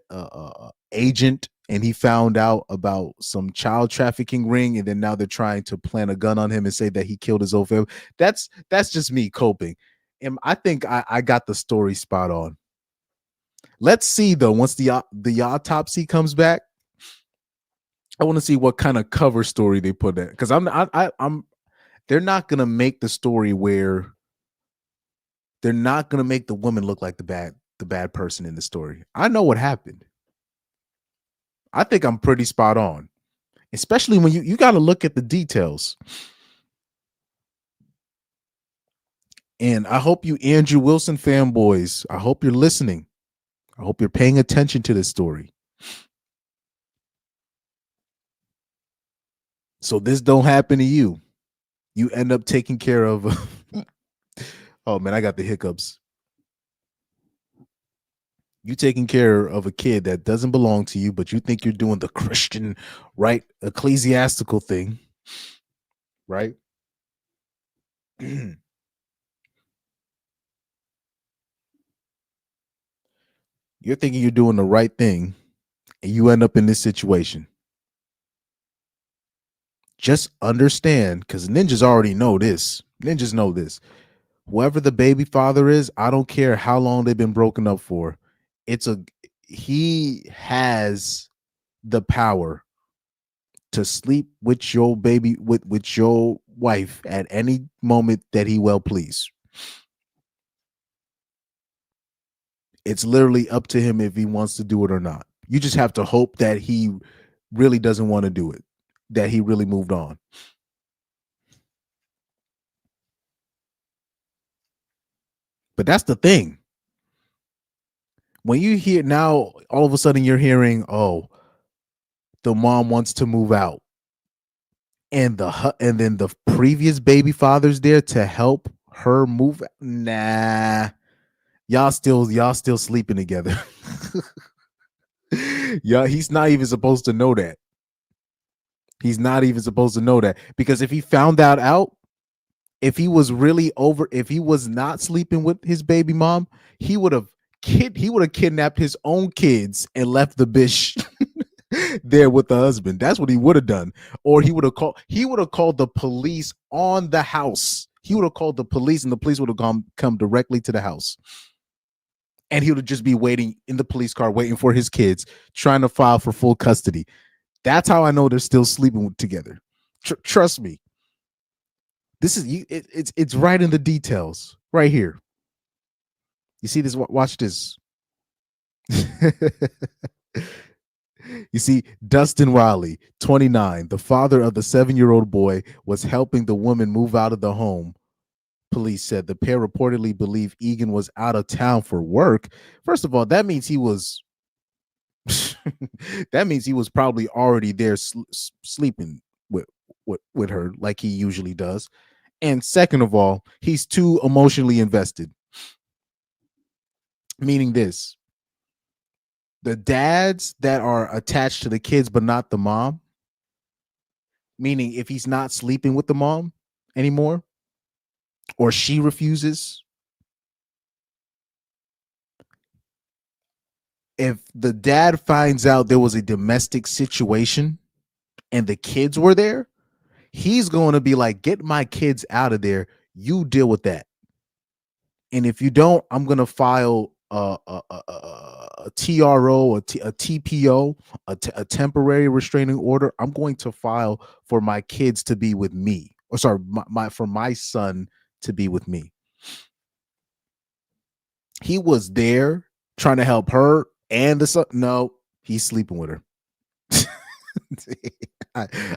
agent and he found out about some child trafficking ring, and then now they're trying to plant a gun on him and say that he killed his old family. That's just me coping. And I think I got the story spot on. Let's see though, once the autopsy comes back, I want to see what kind of cover story they put in, because they're not gonna make the story where they're not gonna make the woman look like the bad person in the story. I know what happened. I think I'm pretty spot on, especially when you got to look at the details. And I hope you Andrew Wilson fanboys, I hope you're listening. I hope you're paying attention to this story. So this don't happen to you. You end up taking care of oh man, I got the hiccups. You taking care of a kid that doesn't belong to you, but you think you're doing the Christian, right, ecclesiastical thing, right? You're thinking you're doing the right thing, and you end up in this situation. Just understand, because ninjas already know this. Ninjas know this. Whoever the baby father is, I don't care how long they've been broken up for. He has the power to sleep with your baby, with your wife at any moment that he well please. It's literally up to him if he wants to do it or not. You just have to hope that he really doesn't want to do it, that he really moved on. But that's the thing. When you hear now, all of a sudden you're hearing, oh, the mom wants to move out, and then the previous baby father's there to help her move. Nah, y'all still sleeping together. Yeah, he's not even supposed to know that. He's not even supposed to know that, because if he found that out, if he was really if he was not sleeping with his baby mom, he would have kidnapped his own kids and left the bitch there with the husband. That's what he would have done. Or he would have called the police on the house. He would have called the police, and the police would have come directly to the house. And he would just be waiting in the police car, waiting for his kids, trying to file for full custody. That's how I know they're still sleeping together. Trust me. This is it's right in the details, right here. You see this? Watch this. You see, Dustin Wiley, 29, the father of the 7-year-old boy, was helping the woman move out of the home. Police said the pair reportedly believed Egan was out of town for work. First of all, that means he was probably already there sleeping with her like he usually does. And second of all, he's too emotionally invested. Meaning this, the dads that are attached to the kids but not the mom, meaning if he's not sleeping with the mom anymore or she refuses, if the dad finds out there was a domestic situation and the kids were there, he's going to be like, get my kids out of there. You deal with that. And if you don't, I'm going to file a TRO, a TPO, a temporary restraining order. I'm going to file for my kids to be with me. Or sorry, for my son to be with me. He was there trying to help her and the son. No, he's sleeping with her.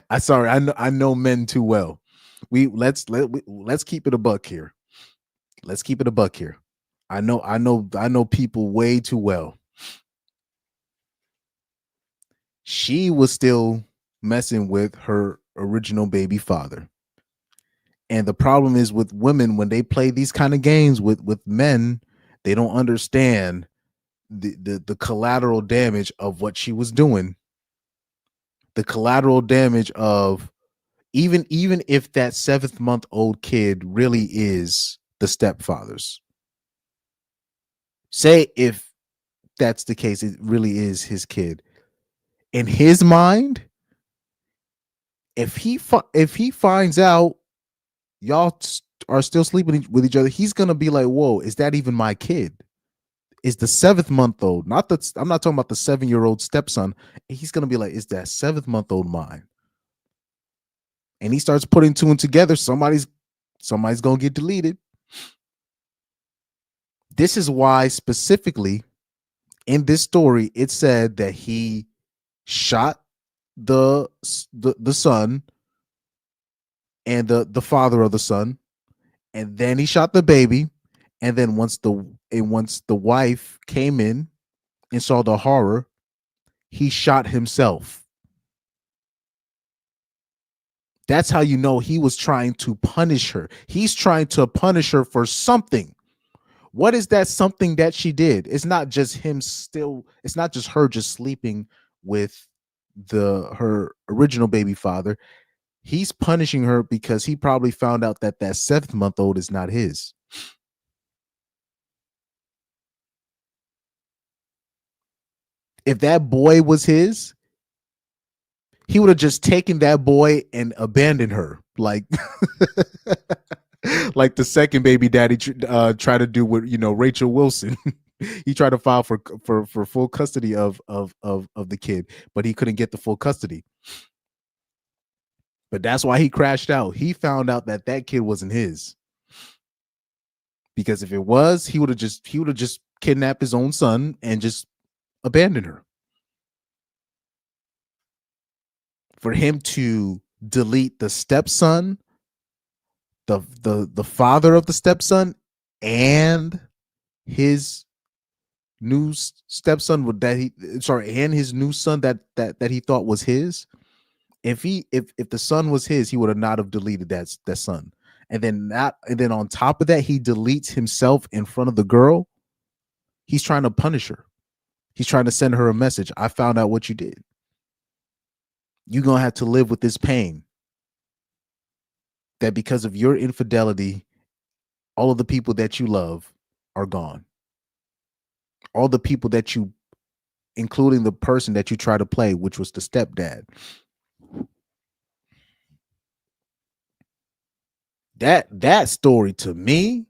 I sorry, I know men too well. Let's keep it a buck here. Let's keep it a buck here. I know people way too well. She was still messing with her original baby father. And the problem is with women, when they play these kind of games with men, they don't understand the collateral damage of what she was doing. The collateral damage of even if that 7-month-old kid really is the stepfather's. Say if that's the case, it really is his kid. In his mind, if he finds out y'all are still sleeping with each other, he's gonna be like, "Whoa, is that even my kid?" Is the 7th-month-old, I'm not talking about the 7-year-old stepson. He's gonna be like, "Is that 7th-month-old mine?" And he starts putting two and together. Somebody's gonna get deleted. This is why specifically in this story it said that he shot the son and the father of the son, and then he shot the baby, and then once the wife came in and saw the horror, he shot himself. That's how you know he was trying to punish her. He's trying to punish her for something. What is that something that she did? It's not just it's not just her just sleeping with her original baby father. He's punishing her because he probably found out that 7th-month-old is not his. If that boy was his, he would have just taken that boy and abandoned her, like like the second baby daddy tried to do with Rachel Wilson. He tried to file for full custody of the kid, but he couldn't get the full custody. But that's why he crashed out. He found out that kid wasn't his. Because if it was, he would have just kidnapped his own son and just abandoned her. For him to delete the stepson, the father of the stepson, and his new stepson and his new son that he thought was his. If the son was his, he would have not have deleted that son. And then on top of that, he deletes himself in front of the girl. He's trying to punish her. He's trying to send her a message. I found out what you did. You're going to have to live with this pain. That because of your infidelity, all of the people that you love are gone. All the people that you, including the person that you try to play, which was the stepdad. That story to me,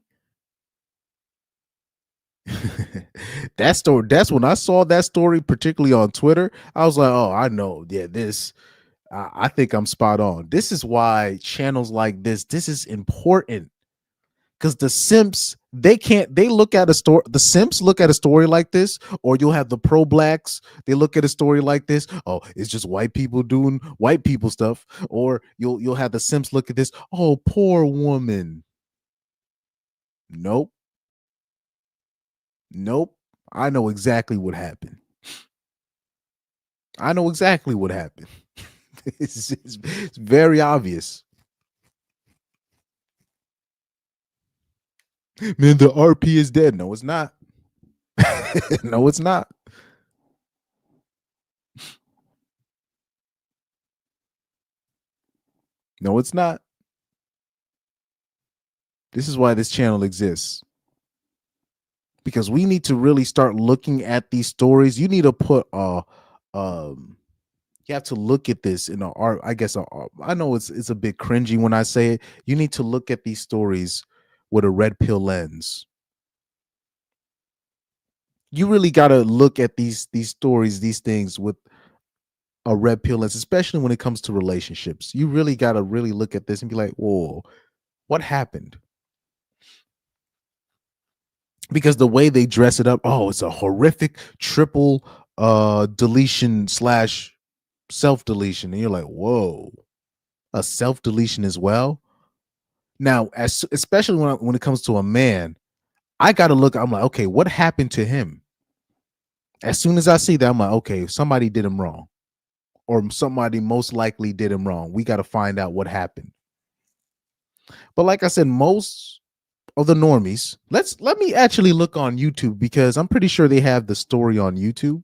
that's when I saw that story, particularly on Twitter, I was like, oh, I know. Yeah, I think I'm spot on. This is why channels like this is important. Because the simps, they look at a story. The simps look at a story like this, or you'll have the pro blacks. They look at a story like this. Oh, it's just white people doing white people stuff. Or you'll have the simps look at this. Oh, poor woman. Nope. I know exactly what happened. It's very obvious. Man, the RP is dead. No, it's not. No, it's not. No, it's not. This is why this channel exists. Because we need to really start looking at these stories. You need to put you have to look at this in art. I guess I know it's a bit cringy when I say it. You need to look at these stories with a red pill lens. You really got to look at these stories, these things with a red pill lens, especially when it comes to relationships. You really got to really look at this and be like, whoa, what happened? Because the way they dress it up, oh, it's a horrific triple deletion / self-deletion. And you're like, whoa, a self-deletion as well. Now, especially when it comes to a man, I got to look, I'm like, okay, what happened to him? As soon as I see that, I'm like, okay, somebody did him wrong. Or somebody most likely did him wrong. We got to find out what happened. But like I said, most of the normies, let me actually look on YouTube, because I'm pretty sure they have the story on YouTube.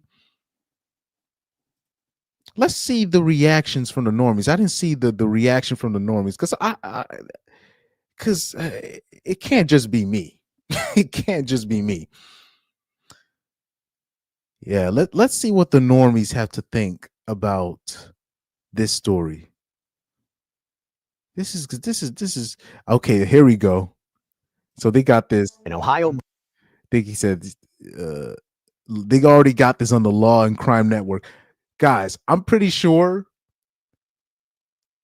Let's see the reactions from the normies. I didn't see the reaction from the normies because it can't just be me. It can't just be me. Yeah, let's see what the normies have to think about this story. This is okay. Here we go. So they got this in Ohio. I think he said they already got this on the Law and Crime Network. Guys, I'm pretty sure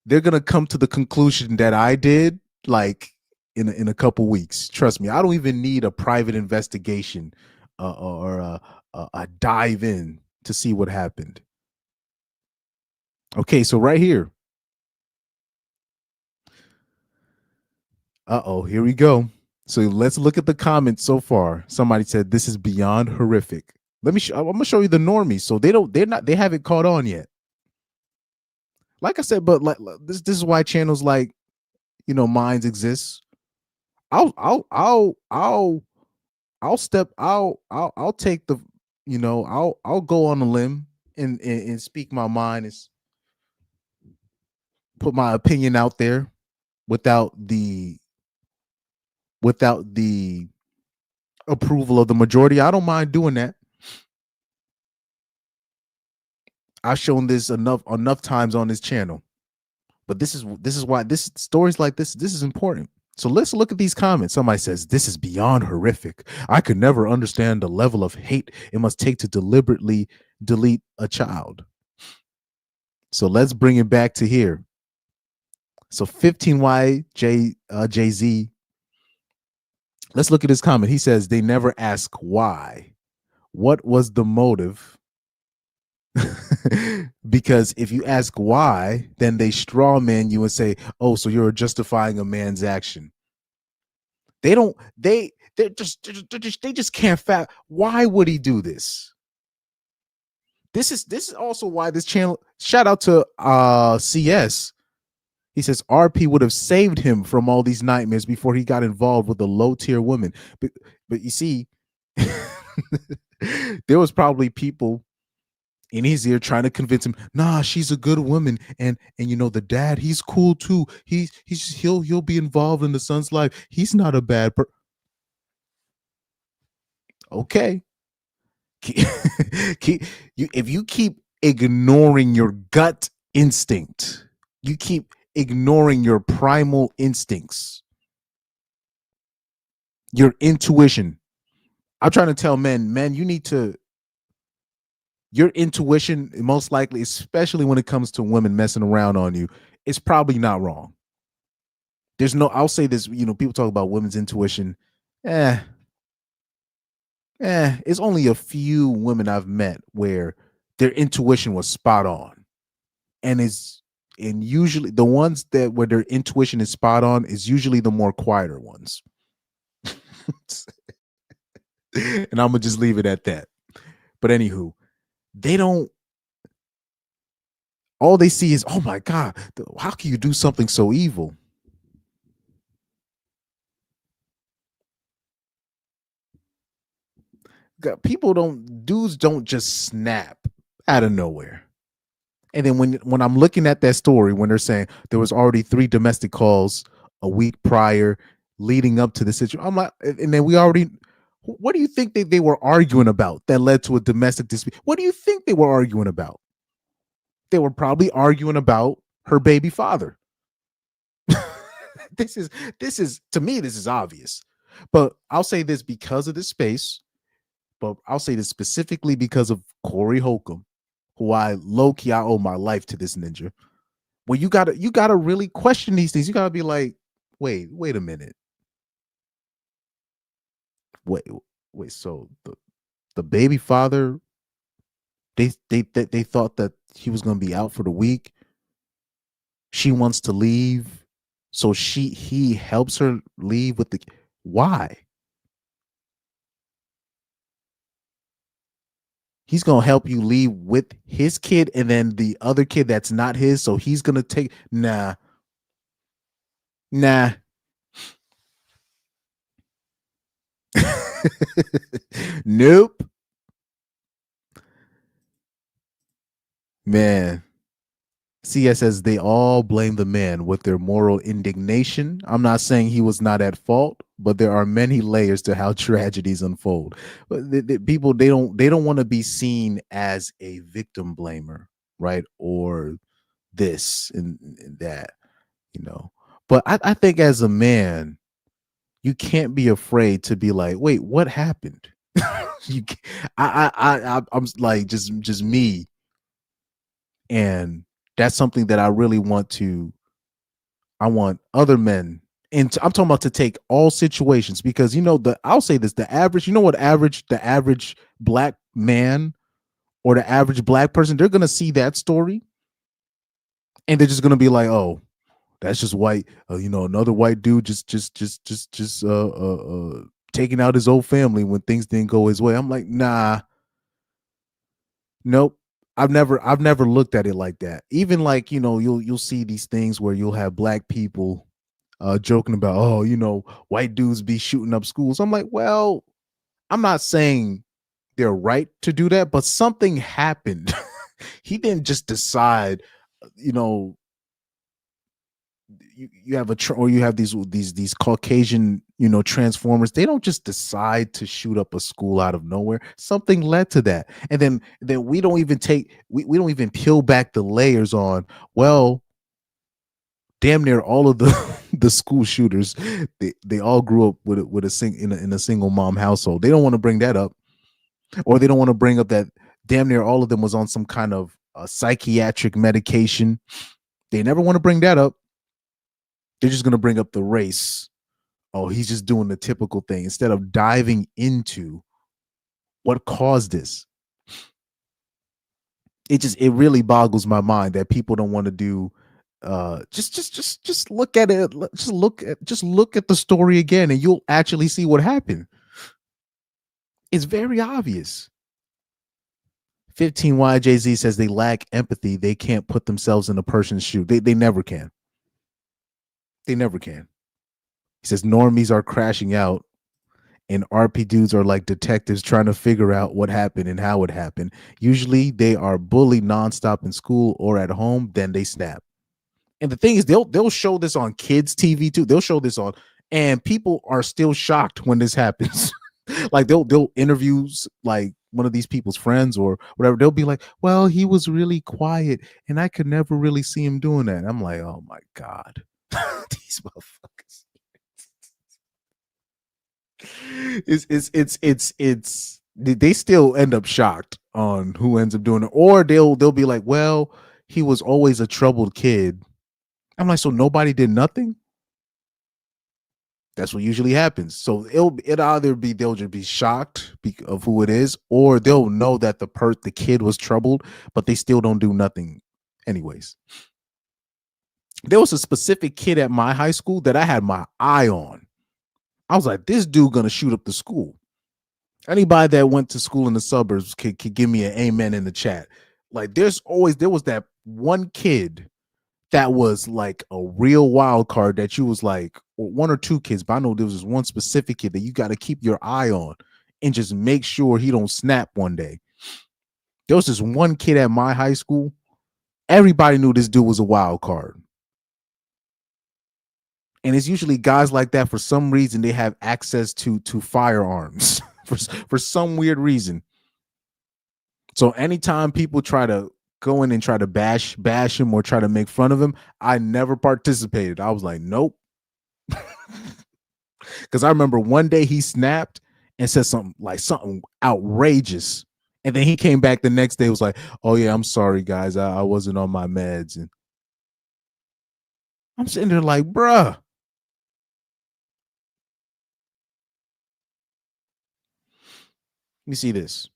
they're gonna come to the conclusion that I did, like in a couple weeks. Trust me, I don't even need a private investigation or a dive in to see what happened. Okay, so right here. Here we go. So let's look at the comments so far. Somebody said this is beyond horrific. I'm gonna show you the normies. So they haven't caught on yet. Like I said, but like this is why channels like, Minds exist. I'll take the, I'll go on a limb and speak my mind, and put my opinion out there without the approval of the majority. I don't mind doing that. I've shown this enough times on this channel. But this is why stories like this is important. So let's look at these comments. Somebody says, this is beyond horrific. I could never understand the level of hate it must take to deliberately delete a child. So let's bring it back to here. So 15YJZ. Let's look at his comment. He says, they never ask why. What was the motive? Because if you ask why, then they straw man you and say, oh, so you're justifying a man's action. They just can't fact. Why would he do this? This is also why this channel, shout out to CS. He says RP would have saved him from all these nightmares before he got involved with a low tier woman. But you see, There was probably people in his ear trying to convince him, nah, she's a good woman, and you know the dad, he's cool too. He'll be involved in the son's life. He's not a bad person. Okay. If you keep ignoring your gut instinct, you keep ignoring your primal instincts, your intuition. I'm trying to tell men, you need to, your intuition, most likely, especially when it comes to women messing around on you, is probably not wrong. I'll say this, people talk about women's intuition. It's only a few women I've met where their intuition was spot on. And usually the ones that where their intuition is spot on is usually the more quieter ones. And I'm gonna just leave it at that. But anywho, all they see is, oh my God, how can you do something so evil? Dudes don't just snap out of nowhere. And then when I'm looking at that story, when they're saying there was already 3 domestic calls a week prior leading up to the situation, I'm like, and then what do you think they were arguing about that led to a domestic dispute? What do you think they were arguing about? They were probably arguing about her baby father. This is to me, this is obvious. But I'll say this because of this space, but I'll say this specifically because of Corey Holcomb, who I owe my life to this ninja. Well, you gotta really question these things. You gotta be like, wait a minute. Wait. So the baby father, they thought that he was gonna be out for the week. She wants to leave, so he helps her leave with why? He's going to help you leave with his kid and then the other kid that's not his. So he's going to take, nah. Nope. Man. CS says they all blame the man with their moral indignation. I'm not saying he was not at fault, but there are many layers to how tragedies unfold. But people, they don't want to be seen as a victim blamer, right? Or this and that, But I think as a man, you can't be afraid to be like, wait, what happened? I'm like just me, and that's something that I really I want other men, and I'm talking about to take all situations, because I'll say this, the average black man or the average black person, they're gonna see that story and they're just gonna be like, oh, that's just white, another white dude just taking out his old family when things didn't go his way. I'm like, nah, nope. I've never looked at it like that. Even like, you'll see these things where you'll have black people joking about, oh, white dudes be shooting up schools. I'm like, well, I'm not saying they're right to do that, but something happened. He didn't just decide, you have you have these Caucasian, transformers. They don't just decide to shoot up a school out of nowhere. Something led to that. And then we don't even we don't even peel back the layers on, well, damn near all of the school shooters, they all grew up with in a single mom household. They don't want to bring that up, or they don't want to bring up that damn near all of them was on some kind of psychiatric medication. They never want to bring that up. They're just going to bring up the race. Oh, he's just doing the typical thing instead of diving into what caused this. It really boggles my mind that people don't want to do. Just look at it. Just look at the story again, and you'll actually see what happened. It's very obvious. 15YJZ says they lack empathy. They can't put themselves in a person's shoe. They never can. They never can. He says normies are crashing out and RP dudes are like detectives trying to figure out what happened and how it happened. Usually they are bullied nonstop in school or at home, then they snap. And the thing is, they'll show this on kids TV too. They'll show this on, and people are still shocked when this happens. Like they'll interview like one of these people's friends or whatever. They'll be like, "Well, he was really quiet, and I could never really see him doing that." I'm like, "Oh my god, these motherfuckers!" It's they still end up shocked on who ends up doing it, or they'll be like, "Well, he was always a troubled kid." I'm like, so nobody did nothing? That's what usually happens. So it'll either be they'll just be shocked of who it is, or they'll know that the kid was troubled, but they still don't do nothing anyways. There was a specific kid at my high school that I had my eye on. I was like, this dude gonna shoot up the school. Anybody that went to school in the suburbs could give me an amen in the chat. Like there was that one kid that was like a real wild card that you was like, or one or two kids, but I know there was this one specific kid that you got to keep your eye on and just make sure he don't snap one day. There was this one kid at my high school. Everybody knew this dude was a wild card. And it's usually guys like that. For some reason, they have access to firearms for some weird reason. So anytime people try to go in and try to bash him or try to make fun of him, I never participated. I was like, nope. Because I remember one day he snapped and said something outrageous. And then he came back the next day, was like, oh yeah, I'm sorry guys. I wasn't on my meds. And I'm sitting there like, bruh. Let me see this.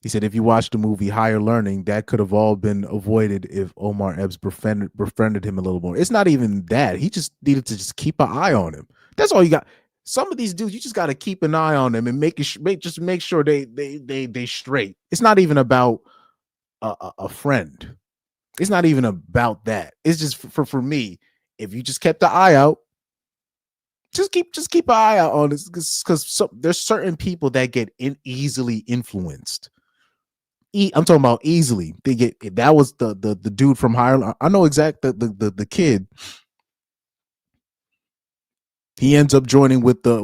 He said, if you watch the movie Higher Learning, that could have all been avoided if Omar Epps befriended him a little more. It's not even that. He just needed to just keep an eye on him. That's all you got. Some of these dudes, you just got to keep an eye on them and make sure they straight. It's not even about a friend. It's not even about that. It's just for me. If you just kept the eye out, just keep an eye out on this, because there's certain people that get easily influenced. I'm talking about easily. They get that was the dude from Higher. I know exactly the kid. He ends up joining with the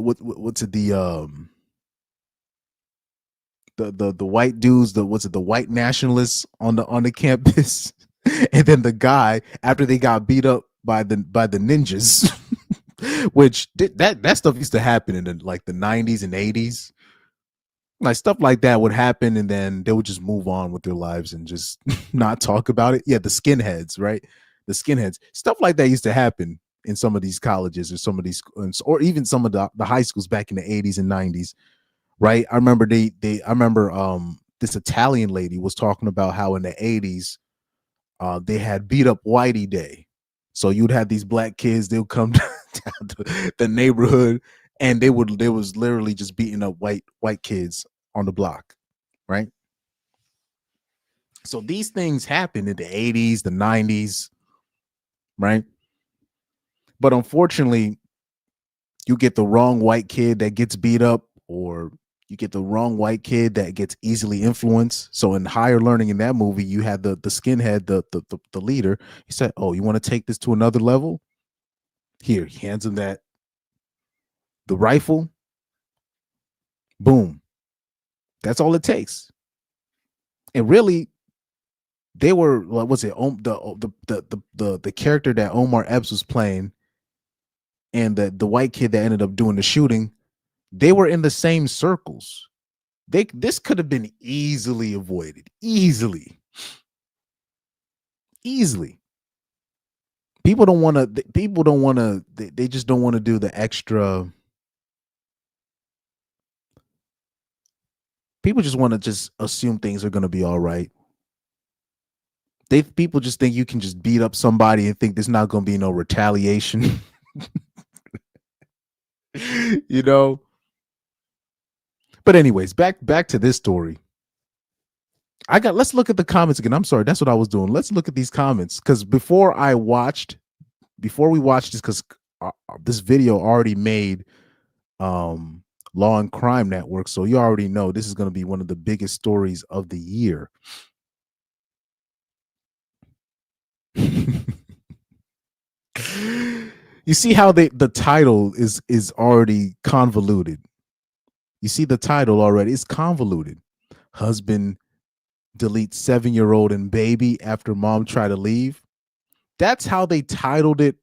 white dudes, the white nationalists on the campus, and then the guy after they got beat up by the ninjas, which that stuff used to happen in the 90s and 80s. Like stuff like that would happen, and then they would just move on with their lives and just not talk about it. Yeah, the skinheads, right? The skinheads. Stuff like that used to happen in some of these colleges or some of these, or even some of the high schools back in the 80s and 90s, right? I remember this Italian lady was talking about how in the 80s they had beat up Whitey Day. So you'd have these black kids, they'll come down to the neighborhood, and they was literally just beating up white kids on the block, right? So these things happen in the 80s, the 90s, right? But unfortunately, you get the wrong white kid that gets beat up, or you get the wrong white kid that gets easily influenced. So in Higher Learning, in that movie, you had the skinhead, the leader. He said, oh, you want to take this to another level? Here, he hands him the rifle. Boom. That's all it takes. And really, they were, what was it? The character that Omar Epps was playing, and the white kid that ended up doing the shooting, they were in the same circles. This could have been easily avoided. Easily. People don't want to, they just don't want to do the extra. People just want to just assume things are going to be all right. People just think you can just beat up somebody and think there's not going to be no retaliation. You know? But anyways, back to this story. Let's look at the comments again. I'm sorry, that's what I was doing. Let's look at these comments, because before we watched this, because this video already made Law and Crime Network. So you already know this is going to be one of the biggest stories of the year. You see how the title is already convoluted. You see the title already. It's convoluted. Husband deletes 7-year-old and baby after mom tried to leave. That's how they titled it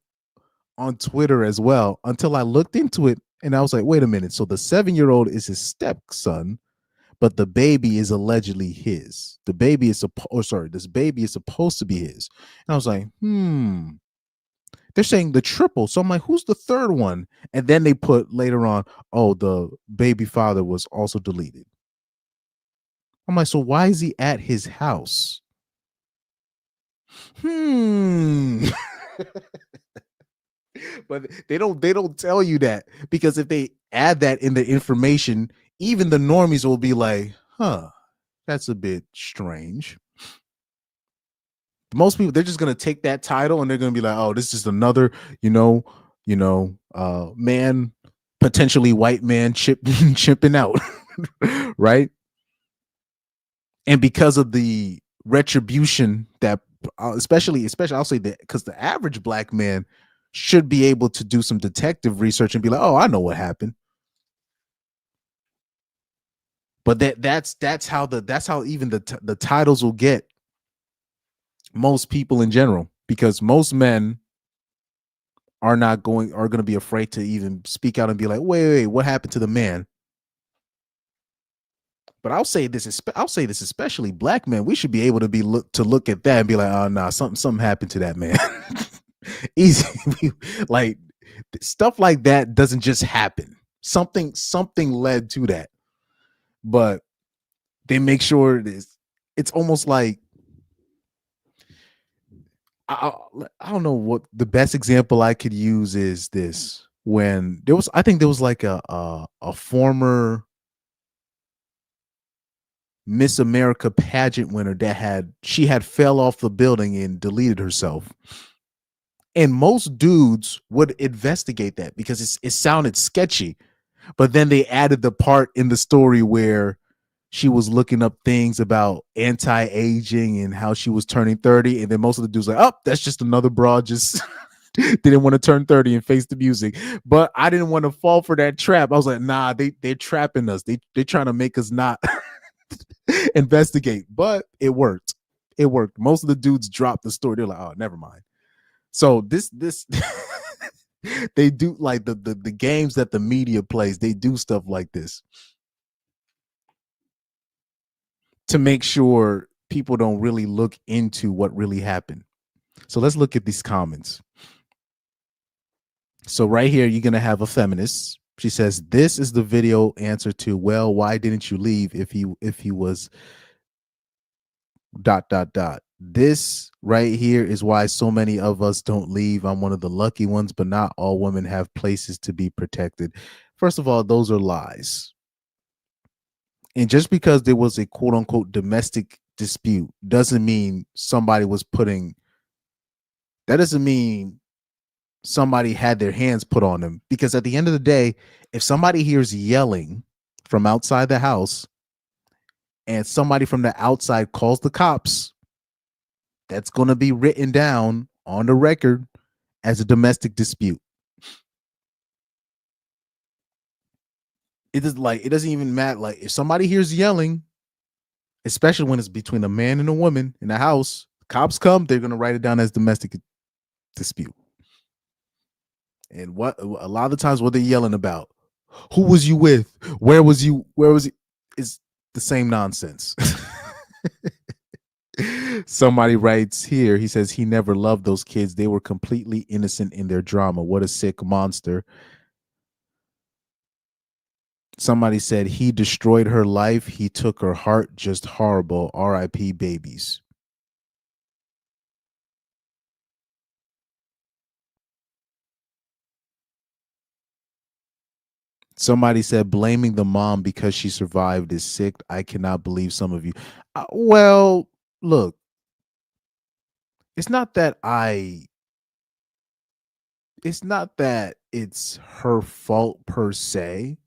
on Twitter as well, until I looked into it and I was like, wait a minute. So the 7-year-old is his stepson, but the baby is allegedly his. The baby is this baby is supposed to be his. And I was like, they're saying the triple. So I'm like, who's the third one? And then they put later on, oh, the baby father was also deleted. I'm like, so why is he at his house? But they don't tell you that, because if they add that in the information, even the normies will be like, huh, that's a bit strange. Most people, they're just gonna take that title and they're gonna be like, oh, this is another, man, potentially white man chipping out, right? And because of the retribution that, especially I'll say that, because the average black man should be able to do some detective research and be like, oh, I know what happened. But that's how even the titles will get most people in general, because most men are going to be afraid to even speak out and be like, wait, what happened to the man? But I'll say this, especially black men, we should be able to look at that and be like, oh, nah, something happened to that man. Easy. Like, stuff like that doesn't just happen. Something led to that. But they make sure it's almost like, I don't know what the best example I could use is this. When I think there was like a former Miss America pageant winner that she had fell off the building and deleted herself. And most dudes would investigate that because it sounded sketchy. But then they added the part in the story where she was looking up things about anti-aging and how she was turning 30. And then most of the dudes like, oh, that's just another broad just didn't want to turn 30 and face the music. But I didn't want to fall for that trap. I was like, nah, they're trapping us. They're trying to make us not investigate. But it worked. It worked. Most of the dudes dropped the story. They're like, oh, never mind. So this they do, like, the games that the media plays, they do stuff like this to make sure people don't really look into what really happened. So let's look at these comments. So right here, you're going to have a feminist. She says, this is the video answer to, well, why didn't you leave if he was ... This right here is why so many of us don't leave. I'm one of the lucky ones, but not all women have places to be protected. First of all, those are lies. And just because there was a quote unquote domestic dispute doesn't mean somebody had their hands put on them. Because at the end of the day, if somebody hears yelling from outside the house and somebody from the outside calls the cops, that's going to be written down on the record as a domestic dispute. It doesn't even matter. Like, if somebody hears yelling, especially when it's between a man and a woman in the house, cops come, they're going to write it down as domestic dispute. And what a lot of the times what they're yelling about, who was you with? Where was he? Is the same nonsense. Somebody writes here, he says he never loved those kids. They were completely innocent in their drama. What a sick monster. Somebody said he destroyed her life. He took her heart. Just horrible. R.I.P. babies. Somebody said blaming the mom because she survived is sick. I cannot believe some of you. Well, look, it's not that it's her fault per se,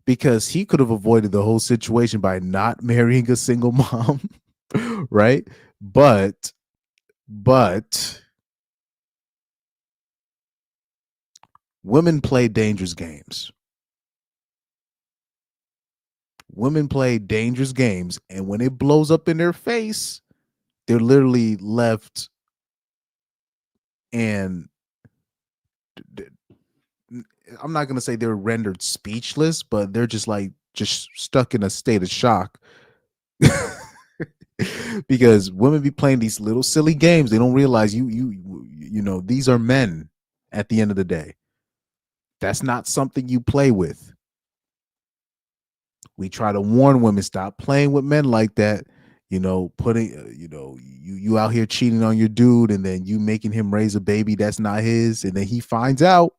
because he could have avoided the whole situation by not marrying a single mom, right? But women play dangerous games. Women play dangerous games, and when it blows up in their face, they're literally left and I'm not going to say they're rendered speechless, but they're just stuck in a state of shock. Because women be playing these little silly games. They don't realize you know, these are men at the end of the day. That's not something you play with. We try to warn women, stop playing with men like that. You know, putting, you out here cheating on your dude, and then you making him raise a baby that's not his, and then he finds out.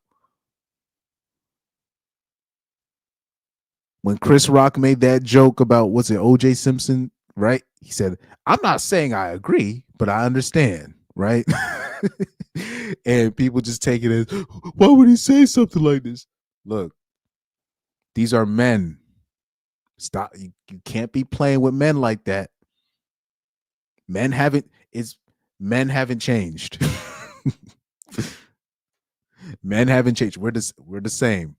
When Chris Rock made that joke about, what's it, OJ Simpson, right? He said, I'm not saying I agree, but I understand, right? And people just take it as, why would he say something like this? Look, these are men. Stop. You can't be playing with men like that. Men haven't changed. Men haven't changed. We're the same.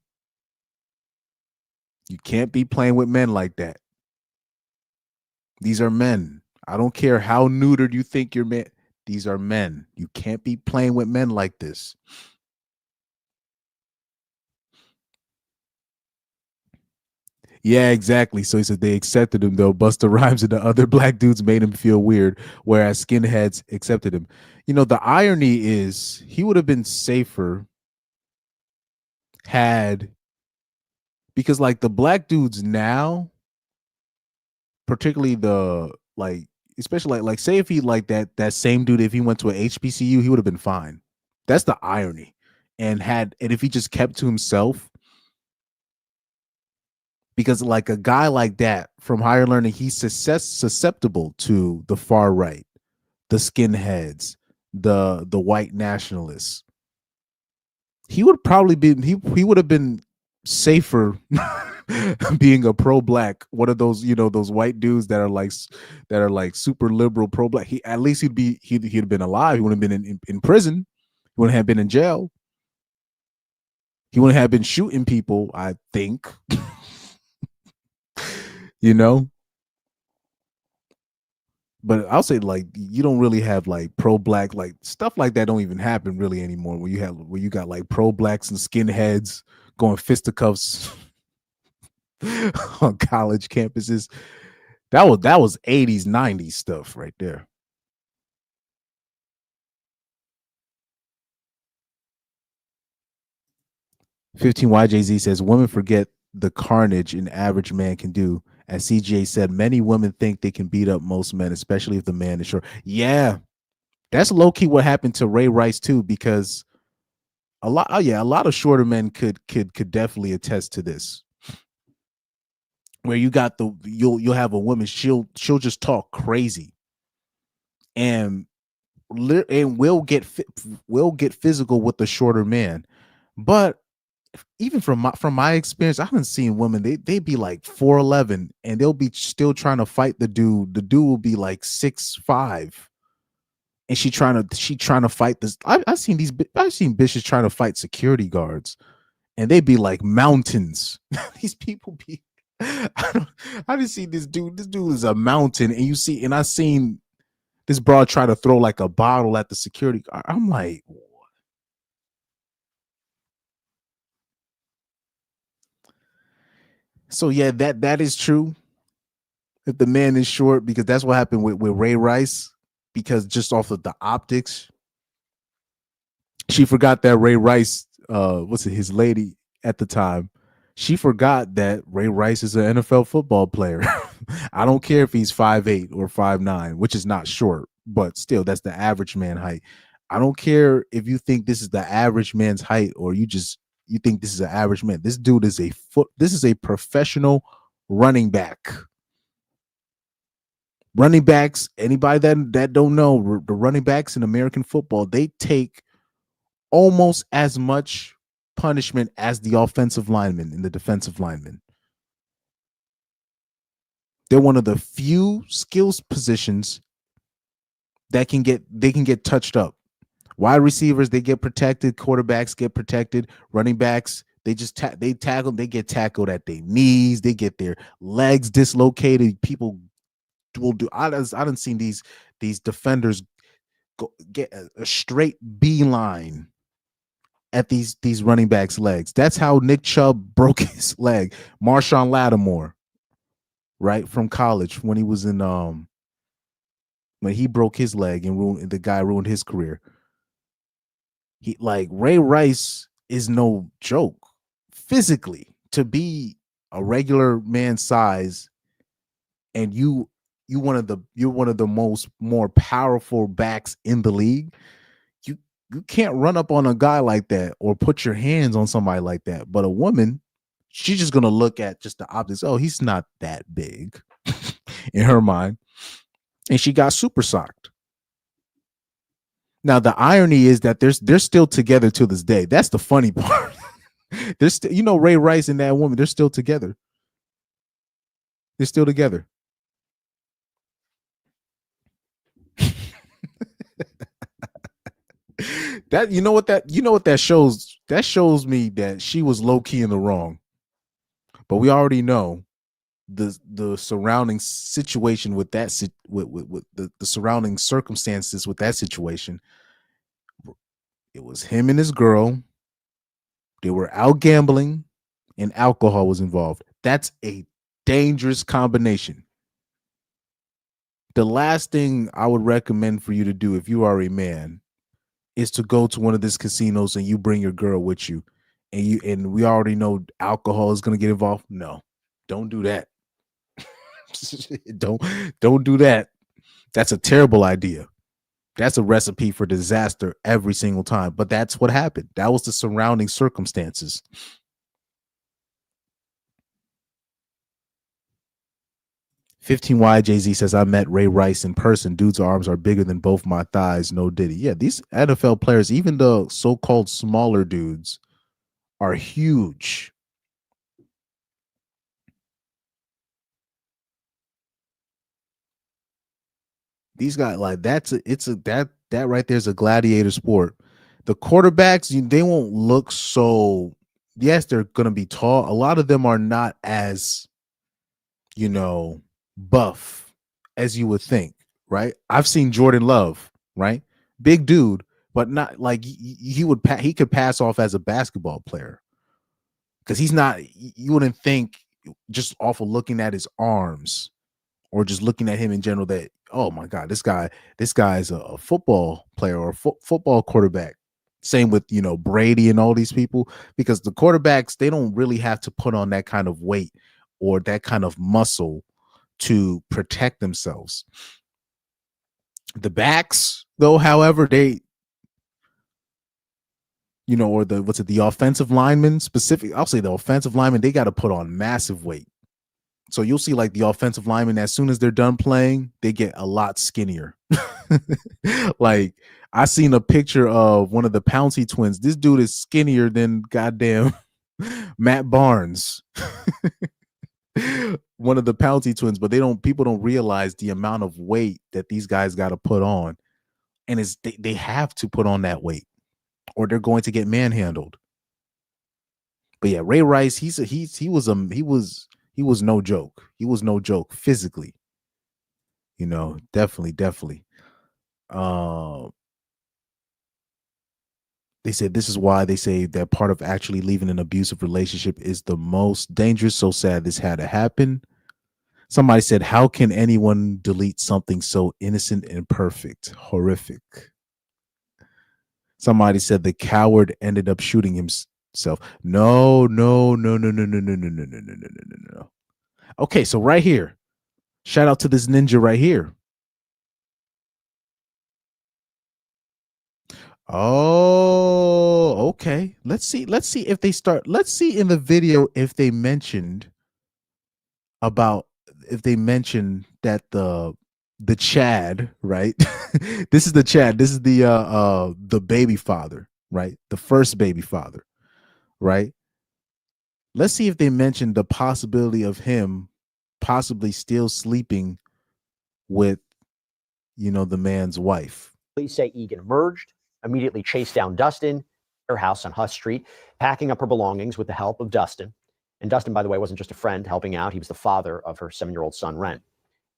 You can't be playing with men like that. These are men. I don't care how neutered you think you're men. These are men. You can't be playing with men like this. Yeah, exactly. So he said they accepted him, though. Busta Rhymes and the other black dudes made him feel weird, whereas skinheads accepted him. You know, the irony is he would have been safer because like the black dudes now, particularly especially like say if he like that same dude, if he went to a HBCU, he would have been fine. That's the irony. And if he just kept to himself, because like a guy like that from higher learning, he's susceptible to the far right, the skinheads, the white nationalists. He would probably been he would have been safer being a pro-black, one of those, those white dudes that are like super liberal pro-black. At least he'd have been alive. He wouldn't have been in prison. He wouldn't have been in jail. He wouldn't have been shooting people, I think. But I'll say, like, you don't really have like pro-black, like stuff like that don't even happen really anymore. Where you got like pro-blacks and skinheads going fisticuffs on college campuses. That was 80s, 90s stuff right there. (15YJZ) says women forget the carnage an average man can do. As CJ said, many women think they can beat up most men, especially if the man is short. Yeah, that's low key what happened to Ray Rice too, because a lot of shorter men could definitely attest to this. Where you got you'll have a woman, she'll just talk crazy, and will get physical with the shorter man. But even from my experience, I haven't seen women, they be like 4'11" and they'll be still trying to fight the dude. The dude will be like 6'5", and she trying to fight this. I've seen bitches trying to fight security guards, and they be like mountains. These people be. I didn't see this dude. This dude is a mountain, and I seen this broad try to throw like a bottle at the security guard. I'm like. So yeah, that is true. If the man is short, because that's what happened with Ray Rice, because just off of the optics, she forgot that Ray Rice, his lady at the time, she forgot that Ray Rice is an NFL football player. I don't care if he's 5'8" or 5'9", which is not short, but still, that's the average man height. I don't care if you think this is the average man's height, or you think this is an average man. This dude is this is a professional running back. Running backs, anybody that don't know, the running backs in American football, they take almost as much punishment as the offensive lineman and the defensive lineman. They're one of the few skills positions that can get touched up. Wide receivers, they get protected. Quarterbacks get protected. Running backs, they tackle. They get tackled at their knees. They get their legs dislocated. People will do. I done seen these defenders get a straight beeline at these running backs' legs. That's how Nick Chubb broke his leg. Marshawn Lattimore, right, from college, when he was in when he broke his leg and the guy ruined his career. Ray Rice is no joke physically. To be a regular man size, and you're one of the more powerful backs in the league. You can't run up on a guy like that or put your hands on somebody like that. But a woman, she's just gonna look at just the optics. Oh, he's not that big in her mind, and she got super socked. Now the irony is that they're still together to this day. That's the funny part. They're still, Ray Rice and that woman, they're still together. They're still together. That shows? That shows me that she was low key in the wrong. But we already know the surrounding situation with that with the surrounding circumstances with that situation. It was him and his girl. They were out gambling, and alcohol was involved. That's a dangerous combination. The last thing I would recommend for you to do if you are a man is to go to one of these casinos and you bring your girl with you, and we already know alcohol is going to get involved. No, don't do that. don't do that. That's a terrible idea. That's a recipe for disaster every single time. But that's what happened. That was the surrounding circumstances. $15YJZ says, I met Ray Rice in person. Dude's arms are bigger than both my thighs. No Diddy. Yeah, these NFL players, even the so-called smaller dudes, are huge. These guys, like, that right there is a gladiator sport. The quarterbacks, they won't look so. Yes, they're gonna be tall. A lot of them are not as, buff as you would think, right? I've seen Jordan Love, right? Big dude, but not like he could pass off as a basketball player, because he's not. You wouldn't think just off of looking at his arms or just looking at him in general that, oh my God, this guy is a football player or a football quarterback. Same with, Brady and all these people, because the quarterbacks, they don't really have to put on that kind of weight or that kind of muscle to protect themselves. The backs, though, however, they, or the offensive linemen specific. I'll say the offensive linemen, they got to put on massive weight. So you'll see like the offensive linemen, as soon as they're done playing, they get a lot skinnier. Like, I seen a picture of one of the Pouncey twins. This dude is skinnier than goddamn Matt Barnes. One of the Pouncey twins, but people don't realize the amount of weight that these guys got to put on. And they have to put on that weight or they're going to get manhandled. But yeah, Ray Rice, he was no joke. He was no joke physically. Definitely. They said this is why they say that part of actually leaving an abusive relationship is the most dangerous. So sad this had to happen. Somebody said, how can anyone delete something so innocent and perfect? Horrific. Somebody said the coward ended up shooting himself. No. Okay, so right here, shout out to this ninja right here. Oh, okay. Let's see if they start. Let's see in the video if they mentioned that the Chad, right? This is the Chad. This is the baby father, right? The first baby father. right? Let's see if they mentioned the possibility of him possibly still sleeping with, the man's wife. Police say Egan emerged, immediately chased down Dustin, her house on Huss Street, packing up her belongings with the help of Dustin. And Dustin, by the way, wasn't just a friend helping out. He was the father of her 7-year-old son, Ren.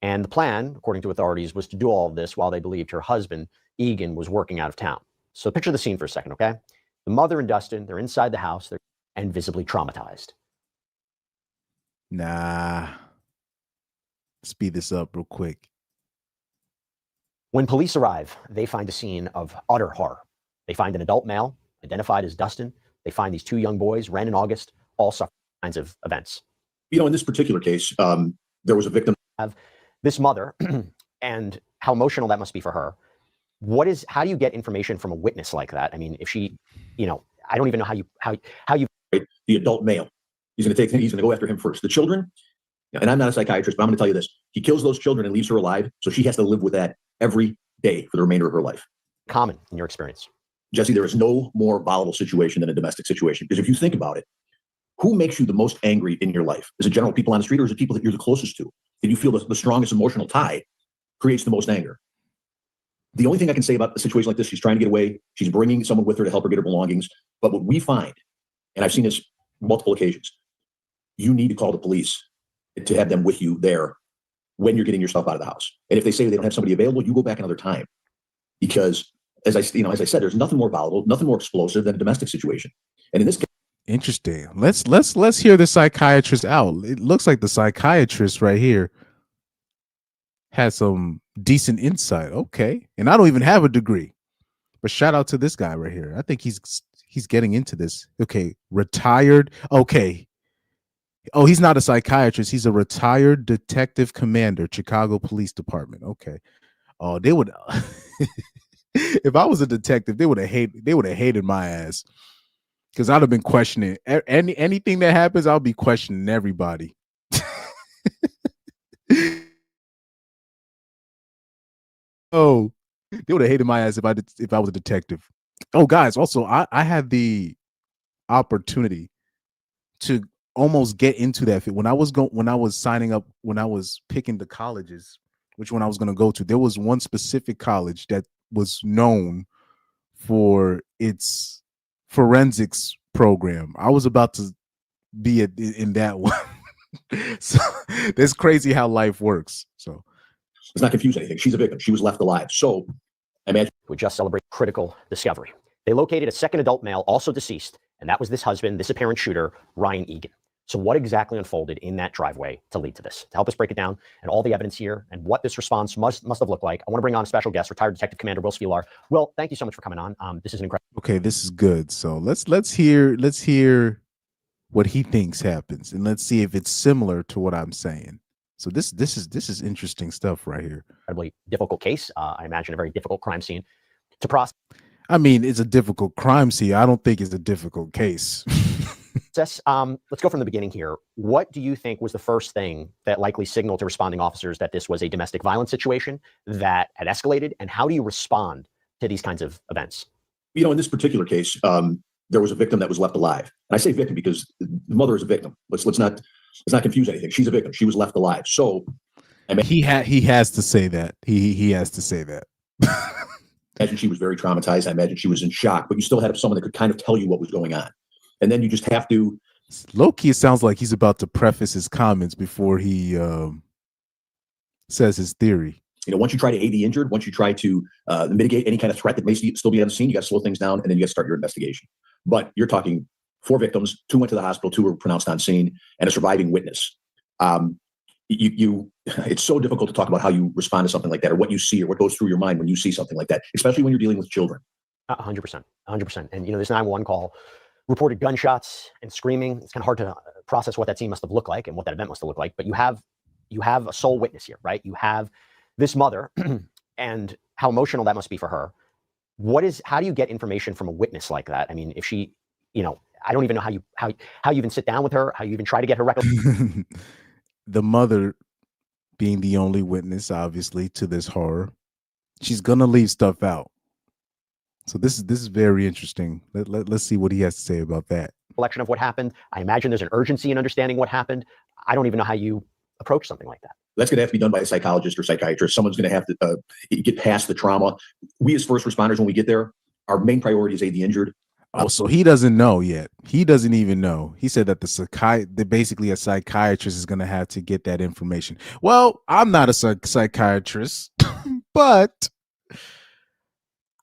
And the plan, according to authorities, was to do all of this while they believed her husband, Egan, was working out of town. So picture the scene for a second, okay? The mother and Dustin, they're inside the house, and visibly traumatized. Nah. Speed this up real quick. When police arrive, they find a scene of utter horror. They find an adult male, identified as Dustin. They find these 2 young boys, Ren and August, all suffering kinds of events. In this particular case, there was a victim. Of this mother, and how emotional that must be for her. How do you get information from a witness like that? I mean, if she, I don't even know how you. The adult male, he's going to go after him first. The children, and I'm not a psychiatrist, but I'm going to tell you this: he kills those children and leaves her alive, so she has to live with that every day for the remainder of her life. Common in your experience, Jesse? There is no more volatile situation than a domestic situation, because if you think about it, who makes you the most angry in your life? Is it general people on the street, or is it people that you're the closest to? That you feel the strongest emotional tie creates the most anger? The only thing I can say about a situation like this, she's trying to get away. She's bringing someone with her to help her get her belongings. But what we find, and I've seen this multiple occasions, you need to call the police to have them with you there when you're getting yourself out of the house. And if they say they don't have somebody available, you go back another time. Because as I said, there's nothing more volatile, nothing more explosive than a domestic situation. And in this case, interesting. Let's hear the psychiatrist out. It looks like the psychiatrist right here had some decent insight. Okay. And I don't even have a degree. But shout out to this guy right here. I think he's getting into this. Okay, retired. Okay. Oh, he's not a psychiatrist. He's a retired detective commander, Chicago Police Department. Okay. Oh, they would if I was a detective, they would have hated my ass. Because I'd have been questioning anything that happens. I'll be questioning everybody. Oh, they would have hated my ass if I was a detective. Oh, guys, also I had the opportunity to almost get into that when I was signing up, when I was picking the colleges, which one I was going to go to. There was one specific college that was known for its forensics program. I was about to be in that one. So it's crazy how life works. So let's not confuse anything. She's a victim. She was left alive. So I imagine we just celebrate critical discovery. They located a second adult male, also deceased, and that was this husband, this apparent shooter, Ryan Egan. So what exactly unfolded in that driveway to lead to this? To help us break it down and all the evidence here and what this response must have looked like, I want to bring on a special guest, retired Detective Commander Will Spilar. Will, thank you so much for coming on. This is an incredible. Okay, this is good. So let's hear what he thinks happens, and let's see if it's similar to what I'm saying. So this is interesting stuff right here. Incredibly difficult case. I imagine a very difficult crime scene to process. I mean, it's a difficult crime scene. I don't think it's a difficult case. Let's go from the beginning here. What do you think was the first thing that likely signaled to responding officers that this was a domestic violence situation that had escalated? And how do you respond to these kinds of events? In this particular case, there was a victim that was left alive. And I say victim because the mother is a victim. Let's not confuse anything. She's a victim. She was left alive. So I mean, he has to say that. He has to say that. I imagine she was very traumatized. I imagine she was in shock, but you still had someone that could kind of tell you what was going on. And then you just have to. Low-key, it sounds like he's about to preface his comments before he says his theory. Once you try to aid the injured, once you try to mitigate any kind of threat that may still be on the scene, you got to slow things down, and then you got to start your investigation. But you're talking 4 victims, 2 went to the hospital, 2 were pronounced on scene, and a surviving witness. It's so difficult to talk about how you respond to something like that, or what you see, or what goes through your mind when you see something like that, especially when you're dealing with children. 100%. And this 911 call reported gunshots and screaming. It's kind of hard to process what that scene must have looked like and what that event must have looked like. But you have a sole witness here, right? You have this mother and how emotional that must be for her. How do you get information from a witness like that? I mean, if she, I don't even know how you even sit down with her, how you even try to get her record. The mother being the only witness, obviously, to this horror, she's gonna leave stuff out. So this is very interesting. Let's see what he has to say about that. recollection of what happened. I imagine there's an urgency in understanding what happened. I don't even know how you approach something like that. That's going to have to be done by a psychologist or psychiatrist. Someone's going to have to get past the trauma. We as first responders, when we get there, our main priority is aid the injured. Oh, so he doesn't know yet. He doesn't even know. He said that basically a psychiatrist is going to have to get that information. Well, I'm not a psychiatrist, but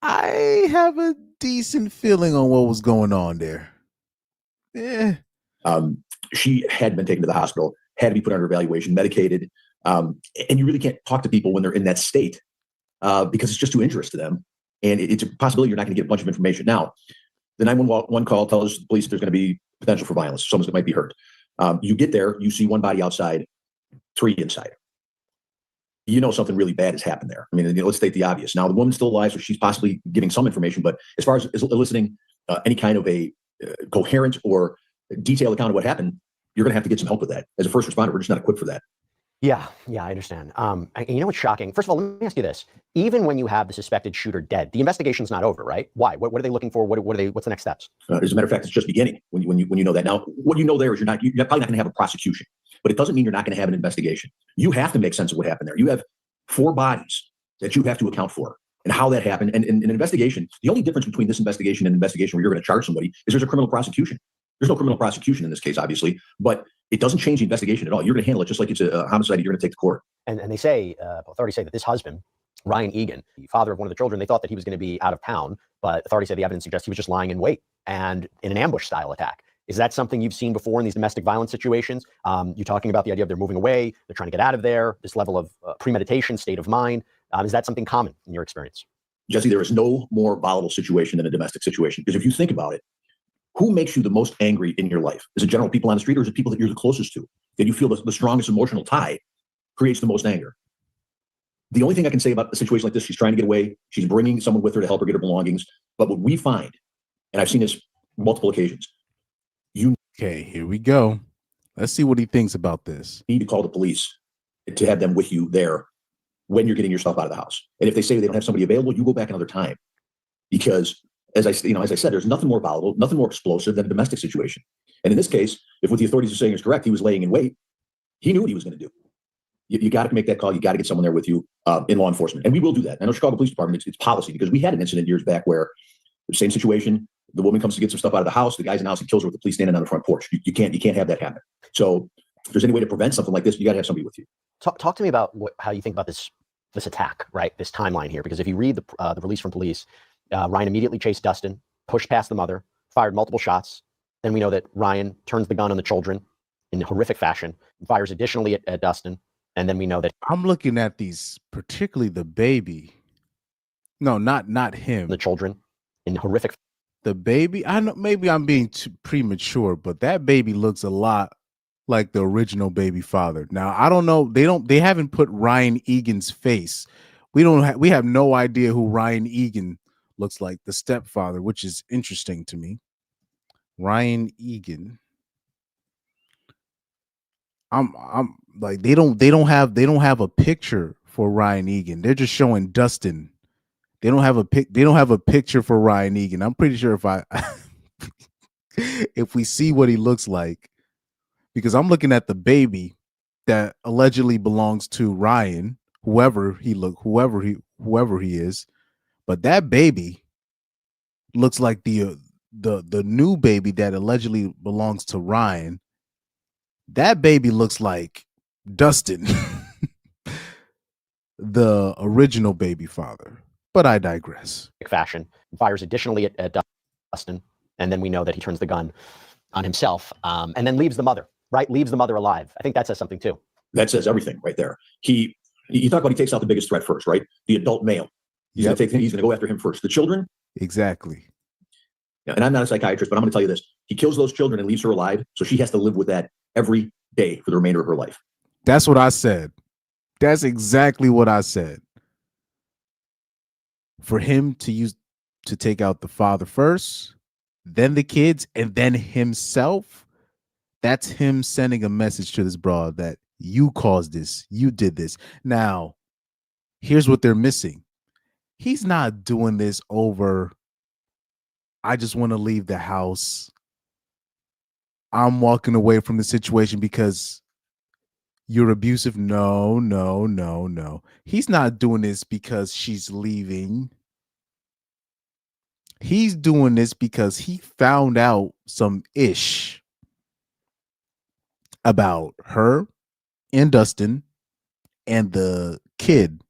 I have a decent feeling on what was going on there. Yeah. She had been taken to the hospital, had to be put under evaluation, medicated. And you really can't talk to people when they're in that state because it's just too injurious to them. And it's a possibility you're not going to get a bunch of information. Now, the 911 call tells the police there's going to be potential for violence. Someone might be hurt. You get there, you see one body outside, 3 inside. You know something really bad has happened there. I mean, let's state the obvious. Now, the woman's still alive, so she's possibly giving some information. But as far as eliciting any kind of a coherent or detailed account of what happened, you're going to have to get some help with that. As a first responder, we're just not equipped for that. Yeah, I understand. And you know what's shocking? First of all, let me ask you this. Even when you have the suspected shooter dead, the investigation's not over, right? Why? What are they looking for? What's the next steps? As a matter of fact, it's just beginning when you know that. Now, what you know there is you're probably not going to have a prosecution, but it doesn't mean you're not going to have an investigation. You have to make sense of what happened there. You have 4 bodies that you have to account for and how that happened. And in an investigation, the only difference between this investigation and an investigation where you're going to charge somebody is there's a criminal prosecution. There's no criminal prosecution in this case, obviously, but it doesn't change the investigation at all. You're going to handle it just like it's a homicide. You're going to take to court. And they say, authorities say that this husband, Ryan Egan, the father of one of the children, they thought that he was going to be out of town, but authorities say the evidence suggests he was just lying in wait and in an ambush style attack. Is that something you've seen before in these domestic violence situations? You're talking about the idea of they're moving away, they're trying to get out of there, this level of premeditation, state of mind. Is that something common in your experience? Jesse, there is no more volatile situation than a domestic situation. Because if you think about it, who makes you the most angry in your life? Is it general people on the street, or is it people that you're the closest to? That you feel the strongest emotional tie creates the most anger? The only thing I can say about a situation like this, she's trying to get away. She's bringing someone with her to help her get her belongings. But what we find, and I've seen this multiple occasions. Okay, here we go. Let's see what he thinks about this. You need to call the police to have them with you there when you're getting your stuff out of the house. And if they say they don't have somebody available, you go back another time. Because as I said, there's nothing more volatile, nothing more explosive than a domestic situation. And in this case, if what the authorities are saying is correct, he was laying in wait. He knew what he was going to do. You got to make that call. You got to get someone there with you in law enforcement. And we will do that. I know Chicago Police Department, it's policy, because we had an incident years back where the same situation, the woman comes to get some stuff out of the house, the guy's in the house, he kills her with the police standing on the front porch. You can't have that happen. So if there's any way to prevent something like this, you got to have somebody with you. Talk to me about how you think about this attack, right? This timeline here, because if you read the release from police, Ryan immediately chased Dustin, pushed past the mother, fired multiple shots. Then we know that Ryan turns the gun on the children in horrific fashion, fires additionally at Dustin. And then we know that I'm looking at these, particularly the baby. No, not him. The children in horrific. The baby, I know maybe I'm being too premature, but that baby looks a lot like the original baby father. Now, I don't know. They haven't put Ryan Egan's face. We have no idea who Ryan Egan looks like, the stepfather, which is interesting to me. Ryan Egan. I'm like they don't have a picture for Ryan Egan. They're just showing Dustin. They don't have a picture for Ryan Egan. I'm pretty sure if we see what he looks like, because I'm looking at the baby that allegedly belongs to Ryan, whoever he is, but that baby looks like the new baby that allegedly belongs to Ryan. That baby looks like Dustin, the original baby father. But I digress. Fashion, fires additionally at Dustin, and then we know that he turns the gun on himself, and then leaves the mother. Right, leaves the mother alive. I think that says something too. That says everything right there. You talk about he takes out the biggest threat first, right? The adult male. He's going to go after him first. The children. Exactly. Yeah, and I'm not a psychiatrist, but I'm going to tell you this: he kills those children and leaves her alive, so she has to live with that every day for the remainder of her life. That's what I said. That's exactly what I said. For him to take out the father first, then the kids, and then himself, that's him sending a message to this broad that you caused this, you did this. Now, here's what they're missing. He's not doing this over, I just want to leave the house I'm walking away from the situation because you're abusive. No, no, no, no. He's not doing this because she's leaving. He's doing this because he found out some ish about her and Dustin and the kid.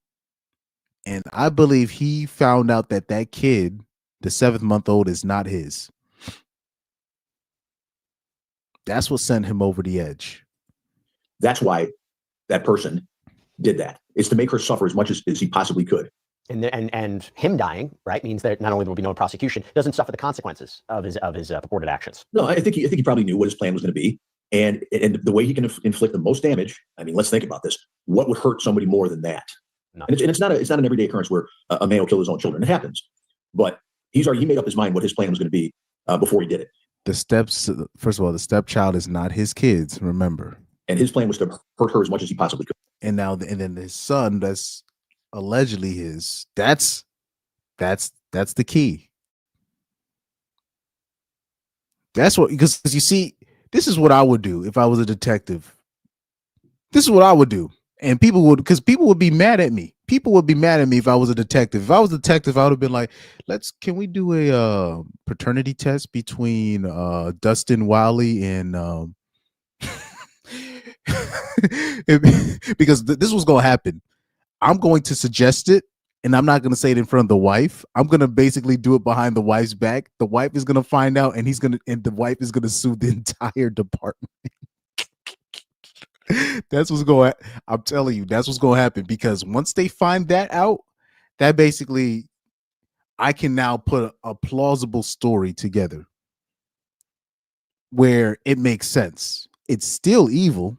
And I believe he found out that that kid, the 7-month-old, is not his. That's what sent him over the edge. That's why that person did that. It's to make her suffer as much as he possibly could. And him dying, right, means that not only there will be no prosecution, doesn't suffer the consequences of his purported actions. No, I think he probably knew what his plan was going to be, and the way he can inflict the most damage. I mean, let's think about this. What would hurt somebody more than that? And it's not an everyday occurrence where a man will kill his own children. It happens, but he made up his mind what his plan was going to be before he did it. First of all, the stepchild is not his kids. Remember, and his plan was to hurt her as much as he possibly could. And now, and then his son, that's allegedly his. That's the key. That's what, because you see, this is what I would do if I was a detective. This is what I would do. And people would be mad at me. People would be mad at me if I was a detective. If I was a detective, I would have been like, can we do a paternity test between Dustin Wiley and because this was going to happen. I'm going to suggest it, and I'm not going to say it in front of the wife. I'm going to basically do it behind the wife's back. The wife is going to find out, and the wife is going to sue the entire department. That's what's going. I'm telling you, that's what's going to happen, because once they find that out, that basically, I can now put a plausible story together where it makes sense. It's still evil,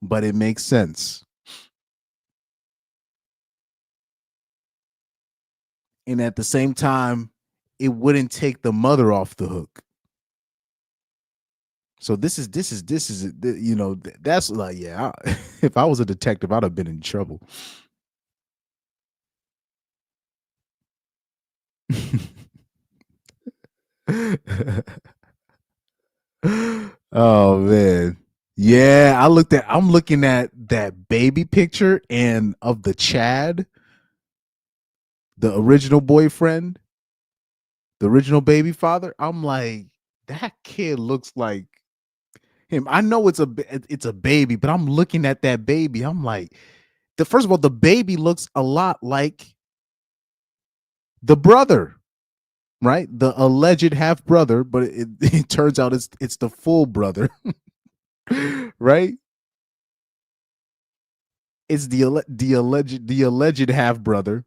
but it makes sense. And at the same time, it wouldn't take the mother off the hook. So this is that's like, yeah, if I was a detective, I'd have been in trouble. Oh man. Yeah, I'm looking at that baby picture and of the Chad, the original boyfriend, the original baby father. I'm like, that kid looks like him. I know it's a baby, but I'm looking at that baby. I'm like, first of all, the baby looks a lot like the brother, right? The alleged half brother, but it turns out it's the full brother, right? It's the alleged half brother.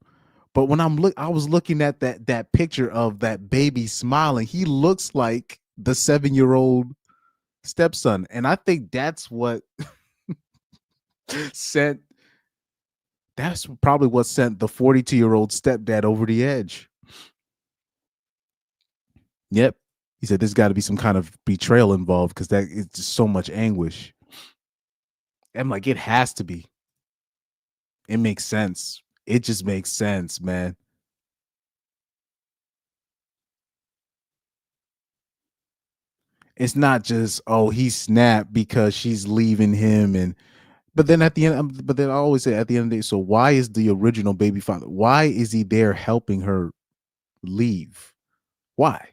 But when I was looking at that picture of that baby smiling. He looks like the 7-year-old stepson, and I think that's what sent. That's probably what sent the 42-year-old stepdad over the edge. Yep, he said there's got to be some kind of betrayal involved, because that it's just so much anguish. I'm like, it has to be. It makes sense. It just makes sense, man. It's not just, oh, he snapped because she's leaving him, but then at the end, but then I always say at the end of the day, so why is the original baby father? Why is he there helping her leave? Why?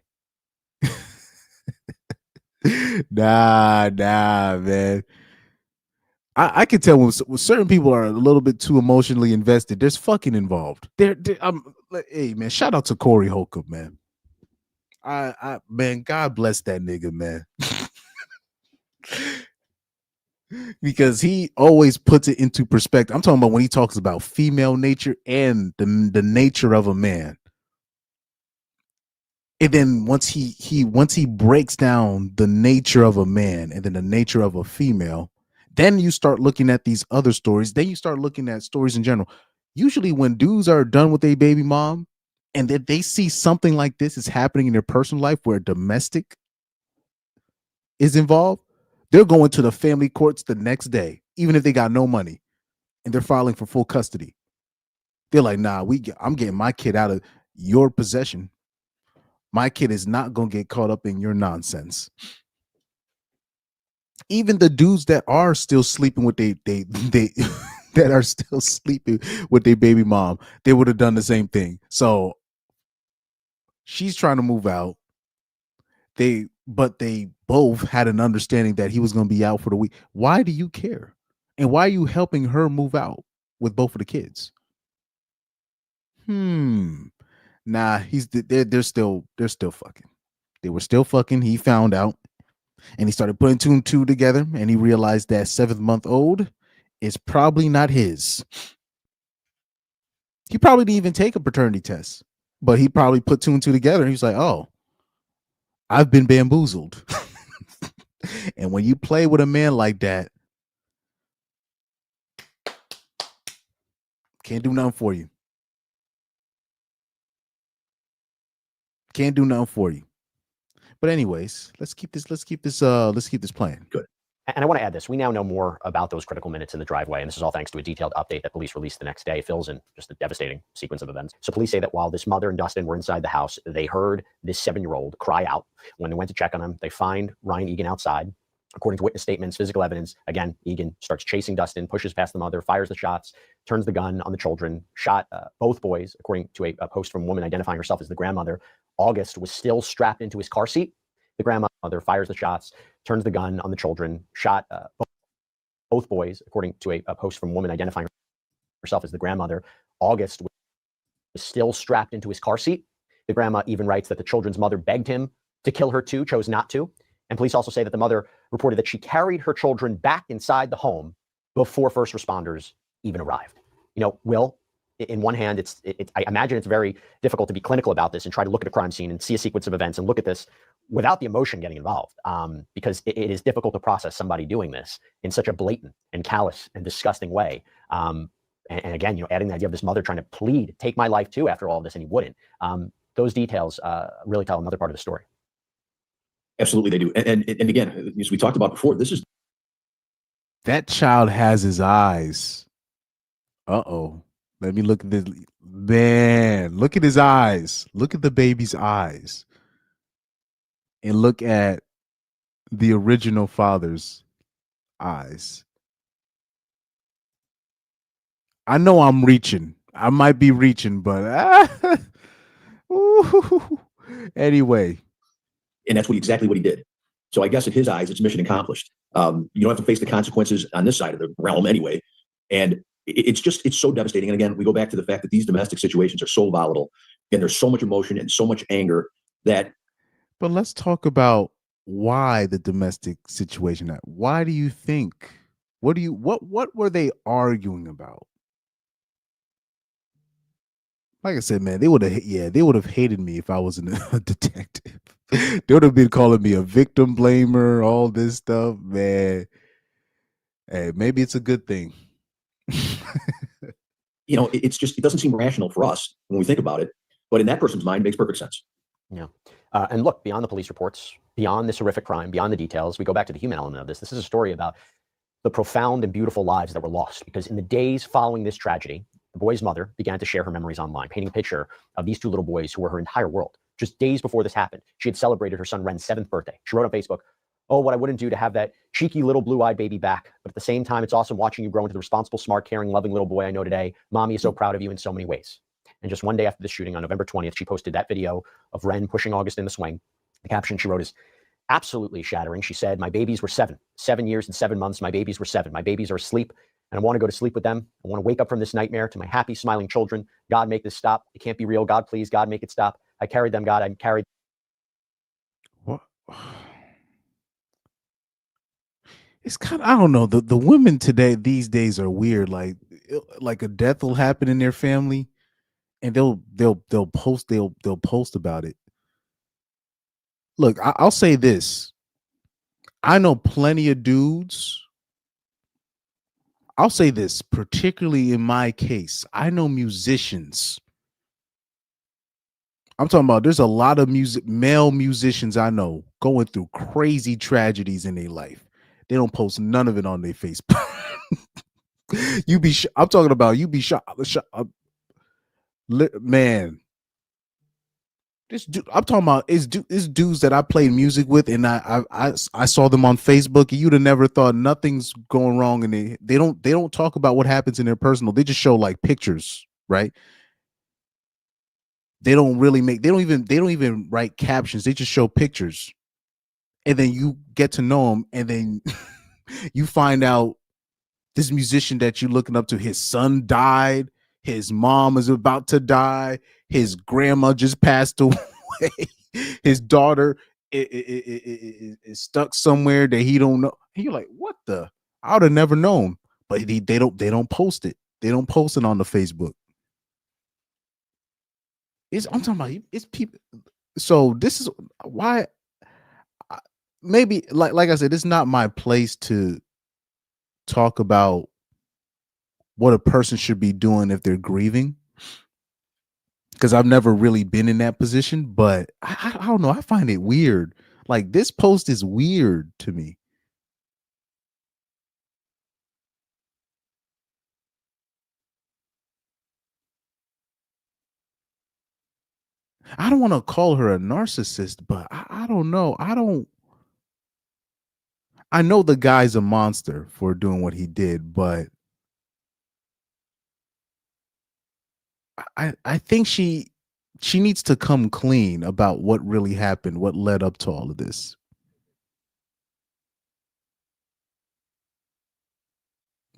Nah, man. I can tell when certain people are a little bit too emotionally invested. There's fucking involved. Hey man, shout out to Corey Holcomb, man. Man, God bless that nigga, man. Because he always puts it into perspective. I'm talking about when he talks about female nature and the nature of a man. And then once he breaks down the nature of a man and then the nature of a female, then you start looking at these other stories. Then you start looking at stories in general. Usually when dudes are done with a baby mom and that they see something like this is happening in their personal life where domestic is involved, they're going to the family courts the next day, even if they got no money, and they're filing for full custody. They're like, nah, I'm getting my kid out of your possession. My kid is not going to get caught up in your nonsense. even the dudes that are still sleeping with they that are still sleeping with their baby mom, they would have done the same thing. So she's trying to move out. But they both had an understanding that he was going to be out for the week. Why do you care? And why are you helping her move out with both of the kids? Nah, they're still fucking. They were still fucking. He found out, and he started putting two and two together, and he realized that 7-month-old is probably not his. He probably didn't even take a paternity test, but he probably put two and two together, and he was like, "Oh, I've been bamboozled." And when you play with a man like that, can't do nothing for you. Can't do nothing for you. But anyways, let's keep this playing. Good. And I want to add this. We now know more about those critical minutes in the driveway, and this is all thanks to a detailed update that police released the next day. It fills in just a devastating sequence of events. So police say that while this mother and Dustin were inside the house, they heard this 7-year-old cry out. When they went to check on him, they find Ryan Egan outside. According to witness statements, physical evidence, again, Egan starts chasing Dustin, pushes past the mother, fires the shots, turns the gun on the children, shot both boys, according to a post from a woman identifying herself as the grandmother. August was still strapped into his car seat. The grandmother fires the shots, turns the gun on the children, shot both boys, according to a post from a woman identifying herself as the grandmother. August was still strapped into his car seat. The grandma even writes that the children's mother begged him to kill her too, chose not to. And police also say that the mother reported that she carried her children back inside the home before first responders even arrived. You know, Will, in one hand, I imagine it's very difficult to be clinical about this and try to look at a crime scene and see a sequence of events and look at this without the emotion getting involved, because it is difficult to process somebody doing this in such a blatant and callous and disgusting way. And again, you know, adding the idea of this mother trying to plead, take my life too after all of this, and he wouldn't. Those details really tell another part of the story. Absolutely, they do. And again, as we talked about before, this is that child has his eyes. Uh-oh. Let me look at this. Man, look at his eyes. Look at the baby's eyes. And look at the original father's eyes. I know I'm reaching. I might be reaching, but anyway. And that's exactly what he did. So I guess in his eyes, it's mission accomplished. You don't have to face the consequences on this side of the realm anyway. And it's so devastating. And again, we go back to the fact that these domestic situations are so volatile and there's so much emotion and so much anger that. But let's talk about why the domestic situation. Why do you think? What were they arguing about? Like I said, man, they would have hated me if I wasn't a detective. They would have been calling me a victim blamer, all this stuff, man. Hey, maybe it's a good thing. You know, it doesn't seem rational for us when we think about it, but in that person's mind, it makes perfect sense. Yeah. And look, beyond the police reports, beyond this horrific crime, beyond the details, we go back to the human element of this. This is a story about the profound and beautiful lives that were lost, because in the days following this tragedy, the boy's mother began to share her memories online, painting a picture of these two little boys who were her entire world. Just days before this happened, she had celebrated her son Ren's 7th birthday. She wrote on Facebook, "Oh, what I wouldn't do to have that cheeky little blue-eyed baby back. But at the same time, it's awesome watching you grow into the responsible, smart, caring, loving little boy I know today. Mommy is so proud of you in so many ways." And just one day after the shooting on November 20th, she posted that video of Ren pushing August in the swing. The caption she wrote is absolutely shattering. She said, "My babies were 7 years and 7 months. My babies were 7. My babies are asleep, and I want to go to sleep with them. I want to wake up from this nightmare to my happy, smiling children. God, make this stop. It can't be real. God, please. God, make it stop. I carried them. God, I carried." What? It's kind of, I don't know. The women these days are weird. Like a death will happen in their family, and they'll post about it. Look, I'll say this. I know plenty of dudes. I'll say this, particularly in my case. I know musicians. I'm talking about there's a lot of male musicians I know going through crazy tragedies in their life. They don't post none of it on their Facebook. I'm talking about you be shot, man. I'm talking about is dudes that I played music with, and I saw them on Facebook. And you'd have never thought nothing's going wrong, and they don't talk about what happens in their personal. They just show like pictures, right? They don't even write captions. They just show pictures, and then you get to know them, and then you find out this musician that you're looking up to, his son died, his mom is about to die, his grandma just passed away, his daughter is stuck somewhere that he don't know. And you're like, what the? I would have never known. But they don't post it. They don't post it on the Facebook. I'm talking about it's people. So this is why maybe like I said, it's not my place to talk about what a person should be doing if they're grieving, because I've never really been in that position. But I don't know. I find it weird. Like, this post is weird to me. I don't want to call her a narcissist, but I don't know. I know the guy's a monster for doing what he did, but I think she needs to come clean about what really happened, what led up to all of this.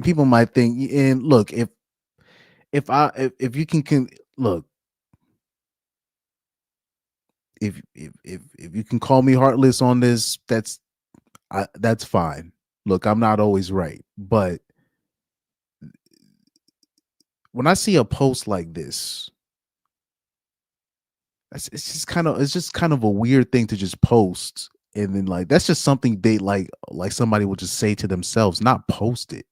People might think, and look, if you can look, if you can call me heartless on this, that's fine. Look, I'm not always right, but when I see a post like this, it's just kind of a weird thing to just post, and then like that's just something they like somebody will just say to themselves, not post it.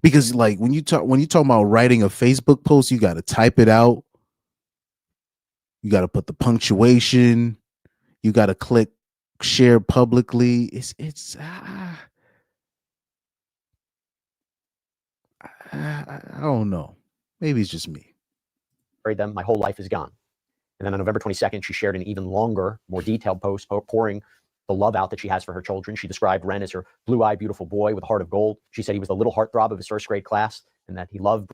Because like when you talk about writing a Facebook post, you got to type it out, you got to put the punctuation, you got to click share publicly. I don't know. Maybe it's just me. Married them. My whole life is gone. And then on November 22nd, she shared an even longer, more detailed post pouring the love out that she has for her children. She described Ren as her blue-eyed, beautiful boy with a heart of gold. She said he was the little heartthrob of his first grade class and that he loved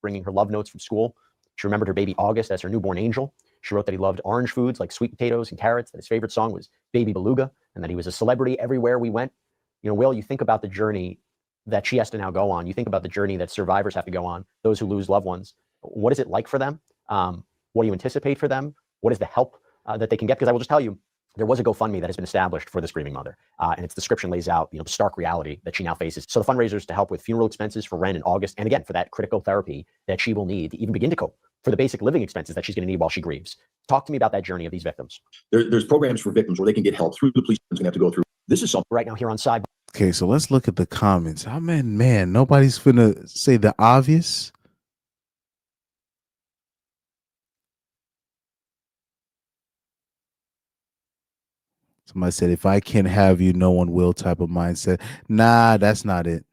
bringing her love notes from school. She remembered her baby August as her newborn angel. She wrote that he loved orange foods like sweet potatoes and carrots, that his favorite song was Baby Beluga, and that he was a celebrity everywhere we went. You know, Will, you think about the journey that she has to now go on. You think about the journey that survivors have to go on, those who lose loved ones. What is it like for them? What do you anticipate for them? What is the help that they can get? Because I will just tell you, there was a GoFundMe that has been established for this grieving mother, and its description lays out, the stark reality that she now faces. So the fundraisers to help with funeral expenses for Ren in August, and again for that critical therapy that she will need to even begin to cope, for the basic living expenses that she's going to need while she grieves. Talk to me about that journey of these victims. There's programs for victims where they can get help through the police. Going to have to go through. This is something right now here on Side. Okay, so let's look at the comments. Oh man, nobody's finna say the obvious. Somebody said, if I can't have you, no one will type of mindset. Nah, that's not it.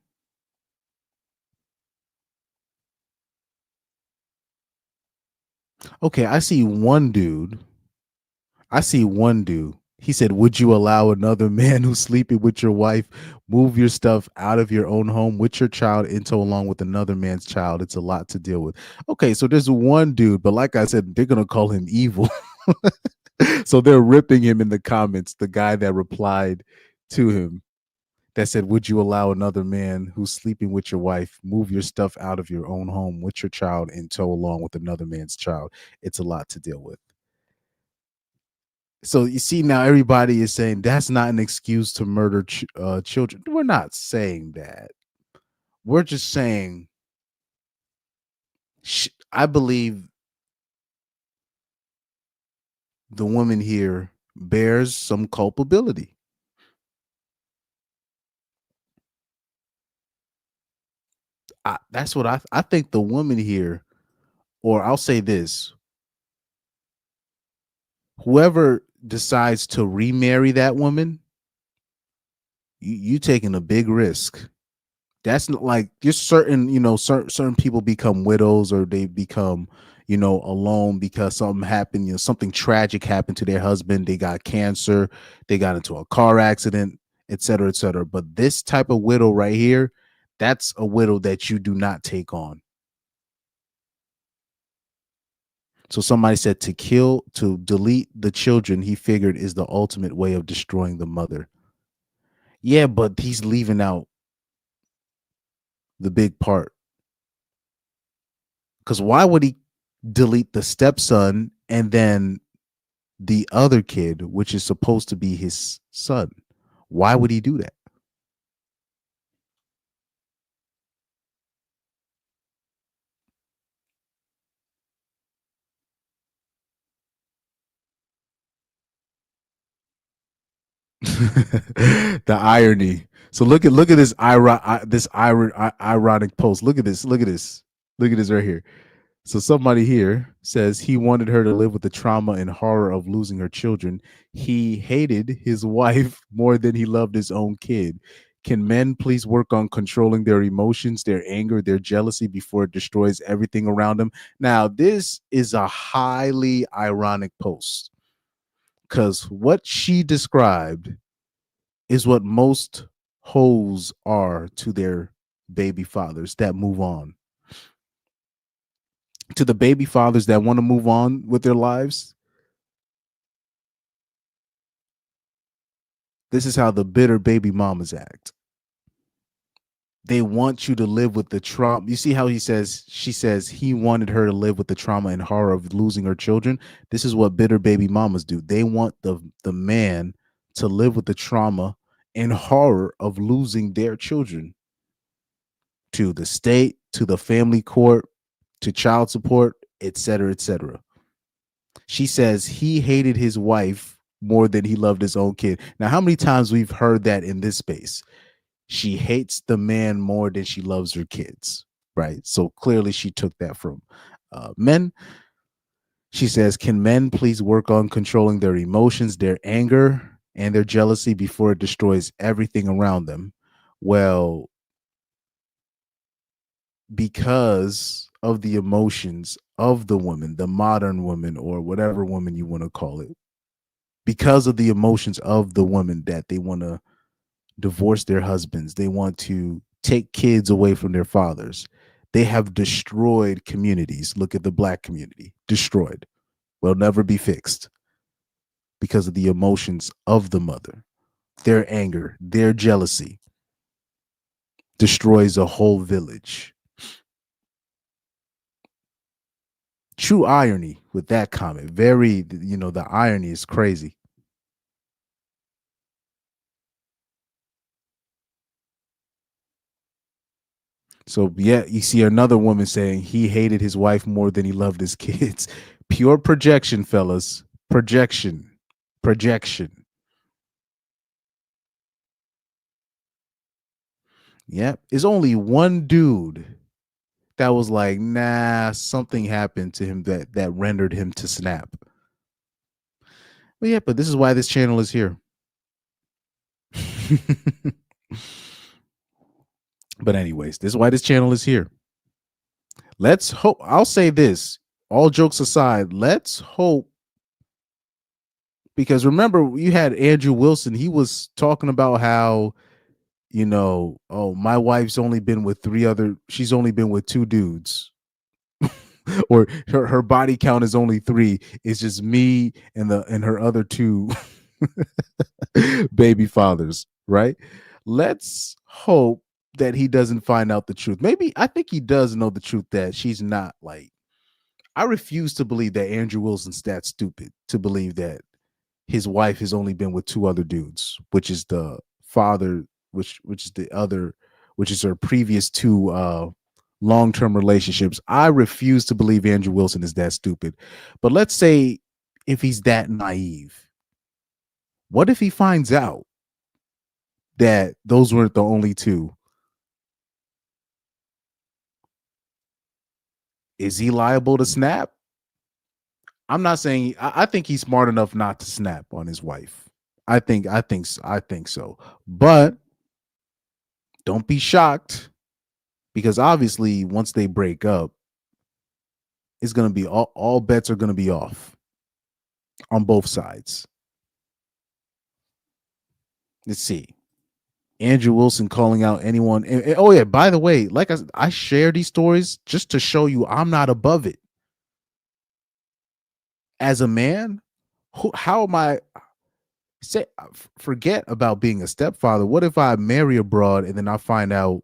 Okay, I see one dude. He said, would you allow another man who's sleeping with your wife move your stuff out of your own home with your child into along with another man's child? It's a lot to deal with. Okay, so there's one dude, but like I said, they're going to call him evil. So they're ripping him in the comments, the guy that replied to him that said, would you allow another man who's sleeping with your wife move your stuff out of your own home with your child in tow along with another man's child? It's a lot to deal with. So you see, now everybody is saying that's not an excuse to murder children. We're not saying that. We're just saying I believe the woman here bears some culpability. That's what I think the woman here, or I'll say this, whoever decides to remarry that woman, you taking a big risk That's not like just certain, certain people become widows or they become, alone because something happened, something tragic happened to their husband. They got cancer, they got into a car accident, et cetera, et cetera. But this type of widow right here, that's a widow that you do not take on. So somebody said to delete the children, he figured is the ultimate way of destroying the mother. Yeah, but he's leaving out the big part. Because why would he delete the stepson and then the other kid, which is supposed to be his son? Why would he do that? The irony. So look at this ironic post. Look at this right here. So somebody here says he wanted her to live with the trauma and horror of losing her children. He hated his wife more than he loved his own kid. Can men please work on controlling their emotions, their anger, their jealousy before it destroys everything around them? Now, this is a highly ironic post because what she described is what most hoes are to their baby fathers that move on. To the baby fathers that want to move on with their lives, this is how the bitter baby mamas act. They want you to live with the trauma. You see how she says he wanted her to live with the trauma and horror of losing her children. This is what bitter baby mamas do. They want the man to live with the trauma and horror of losing their children to the state, to the family court, to child support, etc., etc. She says he hated his wife more than he loved his own kid. Now, how many times we've heard that in this space? She hates the man more than she loves her kids, right? So clearly she took that from men. She says, can men please work on controlling their emotions, their anger, and their jealousy before it destroys everything around them? Well, because of the emotions of the woman, the modern woman, or whatever woman you want to call it, because of the emotions of the woman that they want to divorce their husbands, they want to take kids away from their fathers, they have destroyed communities. Look at the Black community, destroyed, will never be fixed because of the emotions of the mother. Their anger, their jealousy destroys a whole village. True irony with that comment. Very, the irony is crazy. So, yeah, you see another woman saying he hated his wife more than he loved his kids. Pure projection, fellas. Projection. Yeah, it's only one dude that was like, nah, something happened to him that rendered him to snap. But yeah, but this is why this channel is here. But anyways, this is why this channel is here. Let's hope. I'll say this, all jokes aside, let's hope, because remember you had Andrew Wilson. He was talking about how, oh, my wife's only been with she's only been with 2 dudes. Or her body count is only 3. It's just me and her other 2 baby fathers, right? Let's hope that he doesn't find out the truth. Maybe I think he does know the truth, that she's not like, I refuse to believe that Andrew Wilson's that stupid to believe that his wife has only been with 2 other dudes, which is the father, which is her previous 2 long-term relationships. I refuse to believe Andrew Wilson is that stupid. But let's say if he's that naive, what if he finds out that those weren't the only 2? Is he liable to snap? I'm not saying, I think he's smart enough not to snap on his wife. I think so. But don't be shocked because obviously once they break up, it's gonna be all bets are gonna be off on both sides. Let's see. Andrew Wilson calling out anyone. And oh yeah, by the way, like I share these stories just to show you I'm not above it. As a man, how am I? Forget about being a stepfather. What if I marry a broad and then I find out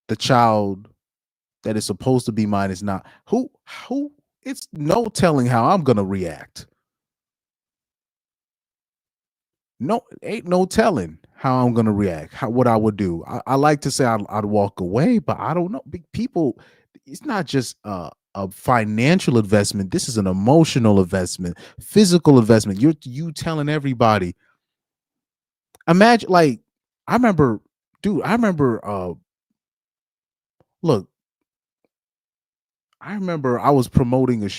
the child that is supposed to be mine is not? Who? It's no telling how I'm gonna react. No, ain't no telling how I'm gonna react. What I would do. I like to say I'd walk away, but I don't know. People, it's not just a financial investment. This is an emotional investment, physical investment. You telling everybody. Imagine, like, I remember, dude. Look, I remember I was promoting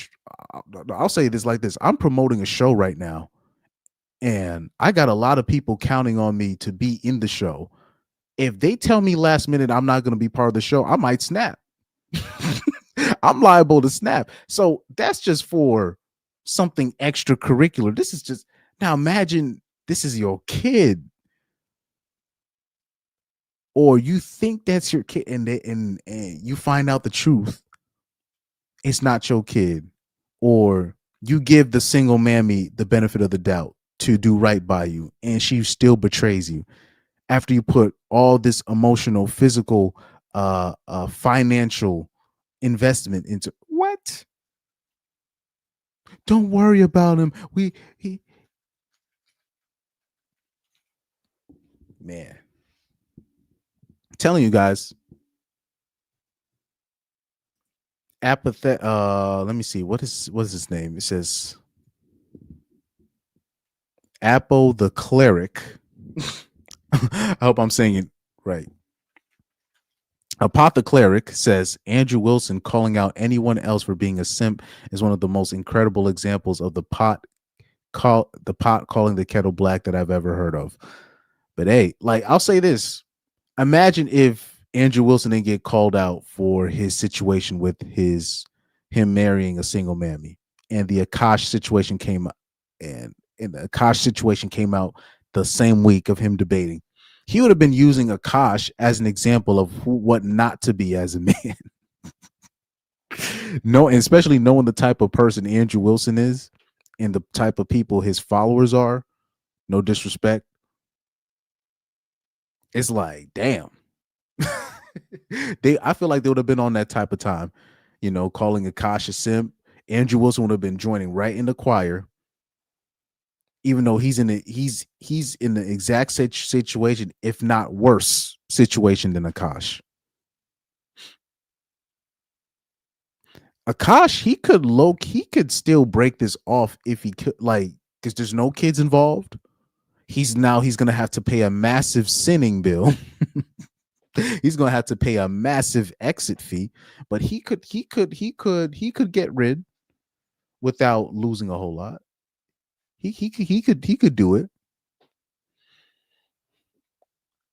I'll say this like this. I'm promoting a show right now. And I got a lot of people counting on me to be in the show. If they tell me last minute I'm not going to be part of the show, I might snap. I'm liable to snap. So that's just for something extracurricular. This is just, now imagine this is your kid. Or you think that's your kid and you find out the truth. It's not your kid. Or you give the single mammy the benefit of the doubt to do right by you, and she still betrays you after you put all this emotional, physical, financial investment into what? Don't worry about him. Man, I'm telling you guys, apathetic. Let me see. What is his name? It says Apple the Cleric. I hope I'm saying it right. Apothecleric says Andrew Wilson calling out anyone else for being a simp is one of the most incredible examples of the pot calling the kettle black that I've ever heard of. But hey, like, I'll say this. Imagine if Andrew Wilson didn't get called out for his situation with him marrying a single mammy, and the Akaash situation came and the Akaash situation came out the same week of him debating. He would have been using Akaash as an example of what not to be as a man. No, and especially knowing the type of person Andrew Wilson is and the type of people his followers are. No disrespect. It's like, damn. I feel like they would have been on that type of time, calling Akaash a simp. Andrew Wilson would have been joining right in the choir, even though he's in the exact situation, if not worse situation than Akaash. Akaash, he could still break this off if he could, like, because there's no kids involved. He's gonna have to pay a massive sinning bill. He's gonna have to pay a massive exit fee, but he could get rid without losing a whole lot. He could do it.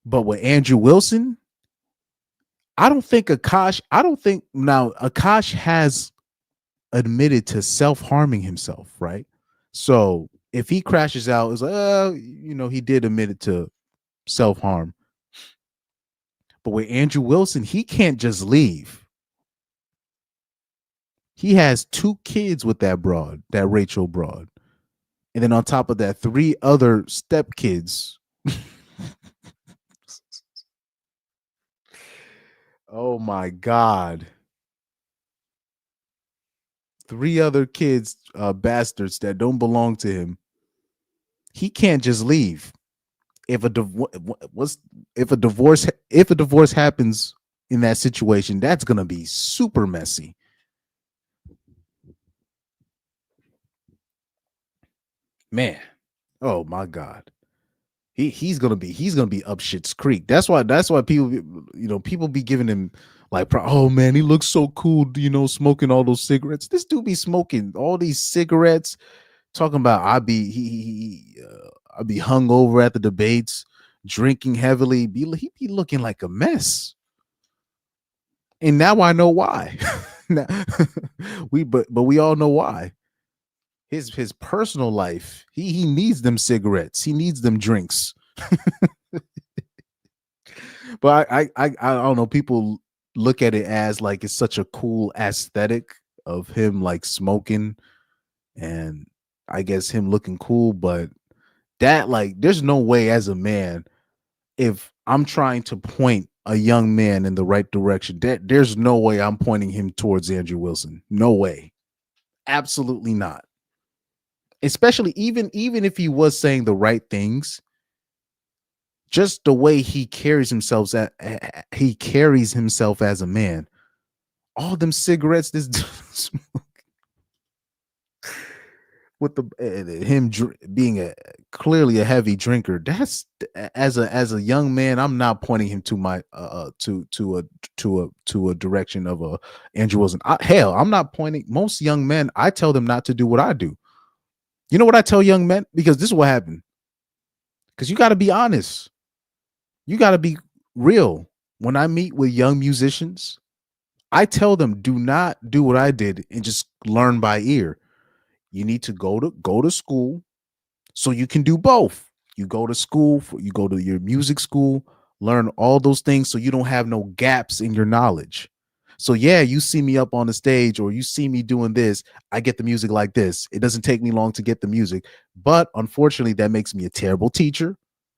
But with Andrew Wilson, Akaash has admitted to self-harming himself, right? So if he crashes out, it's like, he did admit it to self-harm. But with Andrew Wilson, he can't just leave. He has 2 kids with that Rachel broad. And then on top of that, 3 other stepkids. Oh my God. 3 other kids, bastards that don't belong to him. He can't just leave. If a divorce happens in that situation, that's gonna be super messy. Man, oh my God. He's gonna be up shit's creek. That's why people be giving him like, oh man, he looks so cool, smoking all those cigarettes. This dude be smoking all these cigarettes, talking about I be hung over at the debates, drinking heavily, he'd be looking like a mess. And now I know why. But we all know why. His personal life, he needs them cigarettes, he needs them drinks. But I don't know, people look at it as like it's such a cool aesthetic of him like smoking and I guess him looking cool, but that, like, there's no way as a man, if I'm trying to point a young man in the right direction, there's no way I'm pointing him towards Andrew Wilson. No way. Absolutely not. Especially even if he was saying the right things, just the way he carries himself as a man. All them cigarettes, this with him being clearly a heavy drinker. That's as a young man, I'm not pointing him to my to a direction of a Andrew Wilson. Hell, I'm not pointing. Most young men, I tell them not to do what I do. You know what I tell young men? Because this is what happened. Because you got to be honest. You got to be real. When I meet with young musicians, I tell them, do not do what I did and just learn by ear. You need to go to school so you can do both. You go to school, you go to your music school, learn all those things so you don't have no gaps in your knowledge. So yeah, you see me up on the stage or you see me doing this, I get the music like this. It doesn't take me long to get the music, but unfortunately that makes me a terrible teacher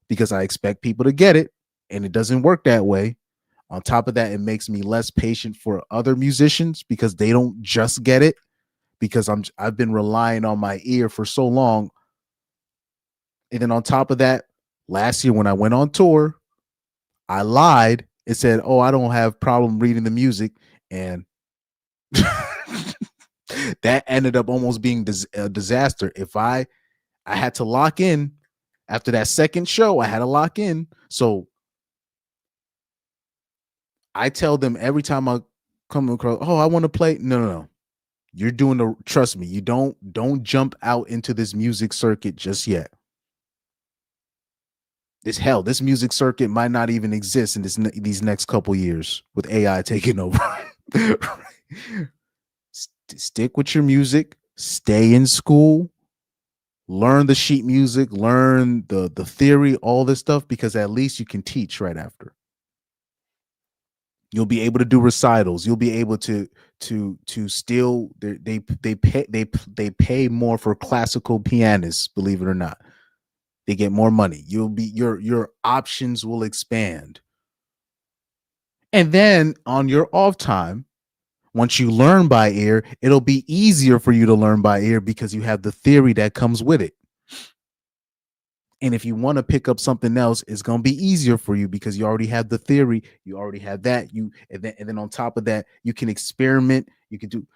because I expect people to get it and it doesn't work that way. On top of that, it makes me less patient for other musicians because they don't just get it. Because I've been relying on my ear for so long. And then on top of that, last year when I went on tour, I lied and said, oh, I don't have problem reading the music. And that ended up almost being a disaster. If I had to lock in after that second show, I had to lock in. So I tell them every time I come across, oh, I want to play. No. You're doing trust me, you don't jump out into this music circuit just yet. This music circuit might not even exist in these next couple years with AI taking over. Stick with your music, stay in school, learn the sheet music, learn the theory, all this stuff, because at least you can teach right after. You'll be able to do recitals. You'll be able to still they pay more for classical pianists, believe it or not. They get more money. Your options will expand. And then on your off time, once you learn by ear, it'll be easier for you to learn by ear because you have the theory that comes with it. And if you want to pick up something else, it's going to be easier for you because you already have the theory. You already have that. And then on top of that, you can experiment. You can do,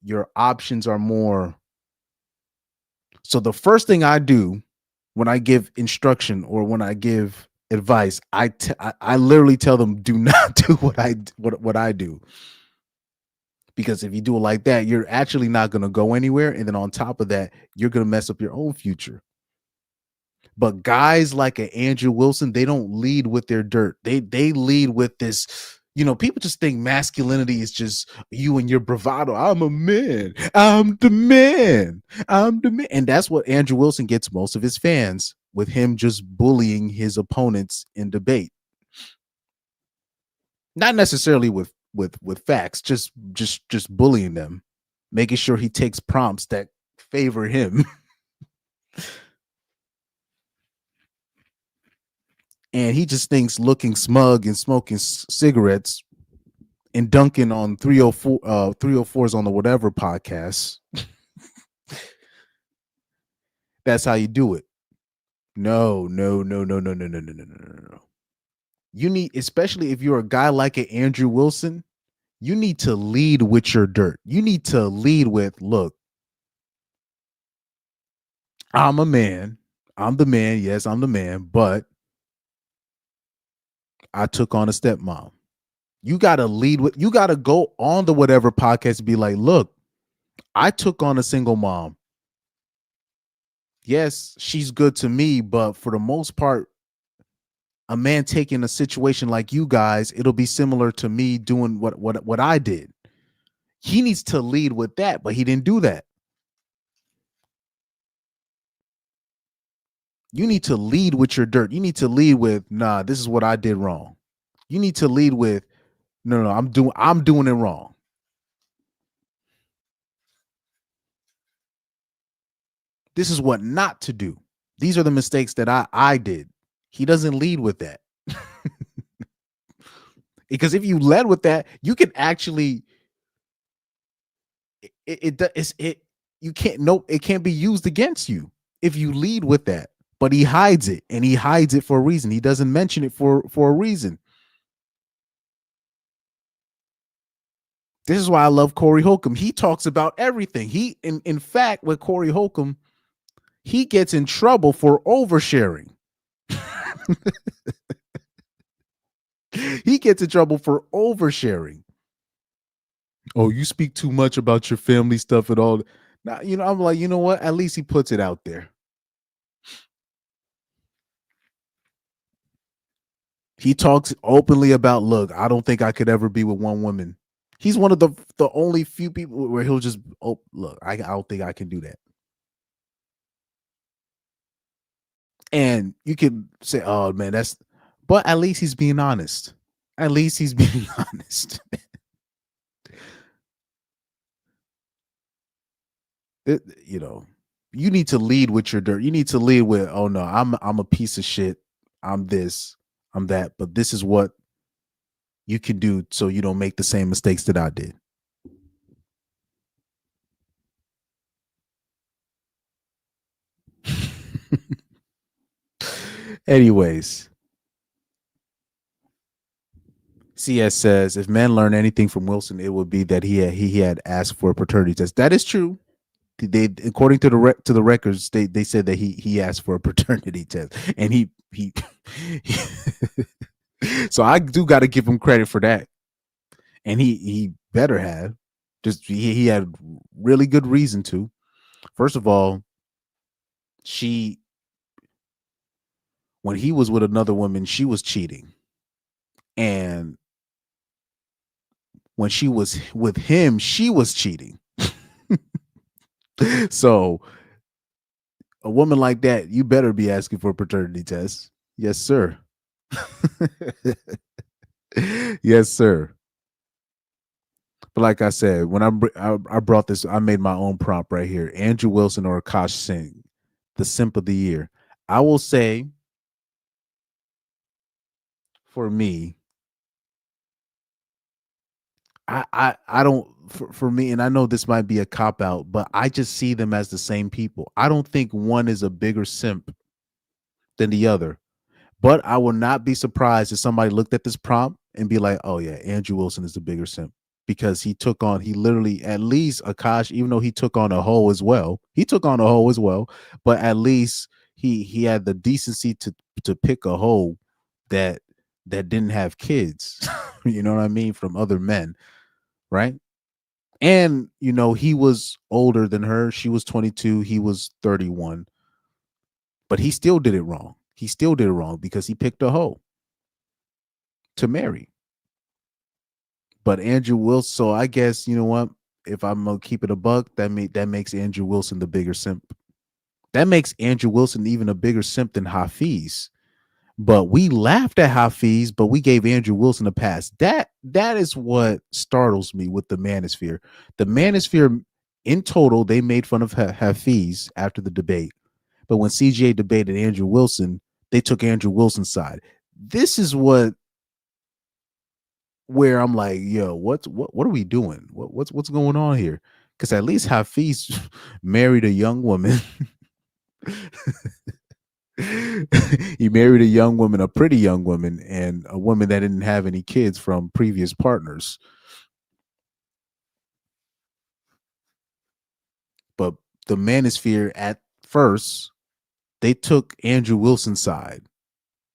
your options are more. So the first thing I do when I give instruction or when I give advice, I literally tell them, do not do what I do. Because if you do it like that, you're actually not going to go anywhere. And then on top of that, you're going to mess up your own future. But guys like an Andrew Wilson, they don't lead with their dirt. They lead with this, people just think masculinity is just you and your bravado. I'm a man. I'm the man. I'm the man. And that's what Andrew Wilson gets most of his fans, with him just bullying his opponents in debate. Not necessarily with facts, just bullying them, making sure he takes prompts that favor him. And he just thinks looking smug and smoking cigarettes and dunking on 304s on the whatever podcast. That's how you do it. No. You need, especially if you're a guy like an Andrew Wilson, you need to lead with your dirt. You need to lead with, look, I'm a man. I'm the man. Yes, I'm the man, but I took on a stepmom. You got to lead with, you got to go on the whatever podcast and be like, look, I took on a single mom. Yes, she's good to me, but for the most part, a man taking a situation like you guys, it'll be similar to me doing what I did. He needs to lead with that, but he didn't do that. You need to lead with your dirt. You need to lead with, nah, this is what I did wrong. You need to lead with, no, I'm doing it wrong. This is what not to do. These are the mistakes that I did. He doesn't lead with that. Because if you led with that, you can actually you can't, no, it can't be used against you if you lead with that. But he hides it, and he hides it for a reason. He doesn't mention it for a reason. This is why I love Corey Holcomb. He talks about everything. He, in fact, with Corey Holcomb, he gets in trouble for oversharing. He gets in trouble for oversharing. Oh, you speak too much about your family stuff and all. Now, I'm like, you know what? At least he puts it out there. He talks openly about, look, I don't think I could ever be with one woman. He's one of the only few people where he'll just, oh, look, I don't think I can do that. And you can say, oh man, but at least he's being honest. At least he's being honest. You need to lead with your dirt. You need to lead with, oh no, I'm a piece of shit. I'm this, I'm that, but this is what you can do so you don't make the same mistakes that I did. Anyways, CS says, if men learn anything from Wilson, it would be that he had asked for a paternity test. That is true. They, according to the records, they said that he asked for a paternity test, and he so I do got to give him credit for that, and he better have. Just he had really good reason to. First of all, when he was with another woman, she was cheating, and when she was with him, she was cheating. So a woman like that, you better be asking for a paternity test. Yes, sir. Yes, sir. But like I said, when I brought this, I made my own prompt right here. Andrew Wilson or Akaash Singh, the simp of the year. I will say, for me, I don't, for me, and I know this might be a cop out, but I just see them as the same people. I don't think one is a bigger simp than the other. But I will not be surprised if somebody looked at this prompt and be like, oh yeah, Andrew Wilson is the bigger simp, because he literally, at least Akaash, even though he took on a hoe as well, but at least he had the decency to pick a hoe that didn't have kids, you know what I mean, from other men, right? And he was older than her. She was 22, he was 31, but he still did it wrong. He still did it wrong because he picked a hoe to marry. But Andrew Wilson, so I guess, you know what? If I'm gonna keep it a buck, that makes Andrew Wilson the bigger simp. That makes Andrew Wilson even a bigger simp than Hafiz. But we laughed at Hafiz, but we gave Andrew Wilson a pass. That is what startles me with the manosphere. The manosphere, in total, they made fun of Hafiz after the debate. But when CGA debated Andrew Wilson, they took Andrew Wilson's side. This is where I'm like, yo, what are we doing? What's going on here? Because at least Hafiz married a young woman. He married a young woman, a pretty young woman, and a woman that didn't have any kids from previous partners. But the manosphere at first, they took Andrew Wilson's side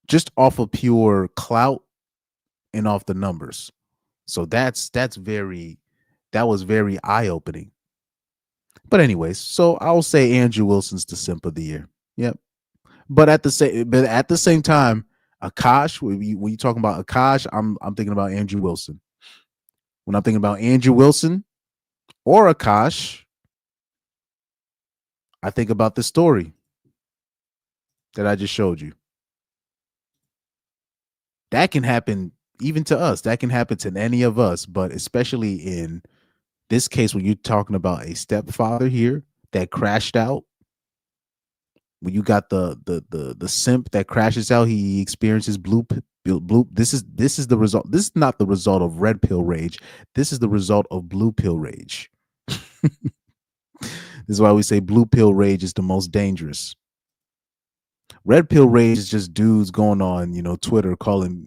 just off of pure clout and off the numbers. So that was very eye-opening. But anyways, so I'll say Andrew Wilson's the simp of the year. Yep. But at the same time, Akaash, when you talking about Akaash, I'm thinking about Andrew Wilson. When I'm thinking about Andrew Wilson or Akaash, I think about the story that I just showed you. That can happen even to us. That can happen to any of us, but especially in this case, when you're talking about a stepfather here that crashed out, when you got the simp that crashes out, he experiences blue. This is the result. This is not the result of red pill rage. This is the result of blue pill rage. This is why we say blue pill rage is the most dangerous. Red pill rage is just dudes going on, Twitter calling,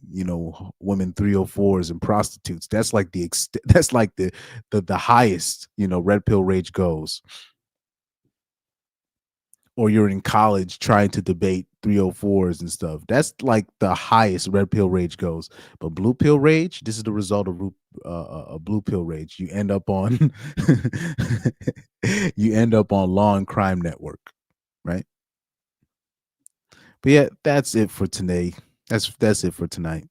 women 304s and prostitutes. That's like the highest, red pill rage goes. Or you're in college trying to debate 304s and stuff. That's like the highest red pill rage goes. But blue pill rage, this is the result of blue pill rage. You end up on Law and Crime Network, right? But yeah, that's it for today. That's it for tonight.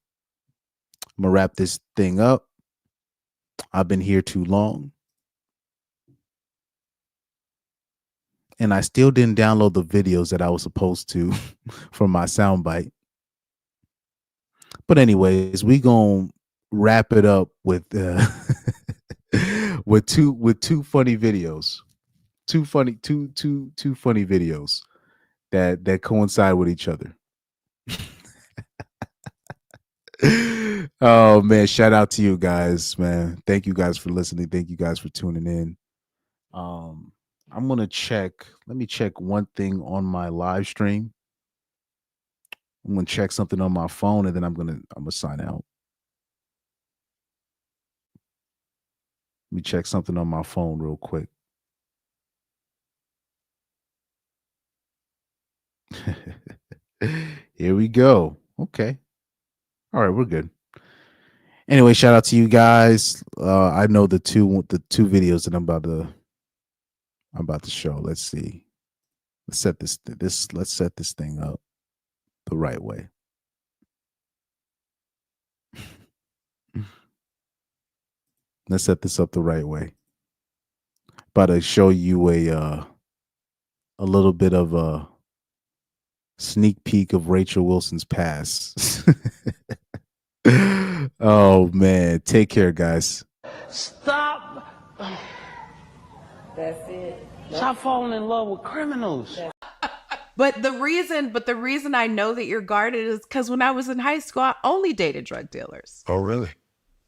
I'm gonna wrap this thing up. I've been here too long. And I still didn't download the videos that I was supposed to from my soundbite. But anyways, we gonna wrap it up with with two funny videos. Two funny videos that coincide with each other. Oh man, shout out to you guys, man. Thank you guys for listening. Thank you guys for tuning in. I'm gonna check. Let me check one thing on my live stream. I'm gonna check something on my phone, and then I'm gonna sign out. Let me check something on my phone real quick. Here we go. Okay. All right, we're good. Anyway, shout out to you guys. I know the two videos that I'm about to show. Let's see. Let's set this thing up the right way. Let's set this up the right way. About to show you a little bit of a sneak peek of Rachel Wilson's past. Oh man, take care, guys. Stop. That's it. Stop falling in love with criminals. But the reason I know that you're guarded is because when I was in high school, I only dated drug dealers. Oh, really?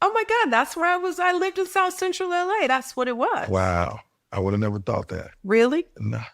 Oh my God, that's where I was. I lived in South Central LA. That's what it was. Wow. I would have never thought that. Really? Nah.